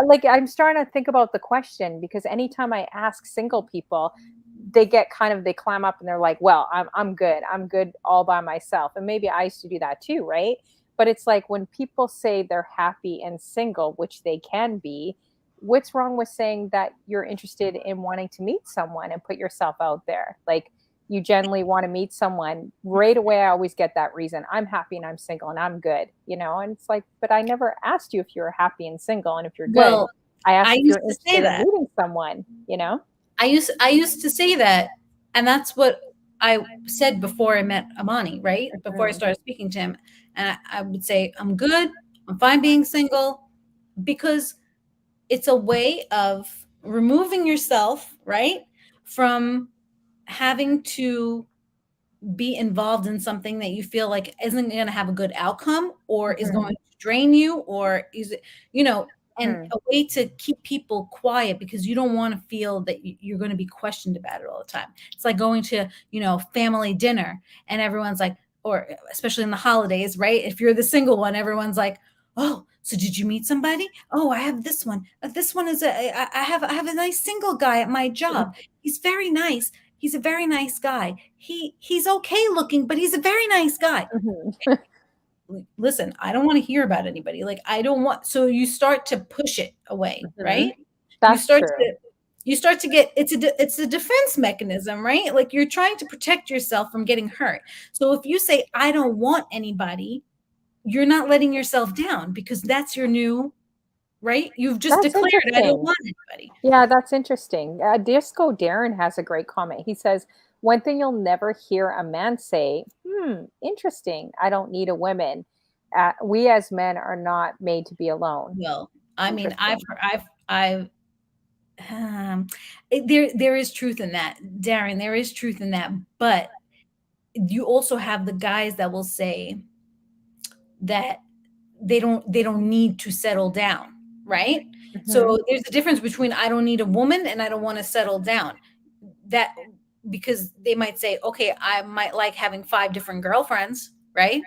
Like I'm starting to think about the question, because anytime I ask single people, they get kind of, they clam up and they're like, "Well, I'm good. I'm good all by myself." And maybe I used to do that too, right? But it's like when people say they're happy and single, which they can be, what's wrong with saying that you're interested in wanting to meet someone and put yourself out there? Like, you generally want to meet someone right away. I always get that reason. I'm happy and I'm single and I'm good. And it's like, but I never asked you if you're happy and single and if you're good. well, I I asked if you're used to say interested in that. meeting someone. I used to say that, and that's what I said before I met Amani, right? Before I Mhm. started speaking to him. And I would say, I'm good, I'm fine being single, because it's a way of removing yourself, right? From having to be involved in something that you feel like isn't going to have a good outcome, or is going Mhm. to drain you, or is it, and Mhm. a way to keep people quiet, because you don't want to feel that you're going to be questioned about it all the time. It's like going to, family dinner, and everyone's like, or especially in the holidays, right? If you're the single one, everyone's like, oh, so did you meet somebody? Oh, I have this one. This one is I have a nice single guy at my job. He's very nice. He's a very nice guy. He's okay looking, but he's a very nice guy. Mhm. Listen, I don't want to hear about anybody. Like, I don't want, so you start to push it away, right? Mhm. You That's start true. to you start to get, it's a defense mechanism, right? Like, you're trying to protect yourself from getting hurt. So if you say I don't want anybody, you're not letting yourself down, because that's your new, right? You've just That's declared I don't interesting. want anybody. Yeah, that's interesting. Disco Darren has a great comment. He says, one thing you'll never hear a man say, interesting. I don't need a woman. We as men are not made to be alone. Well, I mean, Interesting. I've there is truth in that, Darren. There is truth in that, but you also have the guys that will say that they don't need to settle down, right? Hmm. So there's a difference between I don't need a woman and I don't want to settle down. That, because they might say, okay, I might like having five different girlfriends, right?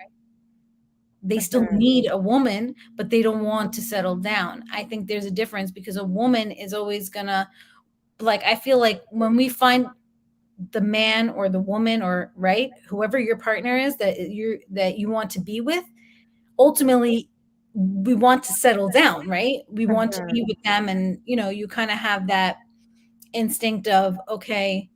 They still Hmm. need a woman, but they don't want to settle down. I think there's a difference, because a woman is always gonna, like, I feel like when we find the man or the woman, or right, whoever your partner is that you want to be with, ultimately we want to settle down, right? We want to Hmm. be with them, and you kind of have that instinct of, okay,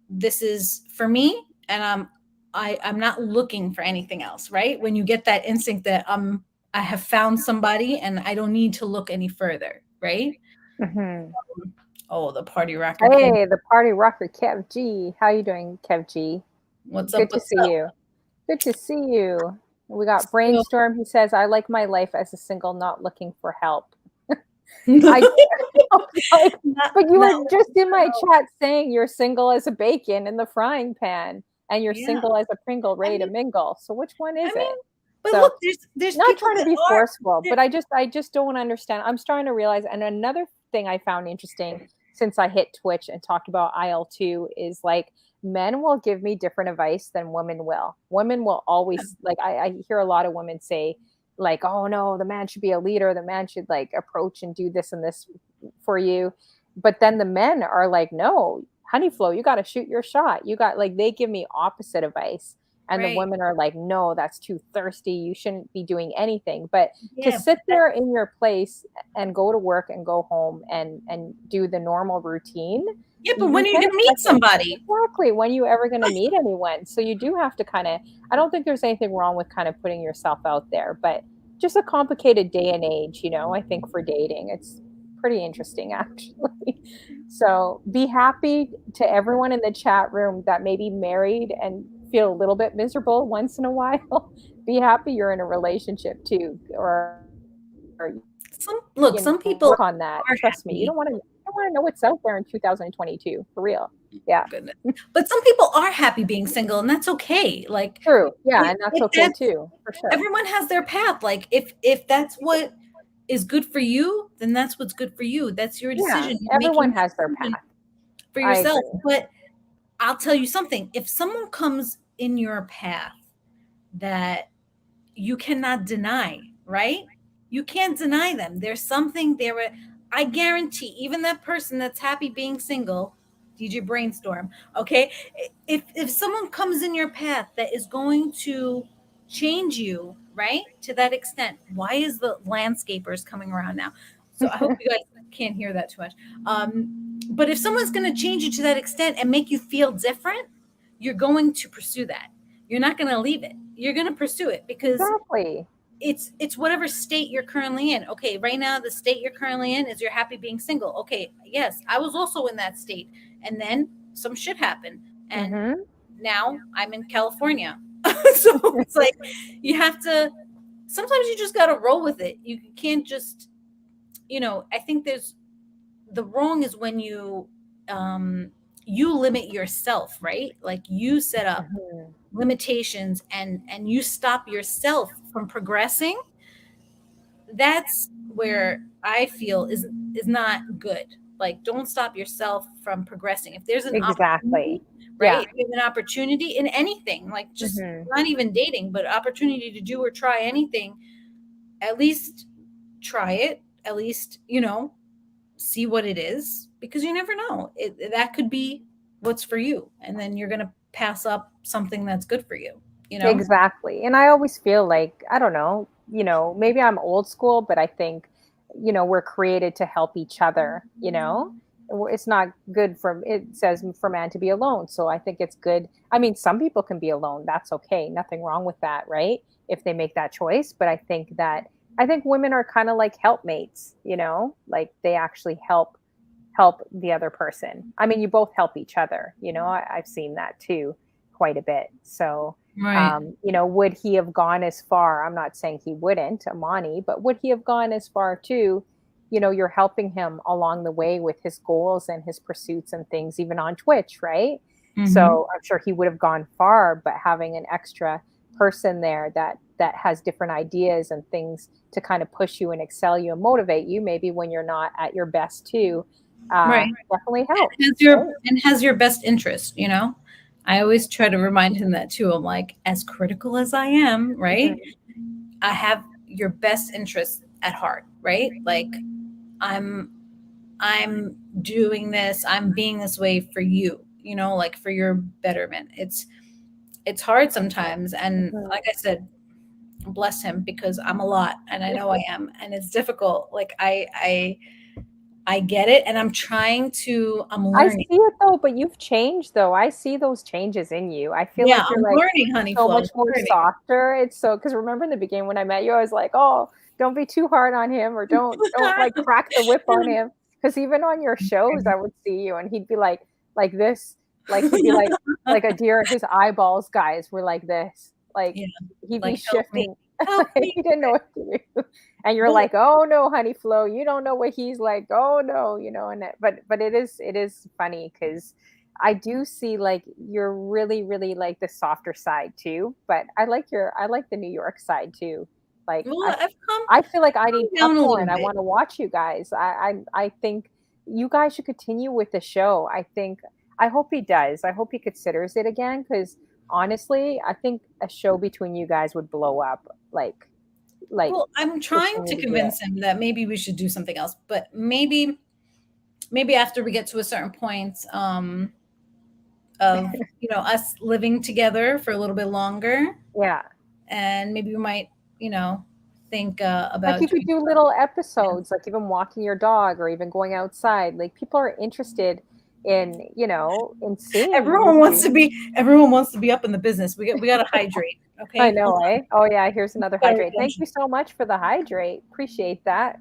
this is for me, and I'm not looking for anything else, right? When you get that instinct that I have found somebody and I don't need to look any further, right? Hmm. Oh, the party rocker came. Hey, the party rocker, Kev G. How you doing, Kev G? What's Good up? to What's see you. Good to see you. We got up? Brainstorm. He says, I like my life as a single, not looking for help. I not, like, but you not, were just in my chat saying you're single as a bacon in the frying pan and you're yeah. single as a Pringle I ready to mean, mingle. So which one I is mean, it? but So look, there's not people trying to that be are forceful, there. but I just don't understand. I'm starting to realize, and another thing I found interesting since I hit Twitch and talked about IL2 is like men will give me different advice than women will. Women will always like I hear a lot of women say like, oh no, the man should be a leader, the man should like approach and do this and this for you. But then the men are like, no, honey flow, you got to shoot your shot. You got like they give me opposite advice and the Right. women are like, no, that's too thirsty, you shouldn't be doing anything. But to Yeah, sit there in your place and go to work and go home and do the normal routine, yeah, but you when are you can't gonna meet expect it. somebody? Exactly, when you ever going to meet anyone. So you do have to kind of, I don't think there's anything wrong with kind of putting yourself out there, but just a complicated day and age, I think for dating it's pretty interesting actually. So be happy to everyone in the chat room that may be married and feel a little bit miserable once in a while. Be happy you're in a relationship too, or Some people work on that. are Trust me, happy. you don't want to know what's out there in 2022 for real. Yeah. Goodness. But some people are happy being single, and that's okay. Like True. Yeah, and that's if okay that's too, for sure. everyone has their path. Like if that's what is good for you, then that's what's good for you. That's your Yeah, decision. You're making everyone has that their decision path. for I yourself. agree. But I'll tell you something. If someone comes in your path that you cannot deny, right? You can't deny them. There's something there. I guarantee, even that person that's happy being single, DJ Brainstorm, okay? If someone comes in your path that is going to change you, right, to that extent, why is the landscapers coming around now? So I hope you guys can't hear that too much. But if someone's going to change you to that extent and make you feel different, you're going to pursue that. You're not going to leave it. You're going to pursue it because Exactly. it's whatever state you're currently in. Okay, right now the state you're currently in is you're happy being single. Okay, yes, I was also in that state, and then some shit happened, and Mhm. now I'm in California. So it's like you have to. Sometimes you just got to roll with it. You can't just, I think there's the wrong is when you limit yourself, right? Like you set up Mhm. limitations and you stop yourself from progressing. That's where I feel is not good. Like don't stop yourself from progressing. If there's an Exactly. opportunity, Yeah. right? If you have an opportunity in anything, like just Mhm. not even dating, but opportunity to do or try anything, at least try it. At least, see what it is because you never know. That could be what's for you. And then you're going to pass up something that's good for you, you know? Exactly. And I always feel like, I don't know, maybe I'm old school, but I think, we're created to help each other. It's not good it says for man to be alone. So I think it's good. I mean, some people can be alone. That's okay. Nothing wrong with that, right? If they make that choice. But I think women are kind of like helpmates, like they actually help the other person. I mean, you both help each other. I've seen that too quite a bit. So, Right. would he have gone as far? I'm not saying he wouldn't, Amani, but would he have gone as far too? You're helping him along the way with his goals and his pursuits and things, even on Twitch, right? Mm-hmm. So I'm sure he would have gone far, but having an extra person there that has different ideas and things to kind of push you and excel you and motivate you, maybe when you're not at your best too, Right. definitely helps, Has your right? and has your best interest. I always try to remind him that too. I'm like, as critical as I am, right? Mhm. I have your best interest at heart, right? Like I'm I'm doing this, I'm being this way for you, like for your betterment. It's hard sometimes. And Mhm. like I said, bless him because I'm a lot and I know I am. And it's difficult. Like I I get it, and I'm I learning. see it though, but you've changed though. I see those changes in you. I feel Yeah, like you're I'm like learning, honey so flow. much I'm more learning. softer. It's so because remember in the beginning when I met you, I was like, oh, don't be too hard on him or don't like crack the whip on him. Because even on your shows, I would see you and he'd be like this, like he'd be like a deer. His eyeballs, guys, were like this. Like Yeah, he'd be like, help me, shifting. help me. He didn't know what to do. And you're Well, like, "Oh no, honey Flo, you don't know what he's like. Oh no," and but it is funny because I do see like you're really like the softer side too. But I like the New York side too. Like well, I feel like I've I come need down a popcorn. little I bit. want to watch you guys. I think you guys should continue with the show. I hope he does. I hope he considers it again because honestly, I think a show between you guys would blow up. Like Well, I'm if trying you need to to do it. convince him that maybe we should do something else, but maybe after we get to a certain point, of us living together for a little bit longer, Yeah. and maybe we might, you know, think Like about you could doing do something. little Yeah. episodes, like even walking your dog or even going outside. Like people are interested in seeing you two. Everyone wants to be up in the business. We got to hydrate. I Okay, hold know, on. eh? Oh yeah, here's another Sorry, hydrate. Thank you so much for the hydrate. Appreciate that.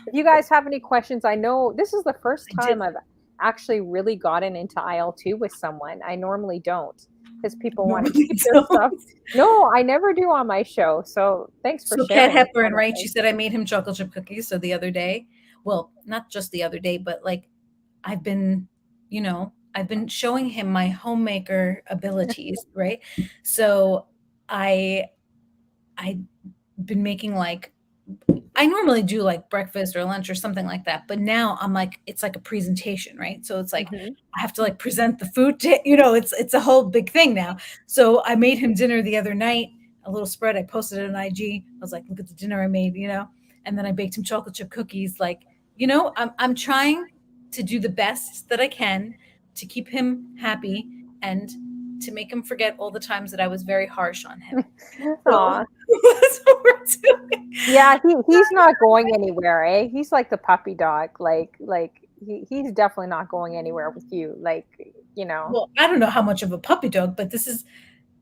If you guys have any questions, I know this is the first I did. time I've actually really gotten into IL-2 with someone. I normally don't because people want to Normally keep their stuff. don't. No, I never do on my show. So thanks for So Kat sharing, Hepburn, right? She honestly. said I made him chocolate chip cookies. So the other day, well, not just the other day, but like I've been, I've been showing him my homemaker abilities, right? So I I've been making like I normally do like breakfast or lunch or something like that, but now I'm like it's like a presentation, right? So it's like Mhm. I have to like present the food to, it's a whole big thing now. So I made him dinner the other night, a little spread. I posted it on IG. I was like, look at the dinner I made. And then I baked him chocolate chip cookies. Like, I'm trying to do the best that I can to keep him happy and to make him forget all the times that I was very harsh on him. So Aw. that's what we're doing. Yeah, he's not going anywhere, eh? He's like the puppy dog. He's definitely not going anywhere with you. Well, I don't know how much of a puppy dog, but this is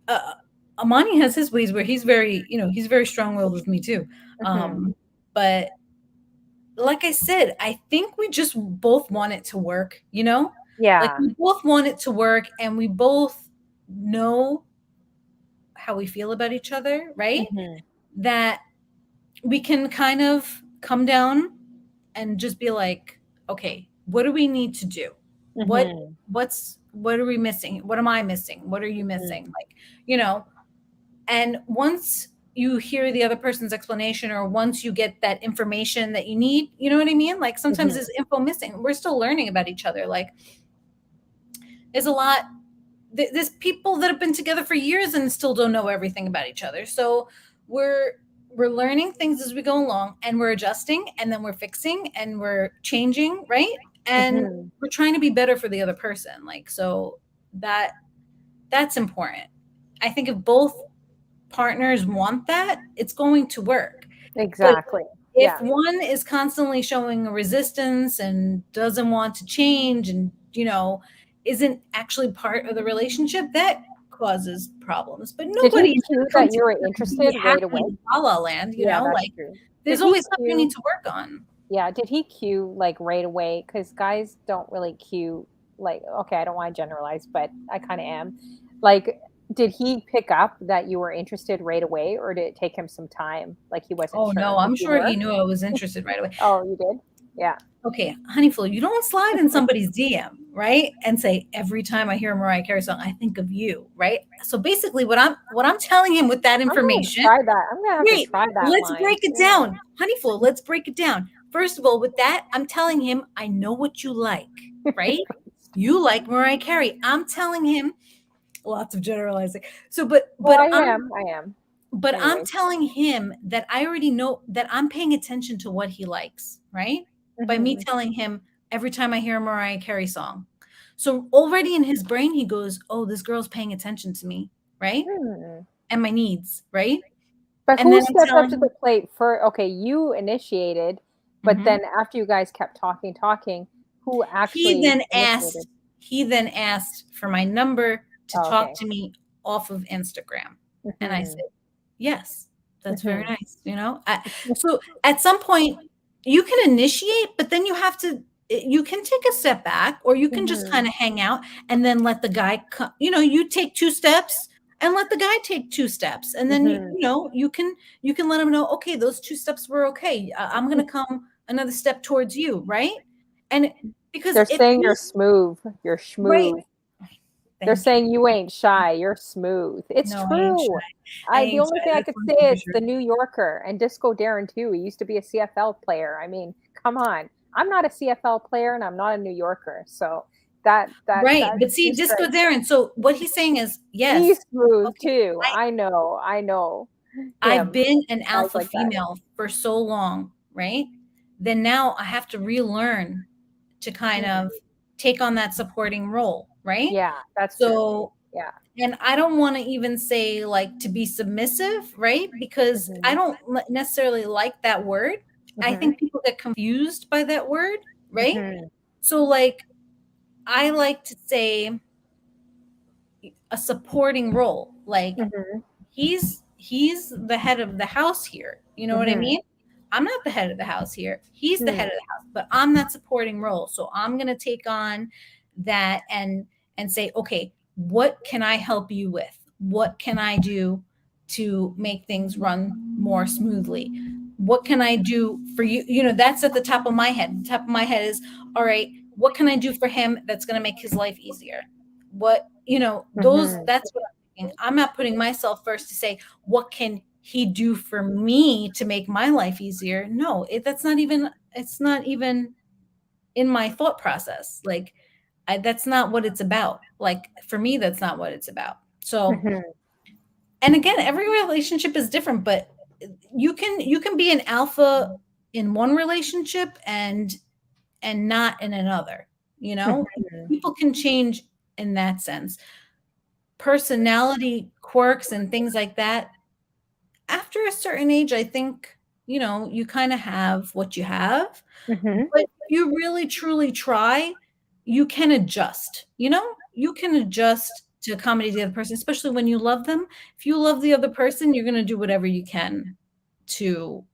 uh, Amani has his ways where he's very strong-willed with me too. Mhm. But like I said, I think we just both want it to work. Like Yeah. we both want it to work and we both know how we feel about each other, right? Mhm. That we can kind of come down and just be like, okay, what do we need to do? What Mhm. what are we missing? What am I missing? What are you Mhm. missing? You know, and once you hear the other person's explanation or once you get that information that you need, you know what I mean? Like sometimes Mhm. there's info missing. We're still learning about each other. Like there's a lot there's people that have been together for years and still don't know everything about each other. So we're learning things as we go along and we're adjusting and then we're fixing and we're changing, right? And Mhm. we're trying to be better for the other person. Like so that's important. I think if both partners want that, it's going to work. But Exactly. if Yeah. one is constantly showing a resistance and doesn't want to change and, isn't actually part of the relationship, that causes problems. But Did he nobody should cue come that you together were and be interested right happy away? in la la land, Yeah, that's like true. Did there's he always stuff we need cue to work on. Yeah, did he cue, like, right away? Because guys don't really cue, like okay, I don't wanna generalize, but I kinda am. Like, did he pick up that you were interested right away, or did it take him some time? Like, he wasn't Oh no, sure if I'm you sure were? he knew I was interested right away. Oh, you did? Yeah. Okay, Honeyful, you don't slide in somebody's DM, right? And say every time I hear a Mariah Carey song, I think of you, right? So basically, what I'm telling him with that I'm gonna information, try that. I'm gonna have to wait, try that let's line. break it Yeah. down, Honeyful. Let's break it down. First of all, with that, I'm telling him I know what you like, right? You like Mariah Carey. I'm telling him lots of generalizing. So, but Well, but I'm I am. but I'm Anyways. telling him that I already know that I'm paying attention to what he likes, right? By me Mhm. telling him every time I hear a Mariah Carey song. So already in his brain, he goes, oh, this girl's paying attention to me, right? Hmm. And my needs, right? But And who then I'm stepped up telling to the him, plate for okay, you initiated, But then after you guys kept talking, who actually initiated? He then asked for my number to Oh, talk okay. to me off of Instagram. And I Mhm. said, yes, that's very Mhm. nice. You know, so at some point you can initiate, but then you can take a step back, or you can just Mhm. kind of hang out and then let the guy come, you know, you take 2 steps and let the guy take 2 steps. And then, Mhm. you know, you can let him know, okay, those 2 steps were okay. I'm going to come another step towards you. Right. And because They're if saying you're you, smooth. You're right. schmooth. They're Thank you. saying you ain't shy. You're smooth. It's No, I ain't true. shy. I The ain't only shy. thing I That's could one say thing for is sure. the New Yorker and Disco Darren too. He used to be a CFL player. I mean, come on. I'm not a CFL player and I'm not a New Yorker. So Right. that's But two see, Disco strikes. Darren. So what he's saying is, He's yes, smooth okay, too. I know I've him. been an Guys alpha like that. female for so long, right? Then now I have to relearn to kind Mhm. of take on that supporting role, right? Yeah, that's true. So, Yeah. and I don't want to even say like to be submissive, right? Because I Mhm. don't necessarily like that word. I Mhm. think people get confused by that word, right? Mhm. So, like, I like to say a supporting role. Like, Mhm. he's the head of the house here. You know what I Mhm. mean? I'm not the head of the house here. He's the head Mhm. of the house, but I'm that supporting role. So I'm going to take on that and say, "Okay, what can I help you with? What can I do to make things run more smoothly? What can I do for you?" You know, that's at the top of my head. The top of my head is, "All right, what can I do for him that's going to make his life easier?" What, you know, those Mhm. that's what I'm thinking. I'm not putting myself first to say, what can he do for me to make my life easier? No, that's not even, it's not even in my thought process. Like, that's not what it's about. Like, for me, that's not what it's about. So, Mhm. and again, every relationship is different, but you can be an alpha in one relationship and not in another. You know, Mhm. people can change in that sense. Personality quirks and things like that, after a certain age, I think, you know, you kind of have what you have. Mhm. But if you really truly try, you can adjust. You know, you can adjust to accommodate the other person, especially when you love them. If you love the other person, you're going to do whatever you can to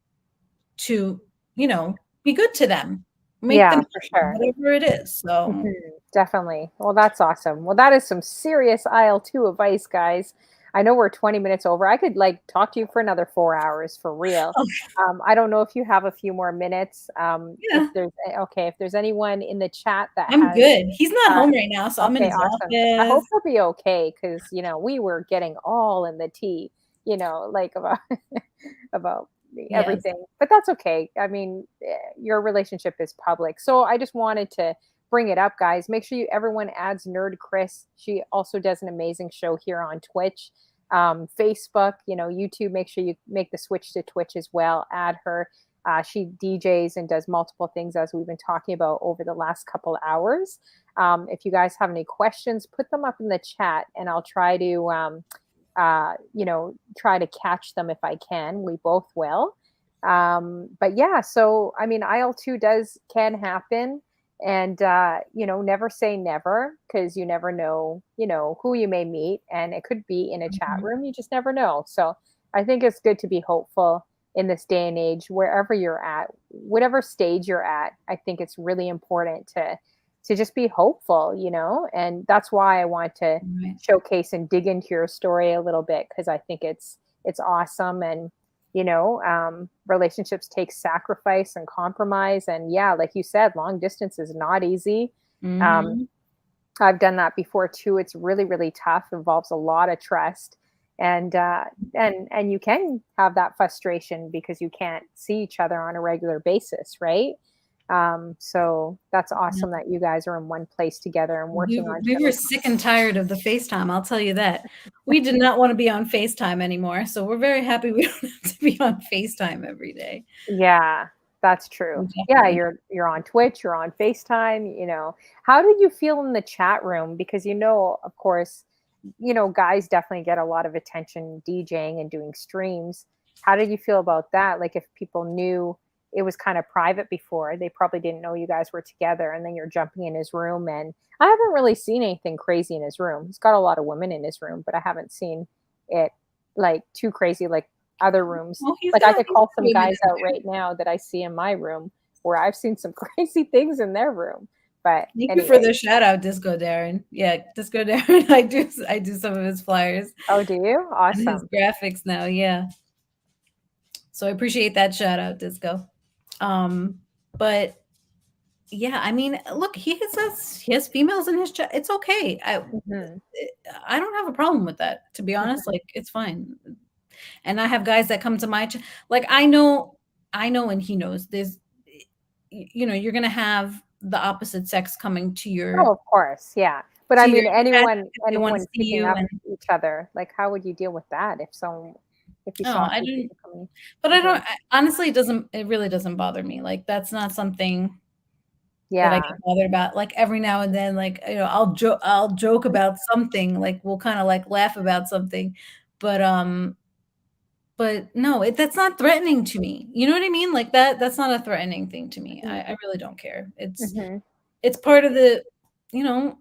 to you know, be good to them, make them Yeah, for happy, sure. whatever it is. So Mhm. Definitely. Well, that's awesome. Well, that is some serious IL-2 advice, guys. I know we're 20 minutes over. I could like talk to you for another 4 hours for real. oh, I don't know if you have a few more minutes. If yeah, there's okay, if there's anyone in the chat that I'm has good. He's not uh, home right now, so I'm in okay, his awesome. I hope office. he'll be okay because we were getting all in the tea, like about about Yes. everything. But that's okay. I mean, your relationship is public, so I just wanted to bring it up, guys. Make sure everyone adds Nerdchris. She also does an amazing show here on Twitch, Facebook, YouTube. Make sure you make the switch to Twitch as well. Add her. She DJs and does multiple things as we've been talking about over the last couple hours. If you guys have any questions, put them up in the chat, and I'll try to, try to catch them if I can. We both will. But yeah, so I mean, IL-2 can happen, and never say never because you never know, who you may meet, and it could be in a chat Mhm. room. You just never know. So I think it's good to be hopeful in this day and age, wherever you're at, whatever stage you're at. I think it's really important to just be hopeful, and that's why I want to Right. showcase and dig into your story a little bit because I think it's awesome. And relationships take sacrifice and compromise, and yeah, like you said, long distance is not easy. um, Mhm. I've done that before too. It's really, really tough. It involves a lot of trust, and you can have that frustration because you can't see each other on a regular basis, right? So that's Yeah. awesome that you guys are in one place together and We working were on we were showing. sick and tired of the FaceTime, I'll tell you that. We did not wanna be on FaceTime anymore, so we're very happy we don't have to be on FaceTime every day. Yeah, that's true. We Yeah, definitely you're on Twitch, you're on FaceTime. How did you feel in the chat room? Because of course, guys definitely get a lot of attention DJing and doing streams. How did you feel about that? Like if people knew, it was kind of private before. They probably didn't know you guys were together, and then you're jumping in his room. And I haven't really seen anything crazy in his room. He's got a lot of women in his room, but I haven't seen it like too crazy like other rooms. Well, Like I he's could got call some women guys in out right now that I see in my room where I've seen some crazy things in their room. But Thank you for anyway, the shout out, Disco Darren. Yeah, Disco Darren. I do some of his flyers oh, do you? and his Awesome. graphics now. Yeah. So I appreciate that shout out, Disco. But yeah, I mean, look, he has females in his chat. It's okay. Hmm. I don't have a problem with that, to be honest. Like, it's fine. And I have guys that come to my like I know and he knows you're gonna have the opposite sex coming to Oh, your of course, yeah. But I to your mean, chat anyone if they want to anyone see picking you. up And each other, like how would you deal with that if you no, saw I two didn't. people coming But I into don't. it? Honestly, it really doesn't bother me. Like, that's not something that I Yeah, get bothered about. Like, every now and then, like, I'll joke about something. Like, we'll kind of like laugh about something, but no, that's not threatening to me. You know what I mean? Like, that's not a threatening thing to me. mhm, I really don't care. mhm. It's part of the, you know,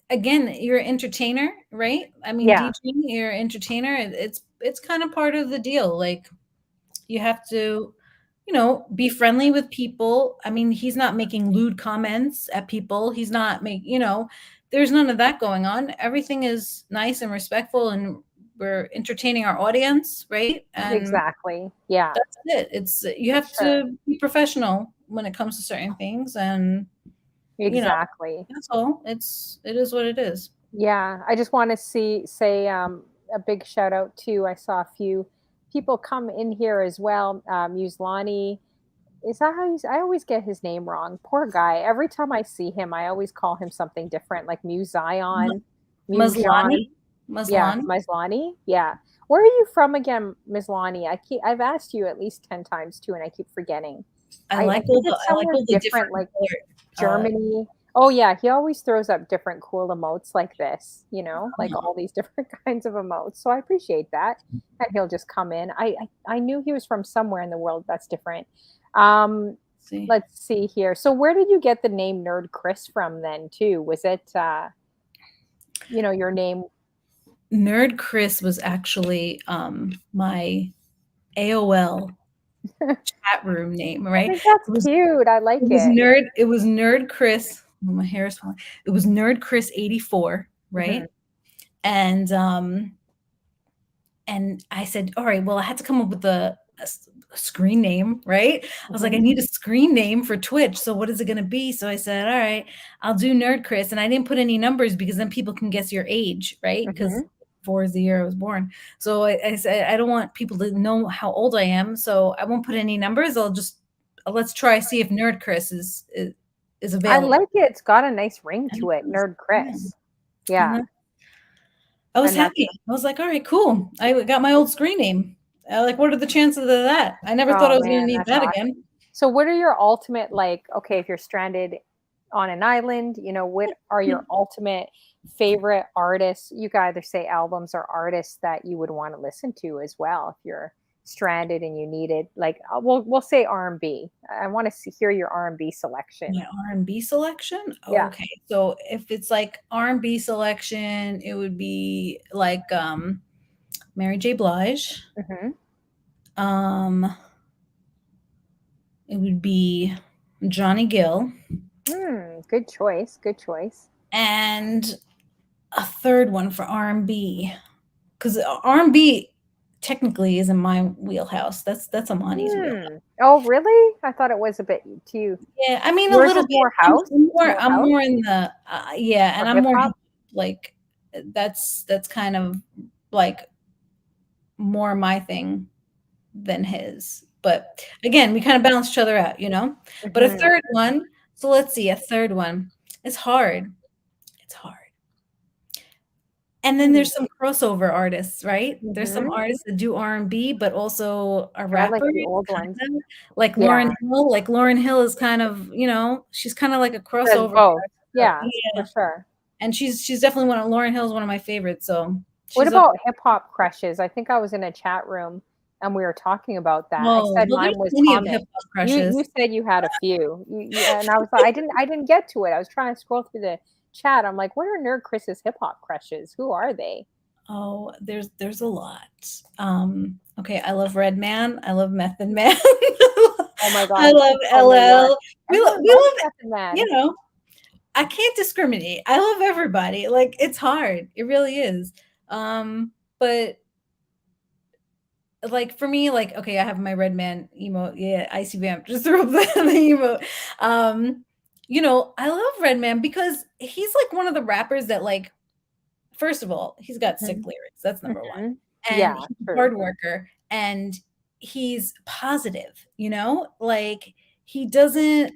again, you're an entertainer, right? I mean, Yeah, DJing, you're an entertainer. It's kind of part of the deal. Like, you have to, be friendly with people. I mean, he's not making lewd comments at people. He's not there's none of that going on. Everything is nice and respectful, and we're entertaining our audience, right? And exactly. Yeah, that's it. You for have sure. to be professional when it comes to certain things, and you know, Exactly. that's all. It is what it is. Yeah, I just want to say a big shout out to. I saw a few people come in here as well. Muslani, is that how you? I always get his name wrong. Poor guy. Every time I see him, I always call him something different, like Muzion, Maslani, Mujan. Yeah, Maslani. Mislani. Yeah. Where are you from again, Mislani? I've asked you at least 10 times too, and I keep forgetting. I think it's I like somewhere all the different, different like color. Germany. Oh yeah, he always throws up different cool emotes like this, like all these different kinds of emotes. So I appreciate that. And he'll just come in. I knew he was from somewhere in the world that's different. Um, See, let's see here. So where did you get the name Nerdchris from then too? Was it your name? Nerdchris was actually my AOL chat room name, I right? think that's cute. I like it. It was Nerd Chris. Oh, my hair is falling. It was Nerd Chris 84, Hmm. right? And I said, all right, well, I had to come up with a screen name, right? I was like, I Hmm. need a screen name for Twitch. So what is it going to be? So I said, all right, I'll do Nerd Chris. And I didn't put any numbers because then people can guess your age, right? Because Hmm. 4 is the year I was born. So I said, I don't want people to know how old I am. So I won't put any numbers. Let's try, see if Nerd Chris is I available. like it. It's got a nice ring And to it, Nerd yeah. Chris. And Yeah, then I was and that's happy. I was like, all right, cool. I got my old screen name. Like, what are the chances of that? I never thought oh I was going to man, need that's that awesome. again. So what are your ultimate like, okay, if you're stranded on an island, what are your ultimate favorite artists? You can either say albums or artists that you would want to listen to as well if you're stranded and you needed like we'll say R&B. I want to hear your R&B selection. My R&B selection? Yeah. Okay. So if it's like R&B selection, it would be like Mary J. Blige. Hmm. Um it would be Johnny Gill, Good choice. Good choice. and a third one for R&B, cuz R&B technically is in my wheelhouse. That's Amani's wheelhouse. Oh, really? I thought it was a bit too. Yeah, I mean, a Yours little is bit. more house, more I'm house more in the yeah, or and I'm hip more hop. like that's kind of like more my thing than his. But again, we kind of balance each other out, you know? But a Hmm. third one, so let's see, a third one. It's hard. It's hard. And then Hmm. there's some crossover artists, right? There's some Hmm. artists that do R&B, but also are I like rappers, the old ones. kind of like Lauren Yeah, Hill. Like Lauren Hill is kind of, she's kind of like a does crossover both. artist. Yeah, for Yeah. sure. And she's definitely Lauren Hill is one of my favorites. So What she's up about there. hip hop crushes? I think I was in a chat room and we were talking about that. I Oh, said well, mine there's was plenty of Common. hip hop You crushes. said you had a few. And I was like, I didn't get to it. I was trying to scroll through the chat. I'm like, what are Nerdchris's hip hop crushes? Who are they? Oh, there's a lot. Okay, I love Redman. I love Method Man. Oh my I gosh, love oh my gosh. LL. Everyone We loves love, Method Man. you know, I can't discriminate. I love everybody. Like it's hard. It really is. But like for me, like okay, I have my Redman emote. Yeah, Icy Vamp. Just throw up the emote. I love Redman because he's like one of the rappers that like first of all, he's got sick Mhm, lyrics. That's number one. mhm. And Yeah, he's a true. hard worker and he's positive, like he doesn't,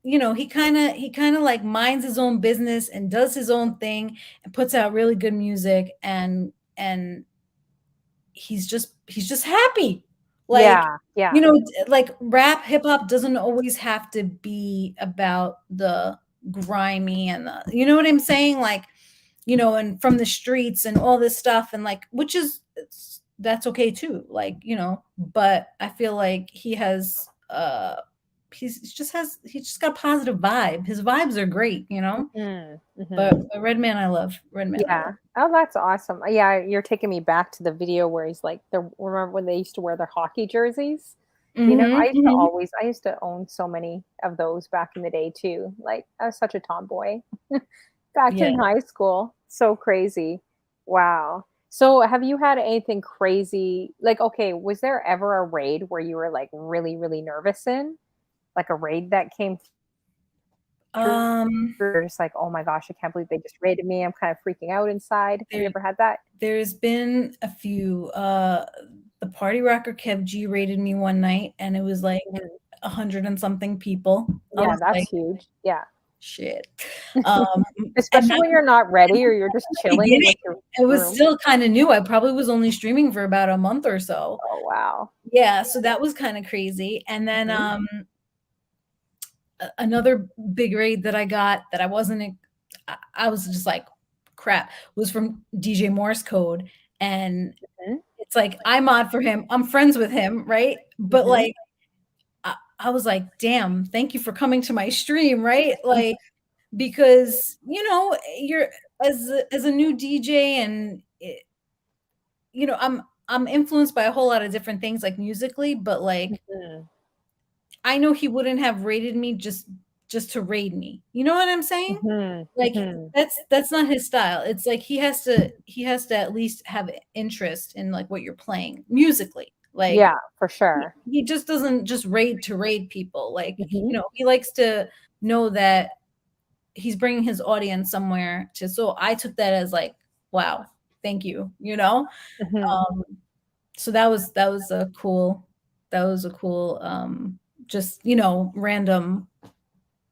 he kind of like minds his own business and does his own thing and puts out really good music and he's just happy. Like, Yeah, yeah. like rap hip hop doesn't always have to be about the grimy and you know what I'm saying? Like, and from the streets and all this stuff and like which is that's okay too. Like, but I feel like he just got a positive vibe. His vibes are great. Mhm, But, mhm. Redman I love. Redman I love. Yeah. Oh, that's awesome. Yeah, you're taking me back to the video where he's like, remember when they used to wear their hockey jerseys? Mhm, mhm. I used to own so many of those back in the day too. Like, I was such a tomboy back Yeah. in high school. So crazy. Wow. So, have you had anything crazy? Like, okay, was there ever a raid where you were like really, really nervous in? Like a raid that came through, Um, you're just like, oh my gosh, I can't believe they just raided me. I'm kind of freaking out inside. Have you there ever had that? there's been a few. The party rocker Kev G raided me one night, and it was like Mhm. 100 and something people. I Yeah, was that's like, huge. Yeah. shit. Um, and Especially that when you're not ready or you're just the chilling beginning. with your It was room. still kind of new. I probably was only streaming for about a month or so. Oh, wow. Yeah, so that was kind of crazy. And then Mhm. another big raid that I got that I wasn't I was just like crap was from DJ Morse Code. And Mhm. it's like I mod for him. I'm friends with him, right? But Mhm. like I was like, damn, thank you for coming to my stream, right? Like because you're as a new DJ and I'm influenced by a whole lot of different things like musically, but like Mhm. I know he wouldn't have rated me just to raid me. You know what I'm saying? Mhm. Like Mhm. that's not his style. It's like he has to at least have interest in like what you're playing musically. Like Yeah, for sure. he just doesn't just raid to raid people. Like, Mhm. he likes to know that he's bringing his audience somewhere to. So I took that as like, wow, thank you. Mhm. Um, so that was a cool just random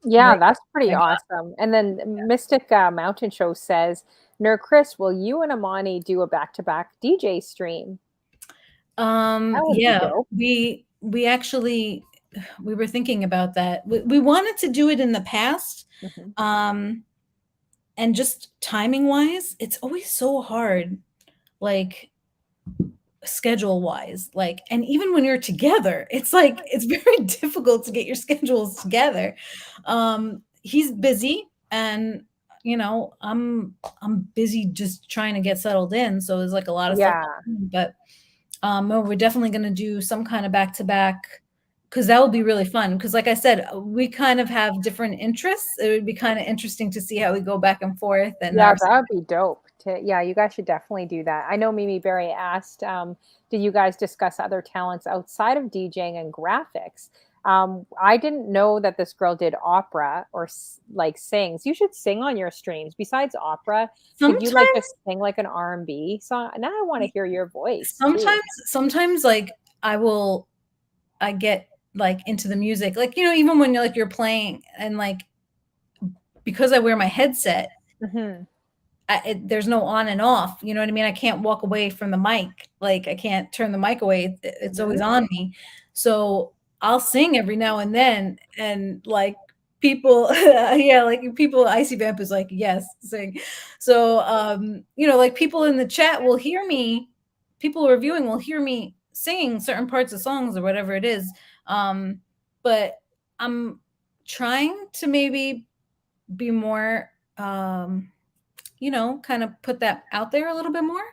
Yeah, raid that's pretty I got. awesome. And then Mystic Mountain Show says, Chris, will you and Amani do a back-to-back DJ stream? That would be Yeah, dope. we actually we were thinking about that. We wanted to do it in the past. Mhm. Um, and just timing wise, it's always so hard, like schedule wise. Like, and even when you're together, it's like it's very difficult to get your schedules together. He's busy and I'm busy just trying to get settled in. So there's like a lot of stuff Yeah. going on, but no, we're definitely going to do some kind of back to back because that will be really fun. Because, like I said, we kind of have different interests. It would be kind of interesting to see how we go back and forth. And Yeah, our that would be dope. Yeah, you guys should definitely do that. I know Mimi Berry asked, did you guys discuss other talents outside of DJing and graphics? I didn't know that this girl did opera or like sings. You should sing on your streams. Besides opera, could you like sometimes, just sing like an R&B song? Now I want to hear your voice too. sometimes, like I get like into the music, like even when you're playing and like because I wear my headset. Hmm. There's no on and off. You know what I mean? I can't walk away from the mic. Like I can't turn the mic away. It's Hmm. always on me. So I'll sing every now and then, and like people, yeah, like people. Icy Vamp is like, yes, sing. So like people in the chat will hear me. People who are viewing will hear me singing certain parts of songs or whatever it is. But I'm trying to maybe be more, kind of put that out there a little bit more.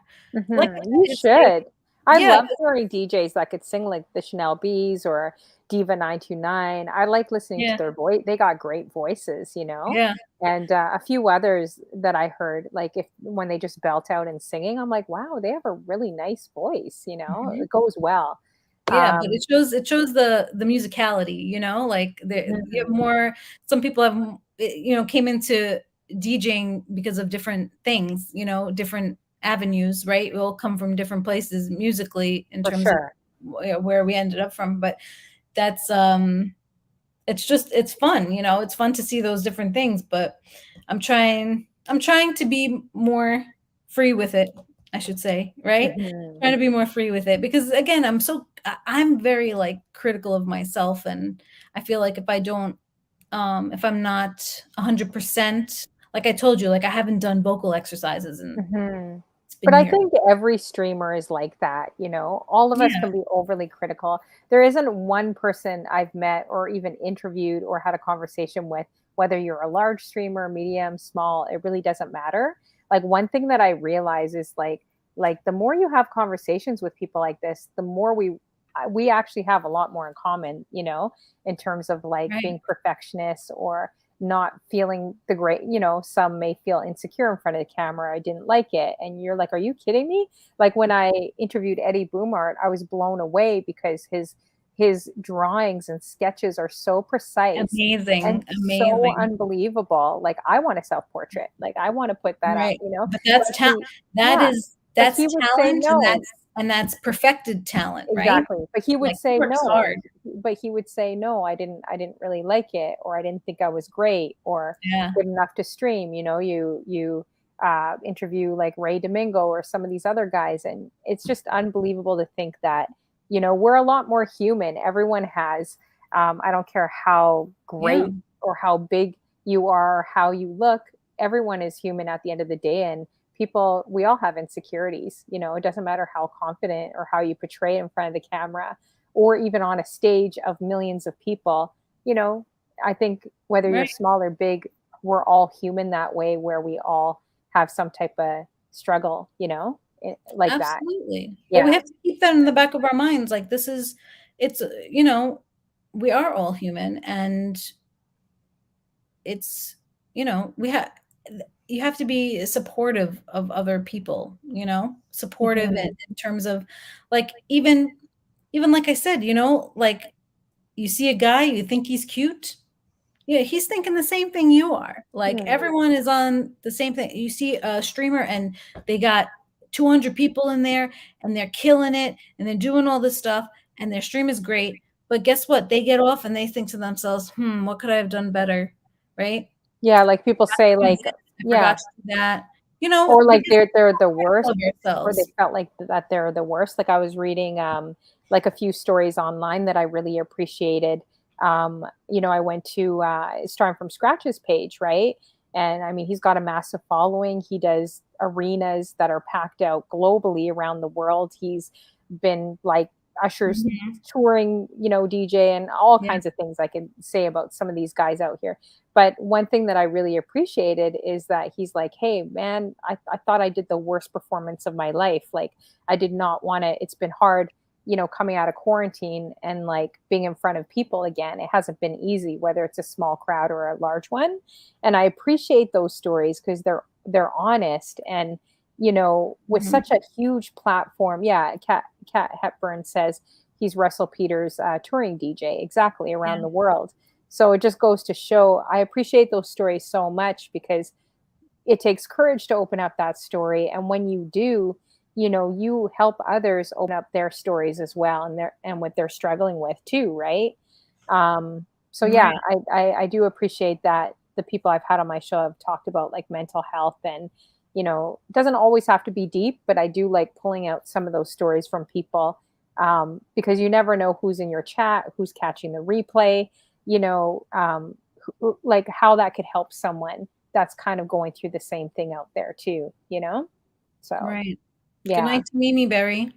Like I You said, should. I yeah, love hearing DJs that could sing like the Chanel Bees or Diva 929. I like listening to yeah, their voice. They got great voices, yeah. and a few others that I heard, like if when they just belt out and singing, I'm like, wow, they have a really nice voice. Mhm. It goes well. Yeah, but Um, it shows the musicality, like you have mhm, more. Some people have, came into DJing because of different things, different avenues, right? We all come from different places musically in for terms of sure. where we ended up from, but that's it's fun, it's fun to see those different things, but I'm trying to be more free with it, I should say, right? Mhm. Trying to be more free with it because again, I'm very like critical of myself, and I feel like if I'm not 100%, like I told you, like I haven't done vocal exercises and Mhm. it's But been I years. think every streamer is like that. All of us Yeah, can be overly critical. There isn't one person I've met or even interviewed or had a conversation with, whether you're a large streamer, medium, small, it really doesn't matter. Like one thing that I realize is like the more you have conversations with people like this, the more we actually have a lot more in common, in terms of like right. being perfectionists or not feeling the great. Some may feel insecure in front of the camera. I didn't like it. And you're like, are you kidding me? Like when I interviewed Eddie Boomart, I was blown away because his drawings and sketches are so precise and Amazing, so amazing. unbelievable. Like I want a self-portrait. Like I want to put that up, Right. you know. But But that's ta he that yeah, is but that's he would say talent, and no. that's perfected talent, right? Exactly, but he would Like, he say works no. hard. No, I didn't really like it, or I didn't think I was great or Yeah, good enough to stream. You interview like Ray Domingo or some of these other guys, and it's just unbelievable to think that we're a lot more human. Everyone has, I don't care how yeah, great or how big you are, or how you look, everyone is human at the end of the day. And we all have insecurities. It doesn't matter how confident or how you portray it in front of the camera or even on a stage of millions of people. I think whether you're right. small or big, we're all human that way, where we all have some type of struggle, like that. Absolutely. But we Yeah. have to keep that in the back of our minds, like, it's, we are all human, and it's, we have you have to be supportive of other people, supportive Hmm. in terms of, like, even like I said, like, you see a guy, you think he's cute. Yeah, he's thinking the same thing you are. Like, Hmm. everyone is on the same thing. You see a streamer and they got 200 people in there and they're killing it and they're doing all this stuff and their stream is great. But guess what? They get off and they think to themselves, what could I have done better? Right? Yeah, like people say, I like, forgot yeah, to do that. or like Because they're the we're critical worst, of or they ourselves. felt like that they're the worst. Like I was reading like a few stories online that I really appreciated. I went to Starting from Scratch's page, right? And I mean, he's got a massive following. He does arenas that are packed out globally around the world. He's been like ushers Mhm. touring, DJ and all Yeah. kinds of things I could say about some of these guys out here. But one thing that I really appreciated is that he's like, hey, man, I thought I did the worst performance of my life. Like, I did not want to, it's been hard, coming out of quarantine and like being in front of people again. It hasn't been easy, whether it's a small crowd or a large one. And I appreciate those stories because they're honest. And with Mhm. such a huge platform, yeah, Kat Hepburn says he's Russell Peters' touring DJ exactly around Yeah. the world. So it just goes to show I appreciate those stories so much because it takes courage to open up that story. And when you do, you help others open up their stories as well and what they're struggling with too, right? So yeah, Right. I do appreciate that the people I've had on my show have talked about like mental health and it doesn't always have to be deep, but I do like pulling out some of those stories from people because you never know who's in your chat, who's catching the replay, like how that could help someone that's kind of going through the same thing out there too. So Right. Good yeah. night to Mimi Berry.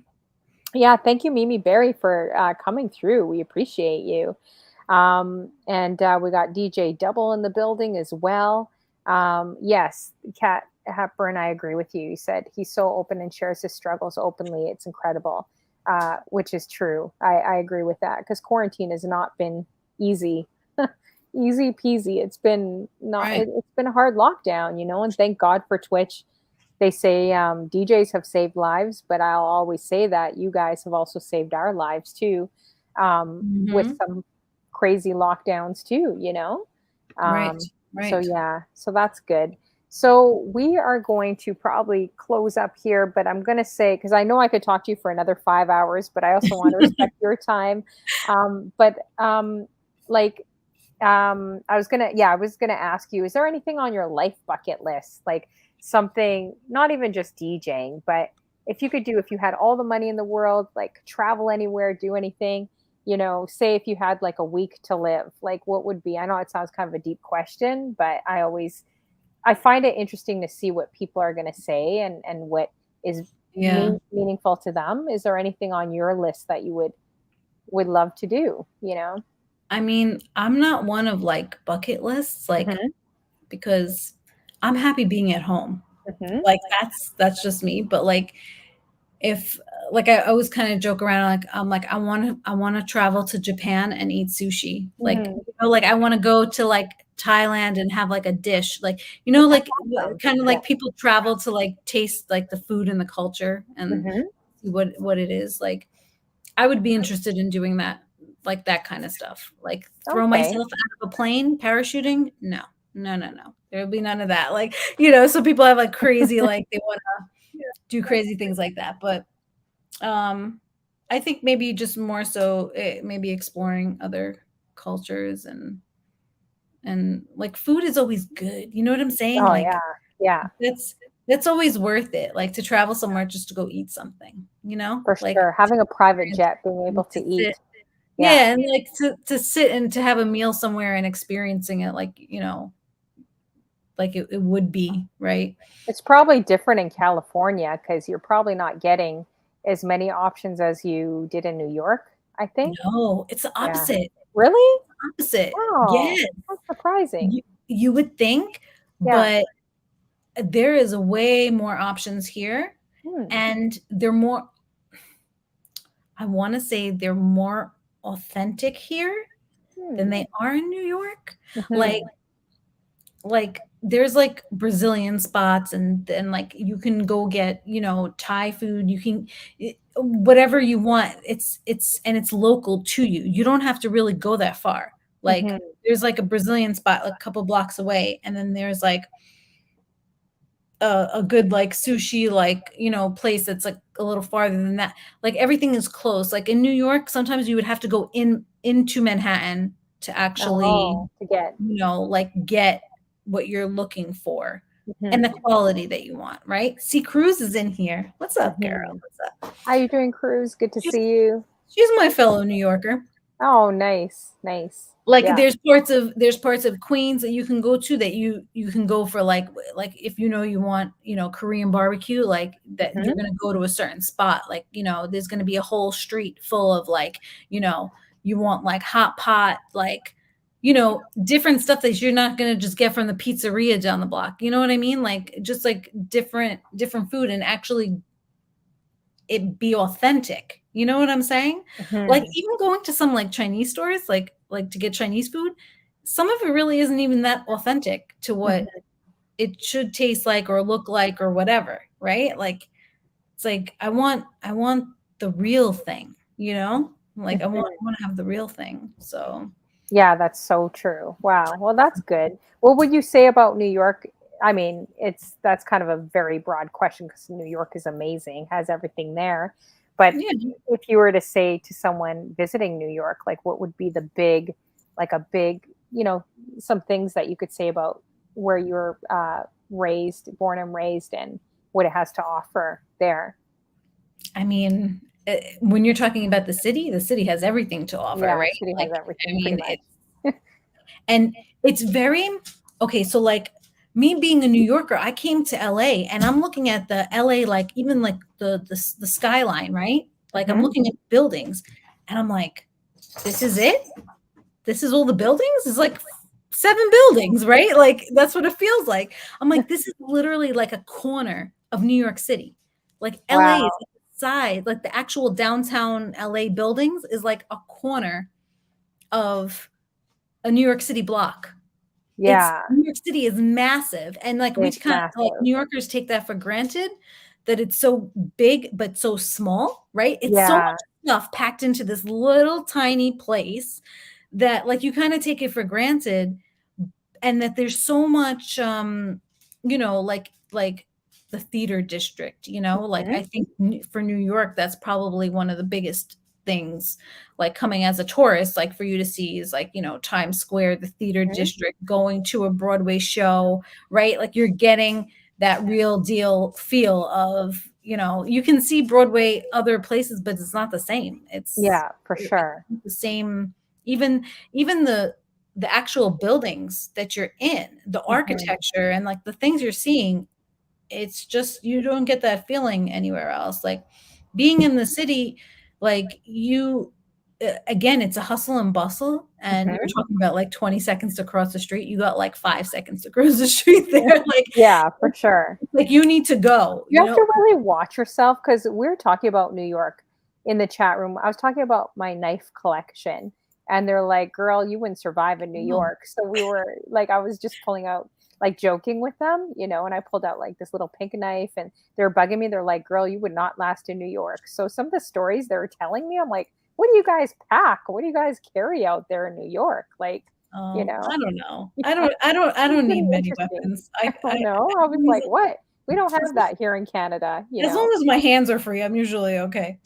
Yeah, thank you, Mimi Berry, for coming through. We appreciate you. And we got DJ Double in the building as well. Yes, Kat Hepburn, I agree with you. You said he's so open and shares his struggles openly. It's incredible, which is true. I agree with that because quarantine has not been easy. Easy peasy. It's been not. Right. It's been a hard lockdown, and thank God for Twitch. They say DJs have saved lives, but I'll always say that you guys have also saved our lives too, with Mm-hmm. some crazy lockdowns too, Right. So Right. yeah, so that's good. So we are going to probably close up here, but I'm going to say, because I know I could talk to you for another 5 hours, but I also want to respect your time. But like, I was gonna ask you, is there anything on your life bucket list, like something, not even just DJing, but if you had all the money in the world, like travel anywhere, do anything, say if you had like a week to live, like what would be? I know it sounds kind of a deep question, but I find it interesting to see what people are gonna say and what is Yeah. meaningful to them. Is there anything on your list that you would love to do? I mean, I'm not one of like bucket lists, like Hmm. because I'm happy being at home. Hmm. Like that's just me. But like if like I always kind of joke around, like I'm like I want to travel to Japan and eat sushi. Like Hmm. like I want to go to like Thailand and have like a dish. Like like Awesome. kind of Yeah. like people travel to like taste like the food and the culture and Hmm. see what it is. Like I would be interested in doing that, like that kind of stuff. Like throw Okay. myself out of a plane, parachuting? No. No, no, no. There would be none of that. Like, so people have like crazy, like they want to do crazy things like that. But um I think maybe just more so maybe exploring other cultures and like food is always good. You know what I'm saying? Oh yeah. Like Yeah, that's that's always worth it. Like to travel somewhere just to go eat something, for Like sure. Having a private experience jet, being able and to to sit. eat. Yeah. Yeah, and like to sit and to have a meal somewhere and experiencing it like, like it would be, right? It's probably different in California because you're probably not getting as many options as you did in New York, I think. No, it's the Yeah. opposite. Really? Opposite. Oh, Yes. that's surprising. You would think, Yeah. but there is way more options here Hmm. and they're more I want to say they're more authentic here than Hmm. they are in New York. Like Hmm. there's like Brazilian spots and like you can go get, Thai food, you can whatever you want. It's local to you. You don't have to really go that far. Like Hmm. there's like a Brazilian spot like a couple blocks away and then there's like a good like sushi like place that's like a little farther than that. Like everything is close. Like in New York sometimes you would have to go into Manhattan to actually Oh, to get. like get what you're looking for and the Hmm. quality that you want, right? See, Cruz is in here. What's up, girl? Hmm. What's up? How you doing, Cruz? Good to She's see you. she's my fellow New Yorker. Oh, nice. Nice. Like Yeah. there's parts of Queens that you can go to that you can go for like if you want Korean barbecue like that you're Hmm. gonna go to a certain spot like there's gonna be a whole street full of like you want like hot pot like different stuff that you're not gonna just get from the pizzeria down the block. You know what I mean? Like just like different food and actually it be authentic. You know what I'm saying? Like Hmm. even going to some like Chinese stores, like to get Chinese food, some of it really isn't even that authentic to what Hmm. it should taste like or look like or whatever, right? Like it's like I want the real thing, Like Hmm. I want to have the real thing. So Yeah, that's so true. Wow. Well, that's good. What would you say about New York? I mean, that's kind of a very broad question because New York is amazing, has everything there. But yeah, if you were to say to someone visiting New York, like what would be like a big, some things that you could say about where you're born and raised, and what it has to offer there? I mean, when you're talking about the city has everything to offer, Yeah, right? city has Like, I everything pretty mean, much. and it's very okay. So, like me being a New Yorker, I came to LA and I'm looking at the LA, like even like the skyline, right? Like I'm looking at buildings and I'm like, this is it? This is all the buildings? It's like 7 buildings, right? Like that's what it feels like. I'm like, this is literally like a corner of New York City. Like LA Wow. is like the side, like the actual downtown LA buildings is like a corner of a New York City block. It's Yeah. New York City is massive. And like we It's kind of like massive. New Yorkers take that for granted that it's so big but so small, right? It's so Yeah. much stuff packed into this little tiny place that like you kind of take it for granted, and that there's so much like the theater district, like I think for New York that's probably one of the biggest things, like coming as a tourist, like for you to see is like Times Square, the theater district, going to a Broadway show, right? Like you're getting that real deal feel of you can see Broadway other places but it's not the same. Yeah, for It's sure. the same. Even the actual buildings that you're in, the architecture and like the things you're seeing, it's just you don't get that feeling anywhere else. Like being in the city, like again, it's a hustle and bustle. And you were talking about like 20 seconds to cross the street. You got like 5 seconds to cross the street there. Yeah, for sure. Like you need to go, You have to really watch yourself because we're talking about New York in the chat room. I was talking about my knife collection, and they're like, "Girl, you wouldn't survive in New York." So we were like, I was just pulling out, like joking with them, and I pulled out like this little pink knife, and they're bugging me. They're like, "Girl, you would not last in New York." So some of the stories they were telling me, I'm like, "What do you guys pack? What do you guys carry out there in New York?" Like, I don't know. yeah, I it's don't need pretty many interesting. weapons. I don't know. I was like, "What? We don't have that here in Canada," As long as my hands are free, I'm usually okay.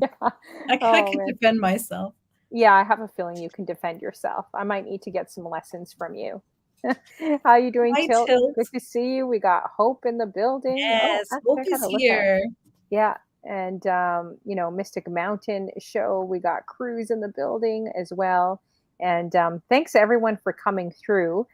Yeah. I Oh can man. defend myself. Yeah, I have a feeling you can defend yourself. I might need to get some lessons from you. How are you doing, Hi, Tilt? Tilt. Good to see you. We got Hope in the building. Oh, Yes, actually, Hope I is gotta look at. here. Yeah, and Mystic Mountain show. We got Cruise in the building as well. And thanks everyone for coming through.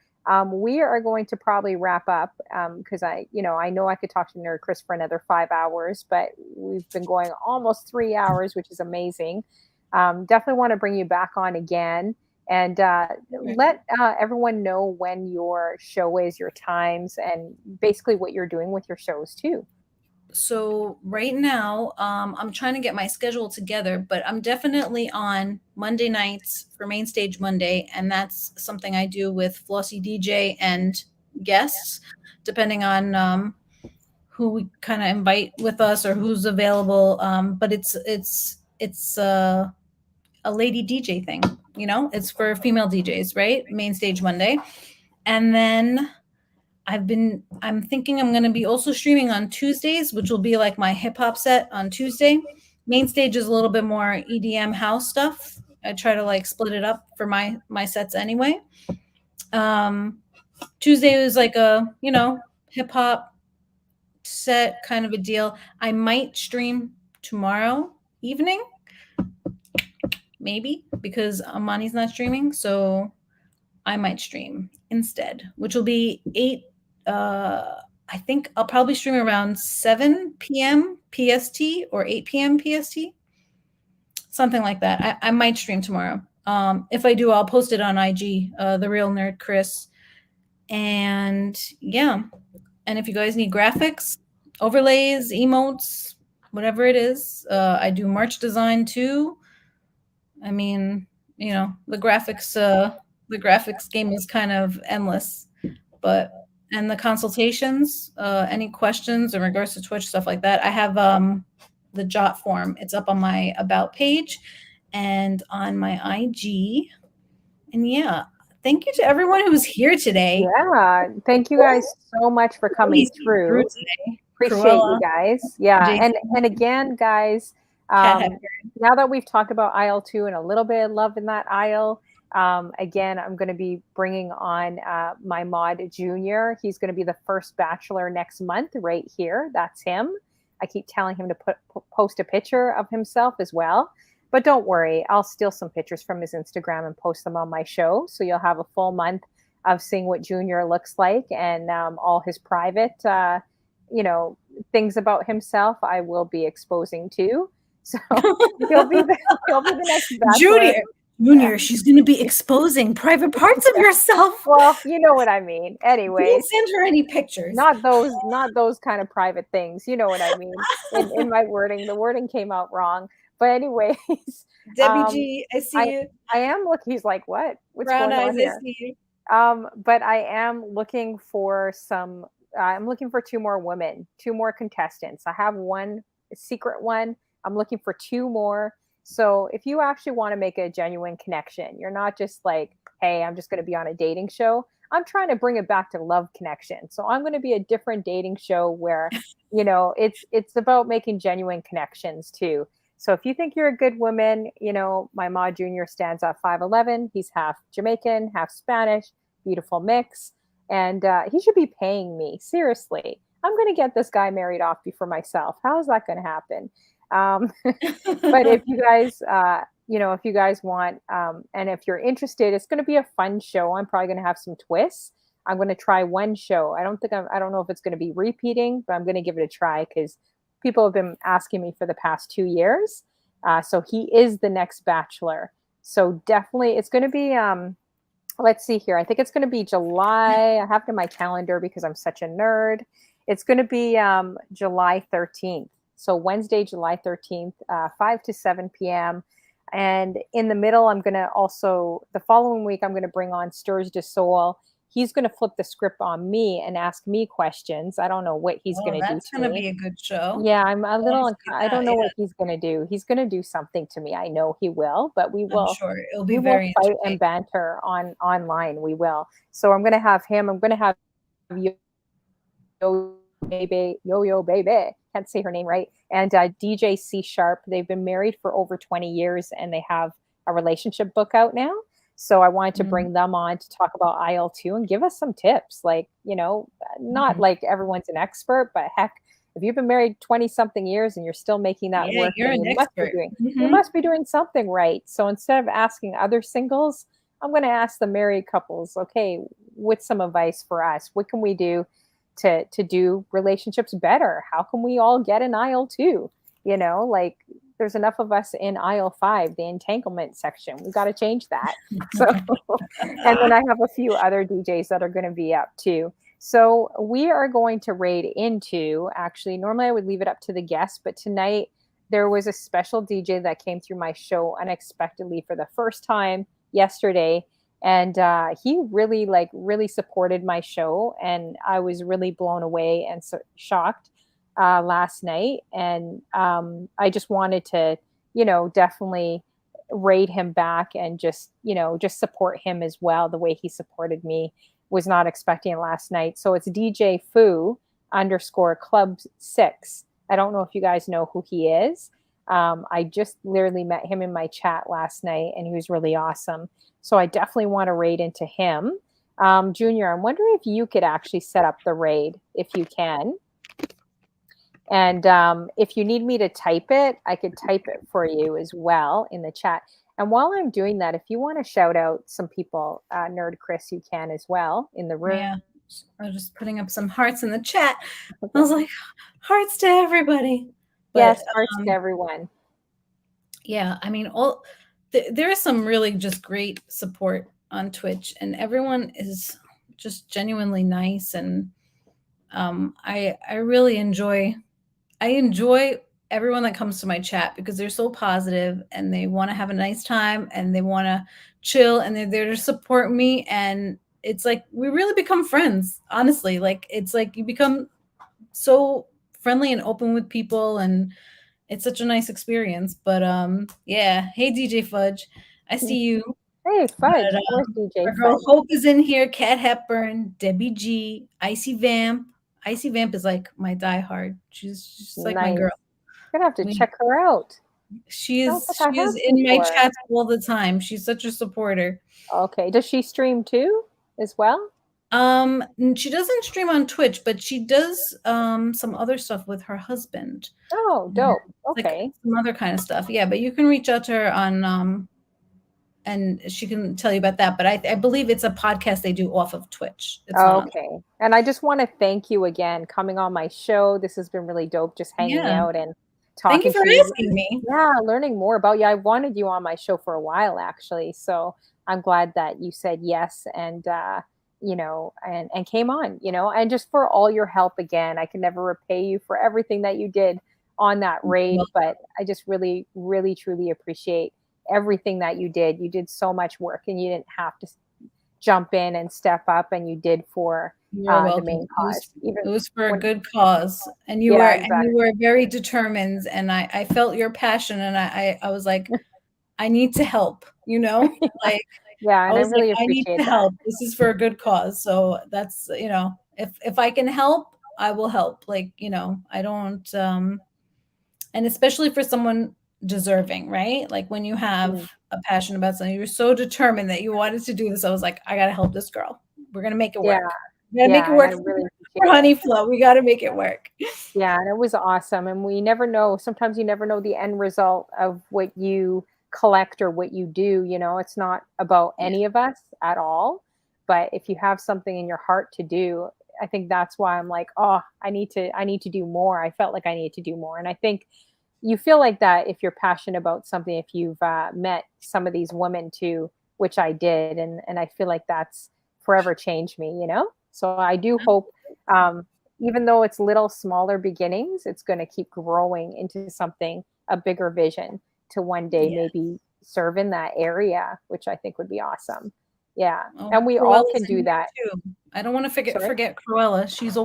We are going to probably wrap up because I know I could talk to Nerdchris for another 5 hours, but we've been going almost 3 hours, which is amazing. Definitely want to bring you back on again and let everyone know when your show is, your times, and basically what you're doing with your shows too. So right now, I'm trying to get my schedule together, but I'm definitely on Monday nights for Main Stage Monday, and that's something I do with Flossie DJ and guests, depending on who we kind of invite with us or who's available. But it's a lady DJ thing, it's for female DJs, right? Main Stage Monday, and then I'm thinking I'm going to be also streaming on Tuesdays, which will be like my hip hop set on Tuesday. Main Stage is a little bit more EDM house stuff. I try to like split it up for my sets anyway. Tuesday is like a, hip hop set kind of a deal. I might stream tomorrow evening, maybe, because Amani's not streaming. So I might stream instead, which will be 8. I think I'll probably stream around 7 p.m. PST or 8 p.m. PST, something like that. I might stream tomorrow. If I do, I'll post it on IG, The Real Nerdchris. And yeah, and if you guys need graphics, overlays, emotes, whatever it is, I do merch design too. I mean, the graphics game is kind of endless, but and the consultations, any questions in regards to Twitch, stuff like that, I have the Jot form. It's up on my about page and on my IG. And yeah, thank you to everyone who was here today. Yeah, thank you guys so much for coming through. Today. Appreciate you Cruella, guys. Yeah, Jason, and again, guys, Cat Head. now that we've talked about aisle 2 and a little bit of love in that aisle, again, I'm going to be bringing on my mod Junior. He's going to be the first bachelor next month right here. That's him. I keep telling him to post a picture of himself as well. But don't worry, I'll steal some pictures from his Instagram and post them on my show. So you'll have a full month of seeing what Junior looks like, and all his private, things about himself I will be exposing too. So he'll be the next bachelor. Junior, she's going to be exposing private parts of herself. Well, you know what I mean. Anyways, don't send her any pictures. Not those kind of private things. You know what I mean. In my wording, the wording came out wrong. But anyways, Debbie G, I see you. I am looking. He's like, what? What's Brown going eyes, on here? I see you. But I am looking for some. I'm looking for 2 more women, 2 more contestants. I have one secret one. I'm looking for 2 more. So if you actually want to make a genuine connection, you're not just like, hey, I'm just going to be on a dating show. I'm trying to bring it back to love connection. So I'm going to be a different dating show where, it's about making genuine connections too. So if you think you're a good woman, my Ma Junior stands at 5'11". He's half Jamaican, half Spanish, beautiful mix. And he should be paying me. Seriously. I'm going to get this guy married off before myself. How is that going to happen? But if you guys, if you guys want, and if you're interested, it's going to be a fun show. I'm probably going to have some twists. I'm going to try one show. I don't know if it's going to be repeating, but I'm going to give it a try because people have been asking me for the past 2 years. So he is the next bachelor. So definitely it's going to be, let's see here. I think it's going to be July. I have it in my calendar because I'm such a nerd. It's going to be July 13th. So Wednesday, July 13th, 5 to 7 p.m. And in the middle, I'm going to also, the following week, I'm going to bring on Stirs de Soul. He's going to flip the script on me and ask me questions. I don't know what he's going to do. That's going to be a good show. Yeah, I'm a little, I don't know what he's going to do. He's going to do something to me. I know he will, but we will. I'm sure it'll be very fight and banter online. We will. So I'm going to have him. I'm going to have Yo-Yo Baby. Can't say her name right. And DJ C Sharp. They've been married for over 20 years and they have a relationship book out now. So I wanted to bring them on to talk about IL2 and give us some tips. Like, not like everyone's an expert, but heck, if you've been married 20 something years and you're still making that work, you're an expert. You must be doing something right. So instead of asking other singles, I'm going to ask the married couples, okay, what's some advice for us? What can we do to do relationships better? How can we all get an aisle 2? Like there's enough of us in aisle 5, the entanglement section. We got to change that. So, and then I have a few other DJs that are going to be up too. So we are going to raid into, actually, normally I would leave it up to the guests, but tonight there was a special DJ that came through my show unexpectedly for the first time yesterday. And he really supported my show. And I was really blown away and so shocked last night. And I just wanted to, definitely raid him back and just support him as well. The way he supported me, was not expecting it last night. So it's DJ Foo _Club 6. I don't know if you guys know who he is. I just literally met him in my chat last night and he was really awesome. So I definitely want to raid into him. Junior, I'm wondering if you could actually set up the raid if you can. And if you need me to type it, I could type it for you as well in the chat. And while I'm doing that, if you want to shout out some people, Nerdchris, you can as well in the room. Yeah, I was just putting up some hearts in the chat. Okay. I was like, hearts to everybody. But, yes, hearts to everyone. Yeah, I mean, there is some really just great support on Twitch, and everyone is just genuinely nice. And I really enjoy everyone that comes to my chat because they're so positive and they want to have a nice time and they want to chill and they're there to support me. And it's like, we really become friends, honestly. Like, it's like you become so friendly and open with people and it's such a nice experience. But yeah. Hey, DJ Fudge, I see you. Hey, Fudge. Where's DJ our girl Hope is in here. Kat Hepburn, Debbie G, Icy Vamp. Icy Vamp is like my diehard. She's just like my girl. You're gonna have to check her out. She is in my chats all the time. She's such a supporter. Okay. Does she stream too as well? She doesn't stream on Twitch, but she does some other stuff with her husband. Oh, dope. Okay. Like some other kind of stuff. Yeah, but you can reach out to her on and she can tell you about that. But I believe it's a podcast they do off of Twitch. Okay. And I just want to thank you again coming on my show. This has been really dope, just hanging out and Thank you talking for to you. asking me. Yeah, learning more about you. I wanted you on my show for a while, actually. So I'm glad that you said yes and, and came on, and just for all your help again. I can never repay you for everything that you did on that raid, Well, but I just really, really, truly appreciate everything that you did. You did so much work and you didn't have to jump in and step up, and you did for you're the welcome. main cause. Even It was for a when, good cause, and yeah, you exactly. were very determined, and I felt your passion, and I was like, I need to help, like Yeah, I and I was like, really I need appreciate to that. help. This is for a good cause. So that's, if I can help, I will help. Like, I don't and especially for someone deserving, right? Like when you have Mm. a passion about something, you're so determined that you wanted to do this. I was like, I gotta help this girl. We're gonna make it Yeah, work. We're gonna make it yeah, and I work really for appreciate it. Honey Flow. We gotta make it work. Yeah, and it was awesome. And we never know, sometimes you never know the end result of what you collect or what you do. It's not about Yeah. any of us at all. But if you have something in your heart to do, I think that's why I'm like, oh, I need to do more. I felt like I needed to do more. And I think you feel like that if you're passionate about something, if you've met some of these women too, which I did. And I feel like that's forever changed me. So I do hope, um, even though it's little smaller beginnings, it's going to keep growing into something, a bigger vision to one day Yeah. maybe serve in that area, which I think would be awesome. Yeah. Oh, And we all Cruella's can in do here that. too. I don't want to Sorry. forget Cruella. She's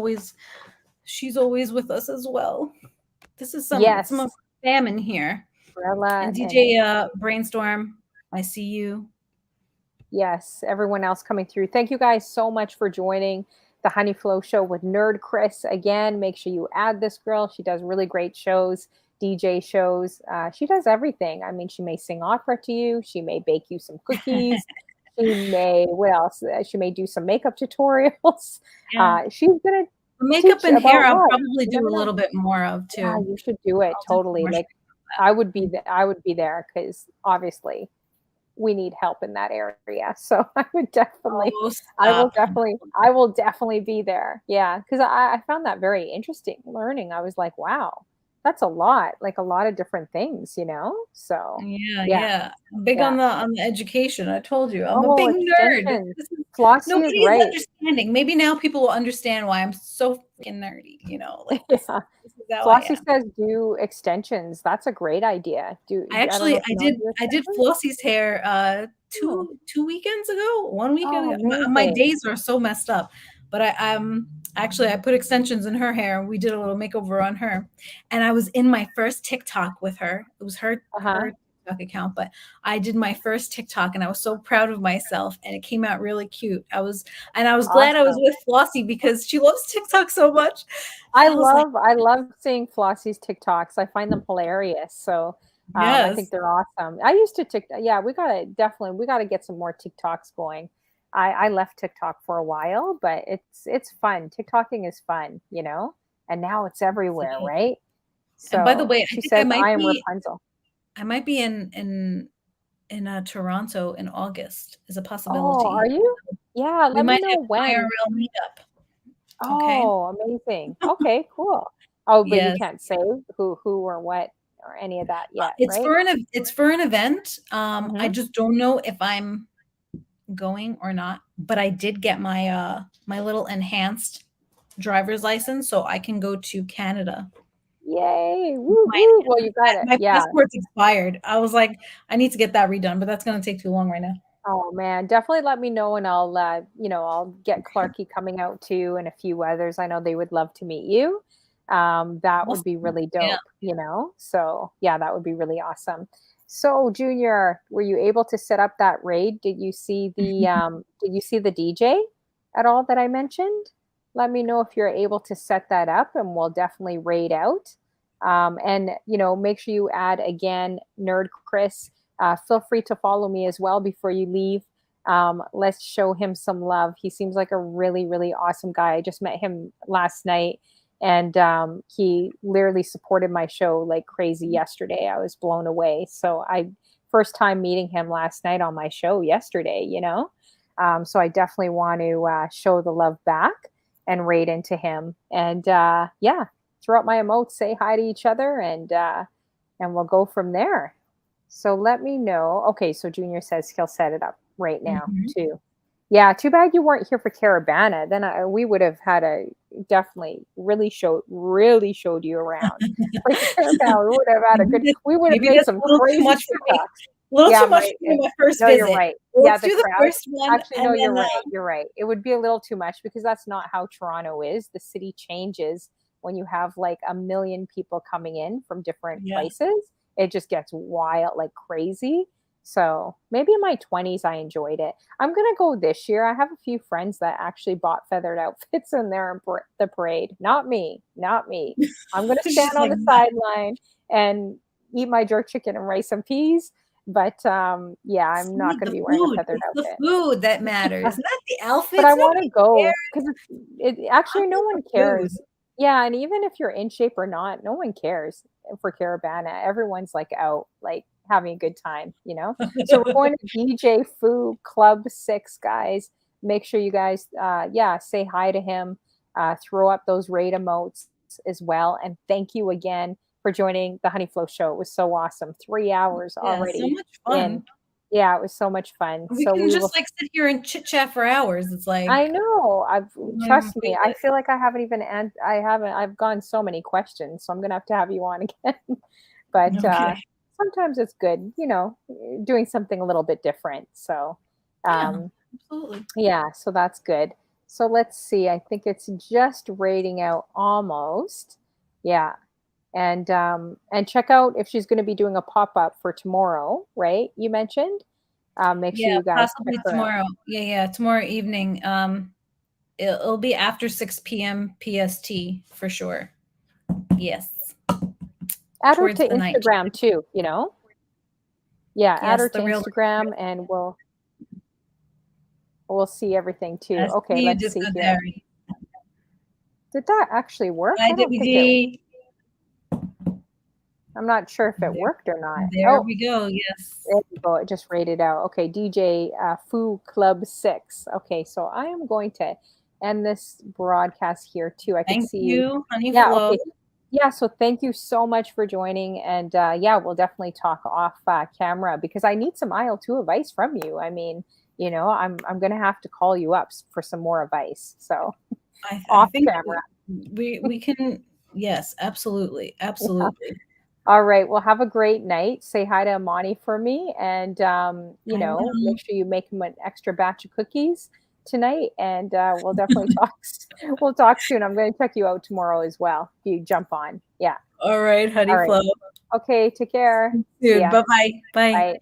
always with us as well. This is some of Yes. Sam in here. Umbrella And and DJ Brainstorm, I see you. yes, everyone else coming through. Thank you guys so much for joining the Honey Flow show with Nerdchris. Again, make sure you add this girl. She does really great shows, DJ shows. She does everything. I mean, she may sing opera to you. She may bake you some cookies. She may, what else? She may do some makeup tutorials. Yeah. She's going to Makeup teach and hair, about I'll love. probably You do never a know. little bit more of Yeah, too. you should do it I'll do totally. more Like that. I would be I would be there because obviously we need help in that area. So I would definitely, Oh, stop. I will definitely be there. Yeah. Cause I found that very interesting learning. I was like, wow, that's a lot, like a lot of different things. So Yeah, yeah, yeah. I'm big yeah. on the education. I told you, I'm a Oh, big nerd. extensions. Flossie is Nobody is right. understanding. Maybe now people will understand why I'm so freaking nerdy. Like Yeah. this is how I Flossie am. says do extensions. That's a great idea. I don't know if I you know how to did do I did extensions. Flossie's hair Oh, two weekends ago, 1 week oh, ago. My amazing. days are so messed up. But I put extensions in her hair and we did a little makeover on her. And I was in my first TikTok with her. It was Uh-huh. her TikTok account, but I did my first TikTok and I was so proud of myself and it came out really cute. I was glad I was Awesome. with Flossie because she loves TikTok so much. I I was like, love I love seeing Flossie's TikToks. I find them hilarious. So I think yes. they're awesome. I used to TikTok. Yeah, we gotta get some more TikToks going. I left TikTok for a while, but it's fun. TikToking is fun. And now it's everywhere, right? And by the So way, I she think I says might I am be Rapunzel. in Toronto in August is a Oh, are possibility. you? Yeah, We let me might know have an when. IRL meetup. Okay. Oh, amazing. Okay, cool. Oh, but you Yes. can't say who or what or any of that yet, right? It's for an event. I Hmm. just don't know if I'm going or not, but I did get my little enhanced driver's license so I can go to Canada. Yay. Woo My woo. Well, you got it. my Yeah. passport's expired. I was like, I need to get that redone, but that's gonna take too long right now. Oh man, definitely let me know and I'll get Clarky coming out too and a few others. I know they would love to meet you. That would be Awesome. really Yeah. dope. So yeah, that would be really awesome. So Junior, were you able to set up that raid? Did you see the DJ at all that I mentioned? Let me know if you're able to set that up and we'll definitely raid out. And make sure you add again Nerd Chris. Feel free to follow me as well before you leave. Let's show him some love. He seems like a really, really awesome guy. I just met him last night and he literally supported my show like crazy yesterday. I was blown away. So first time meeting him last night on my show yesterday. So I definitely want to show the love back and raid into him. And yeah, throw out my emotes, say hi to each other, and we'll go from there. So let me know. Okay, so Junior says he'll set it up right now Mhm. too. Yeah, too bad you weren't here for Caravana. Then we would have had a definitely really showed you around. For Caravana, we would have had a good. We would have Maybe made that's some a little too crazy much for me. TikToks. A little Yeah, too much for me my first no, you're visit. right. Yeah, Let's the do the crowd. first one, Actually, and no, you're then, right. You're right. It would be a little too much because that's not how Toronto is. The city changes when you have like a million people coming in from different yeah. places. It just gets wild, like crazy. So maybe in my 20s, I enjoyed it. I'm gonna go this year. I have a few friends that actually bought feathered outfits and they're in the parade. Not me, not me. I'm gonna stand She's on like, the "No." sideline and eat my jerk chicken and rice and peas. But yeah, I'm not See, gonna the be wearing a food. feathered It's the outfit. food that matters, not the But I outfits. want to Nobody cares go because it actually no about one the food. cares. Yeah, and even if you're in shape or not, no one cares for Caravana. Everyone's like out, like having a good time, you know? So we're going to DJ Foo Club 6, guys. Make sure you guys yeah, say hi to him, throw up those rate emotes as well. And thank you again for joining the Honey Flow show. It was so awesome. 3 hours Yeah, so already much in. fun. Yeah, it was so much fun. We So can we just, will like, sit here and chit chat for hours. It's I like, know. I've we don't even trust feel me. I feel like I haven't even I haven't. I've gone so many questions, so I'm gonna have to have you on again. But it. Okay. sometimes it's good, doing something a little bit different. So, Yeah, um, absolutely. yeah, so that's good. So let's see. I think it's just rating out almost. Yeah, and check out if she's going to be doing a pop up for tomorrow. Right? You mentioned. Make sure Yeah, you guys check possibly her out. tomorrow. Yeah, tomorrow evening. It'll be after 6 p.m. PST for sure. Yes, Add her towards to the night. Instagram too. Yeah, add Yes, her the to real. Instagram and we'll see everything I too. Okay, see you let's just see go here. there. Did that actually work? Hi, I don't think WD. I'm not sure if it There, worked or not. there Oh, we go. Yes. there you go. It just rated out. Okay, DJ Foo Club 6. Okay, so I am going to end this broadcast here too. I could Thank see. you, Honey Yeah, Flow. okay. Yeah, so thank you so much for joining. And yeah, we'll definitely talk off camera because I need some IL-2 advice from you. I mean, I'm gonna have to call you up for some more advice. So I off think camera. we can. Yes, absolutely, absolutely. All right. Well, have a great night. Say hi to Amani for me, and I will. make sure you make him an extra batch of cookies tonight. And we'll definitely talk. We'll talk soon. I'm going to check you out tomorrow as well. If you jump on, yeah. All right, Honey All right. Flow. Okay. Take care. See Dude, ya. bye bye. Bye. Bye.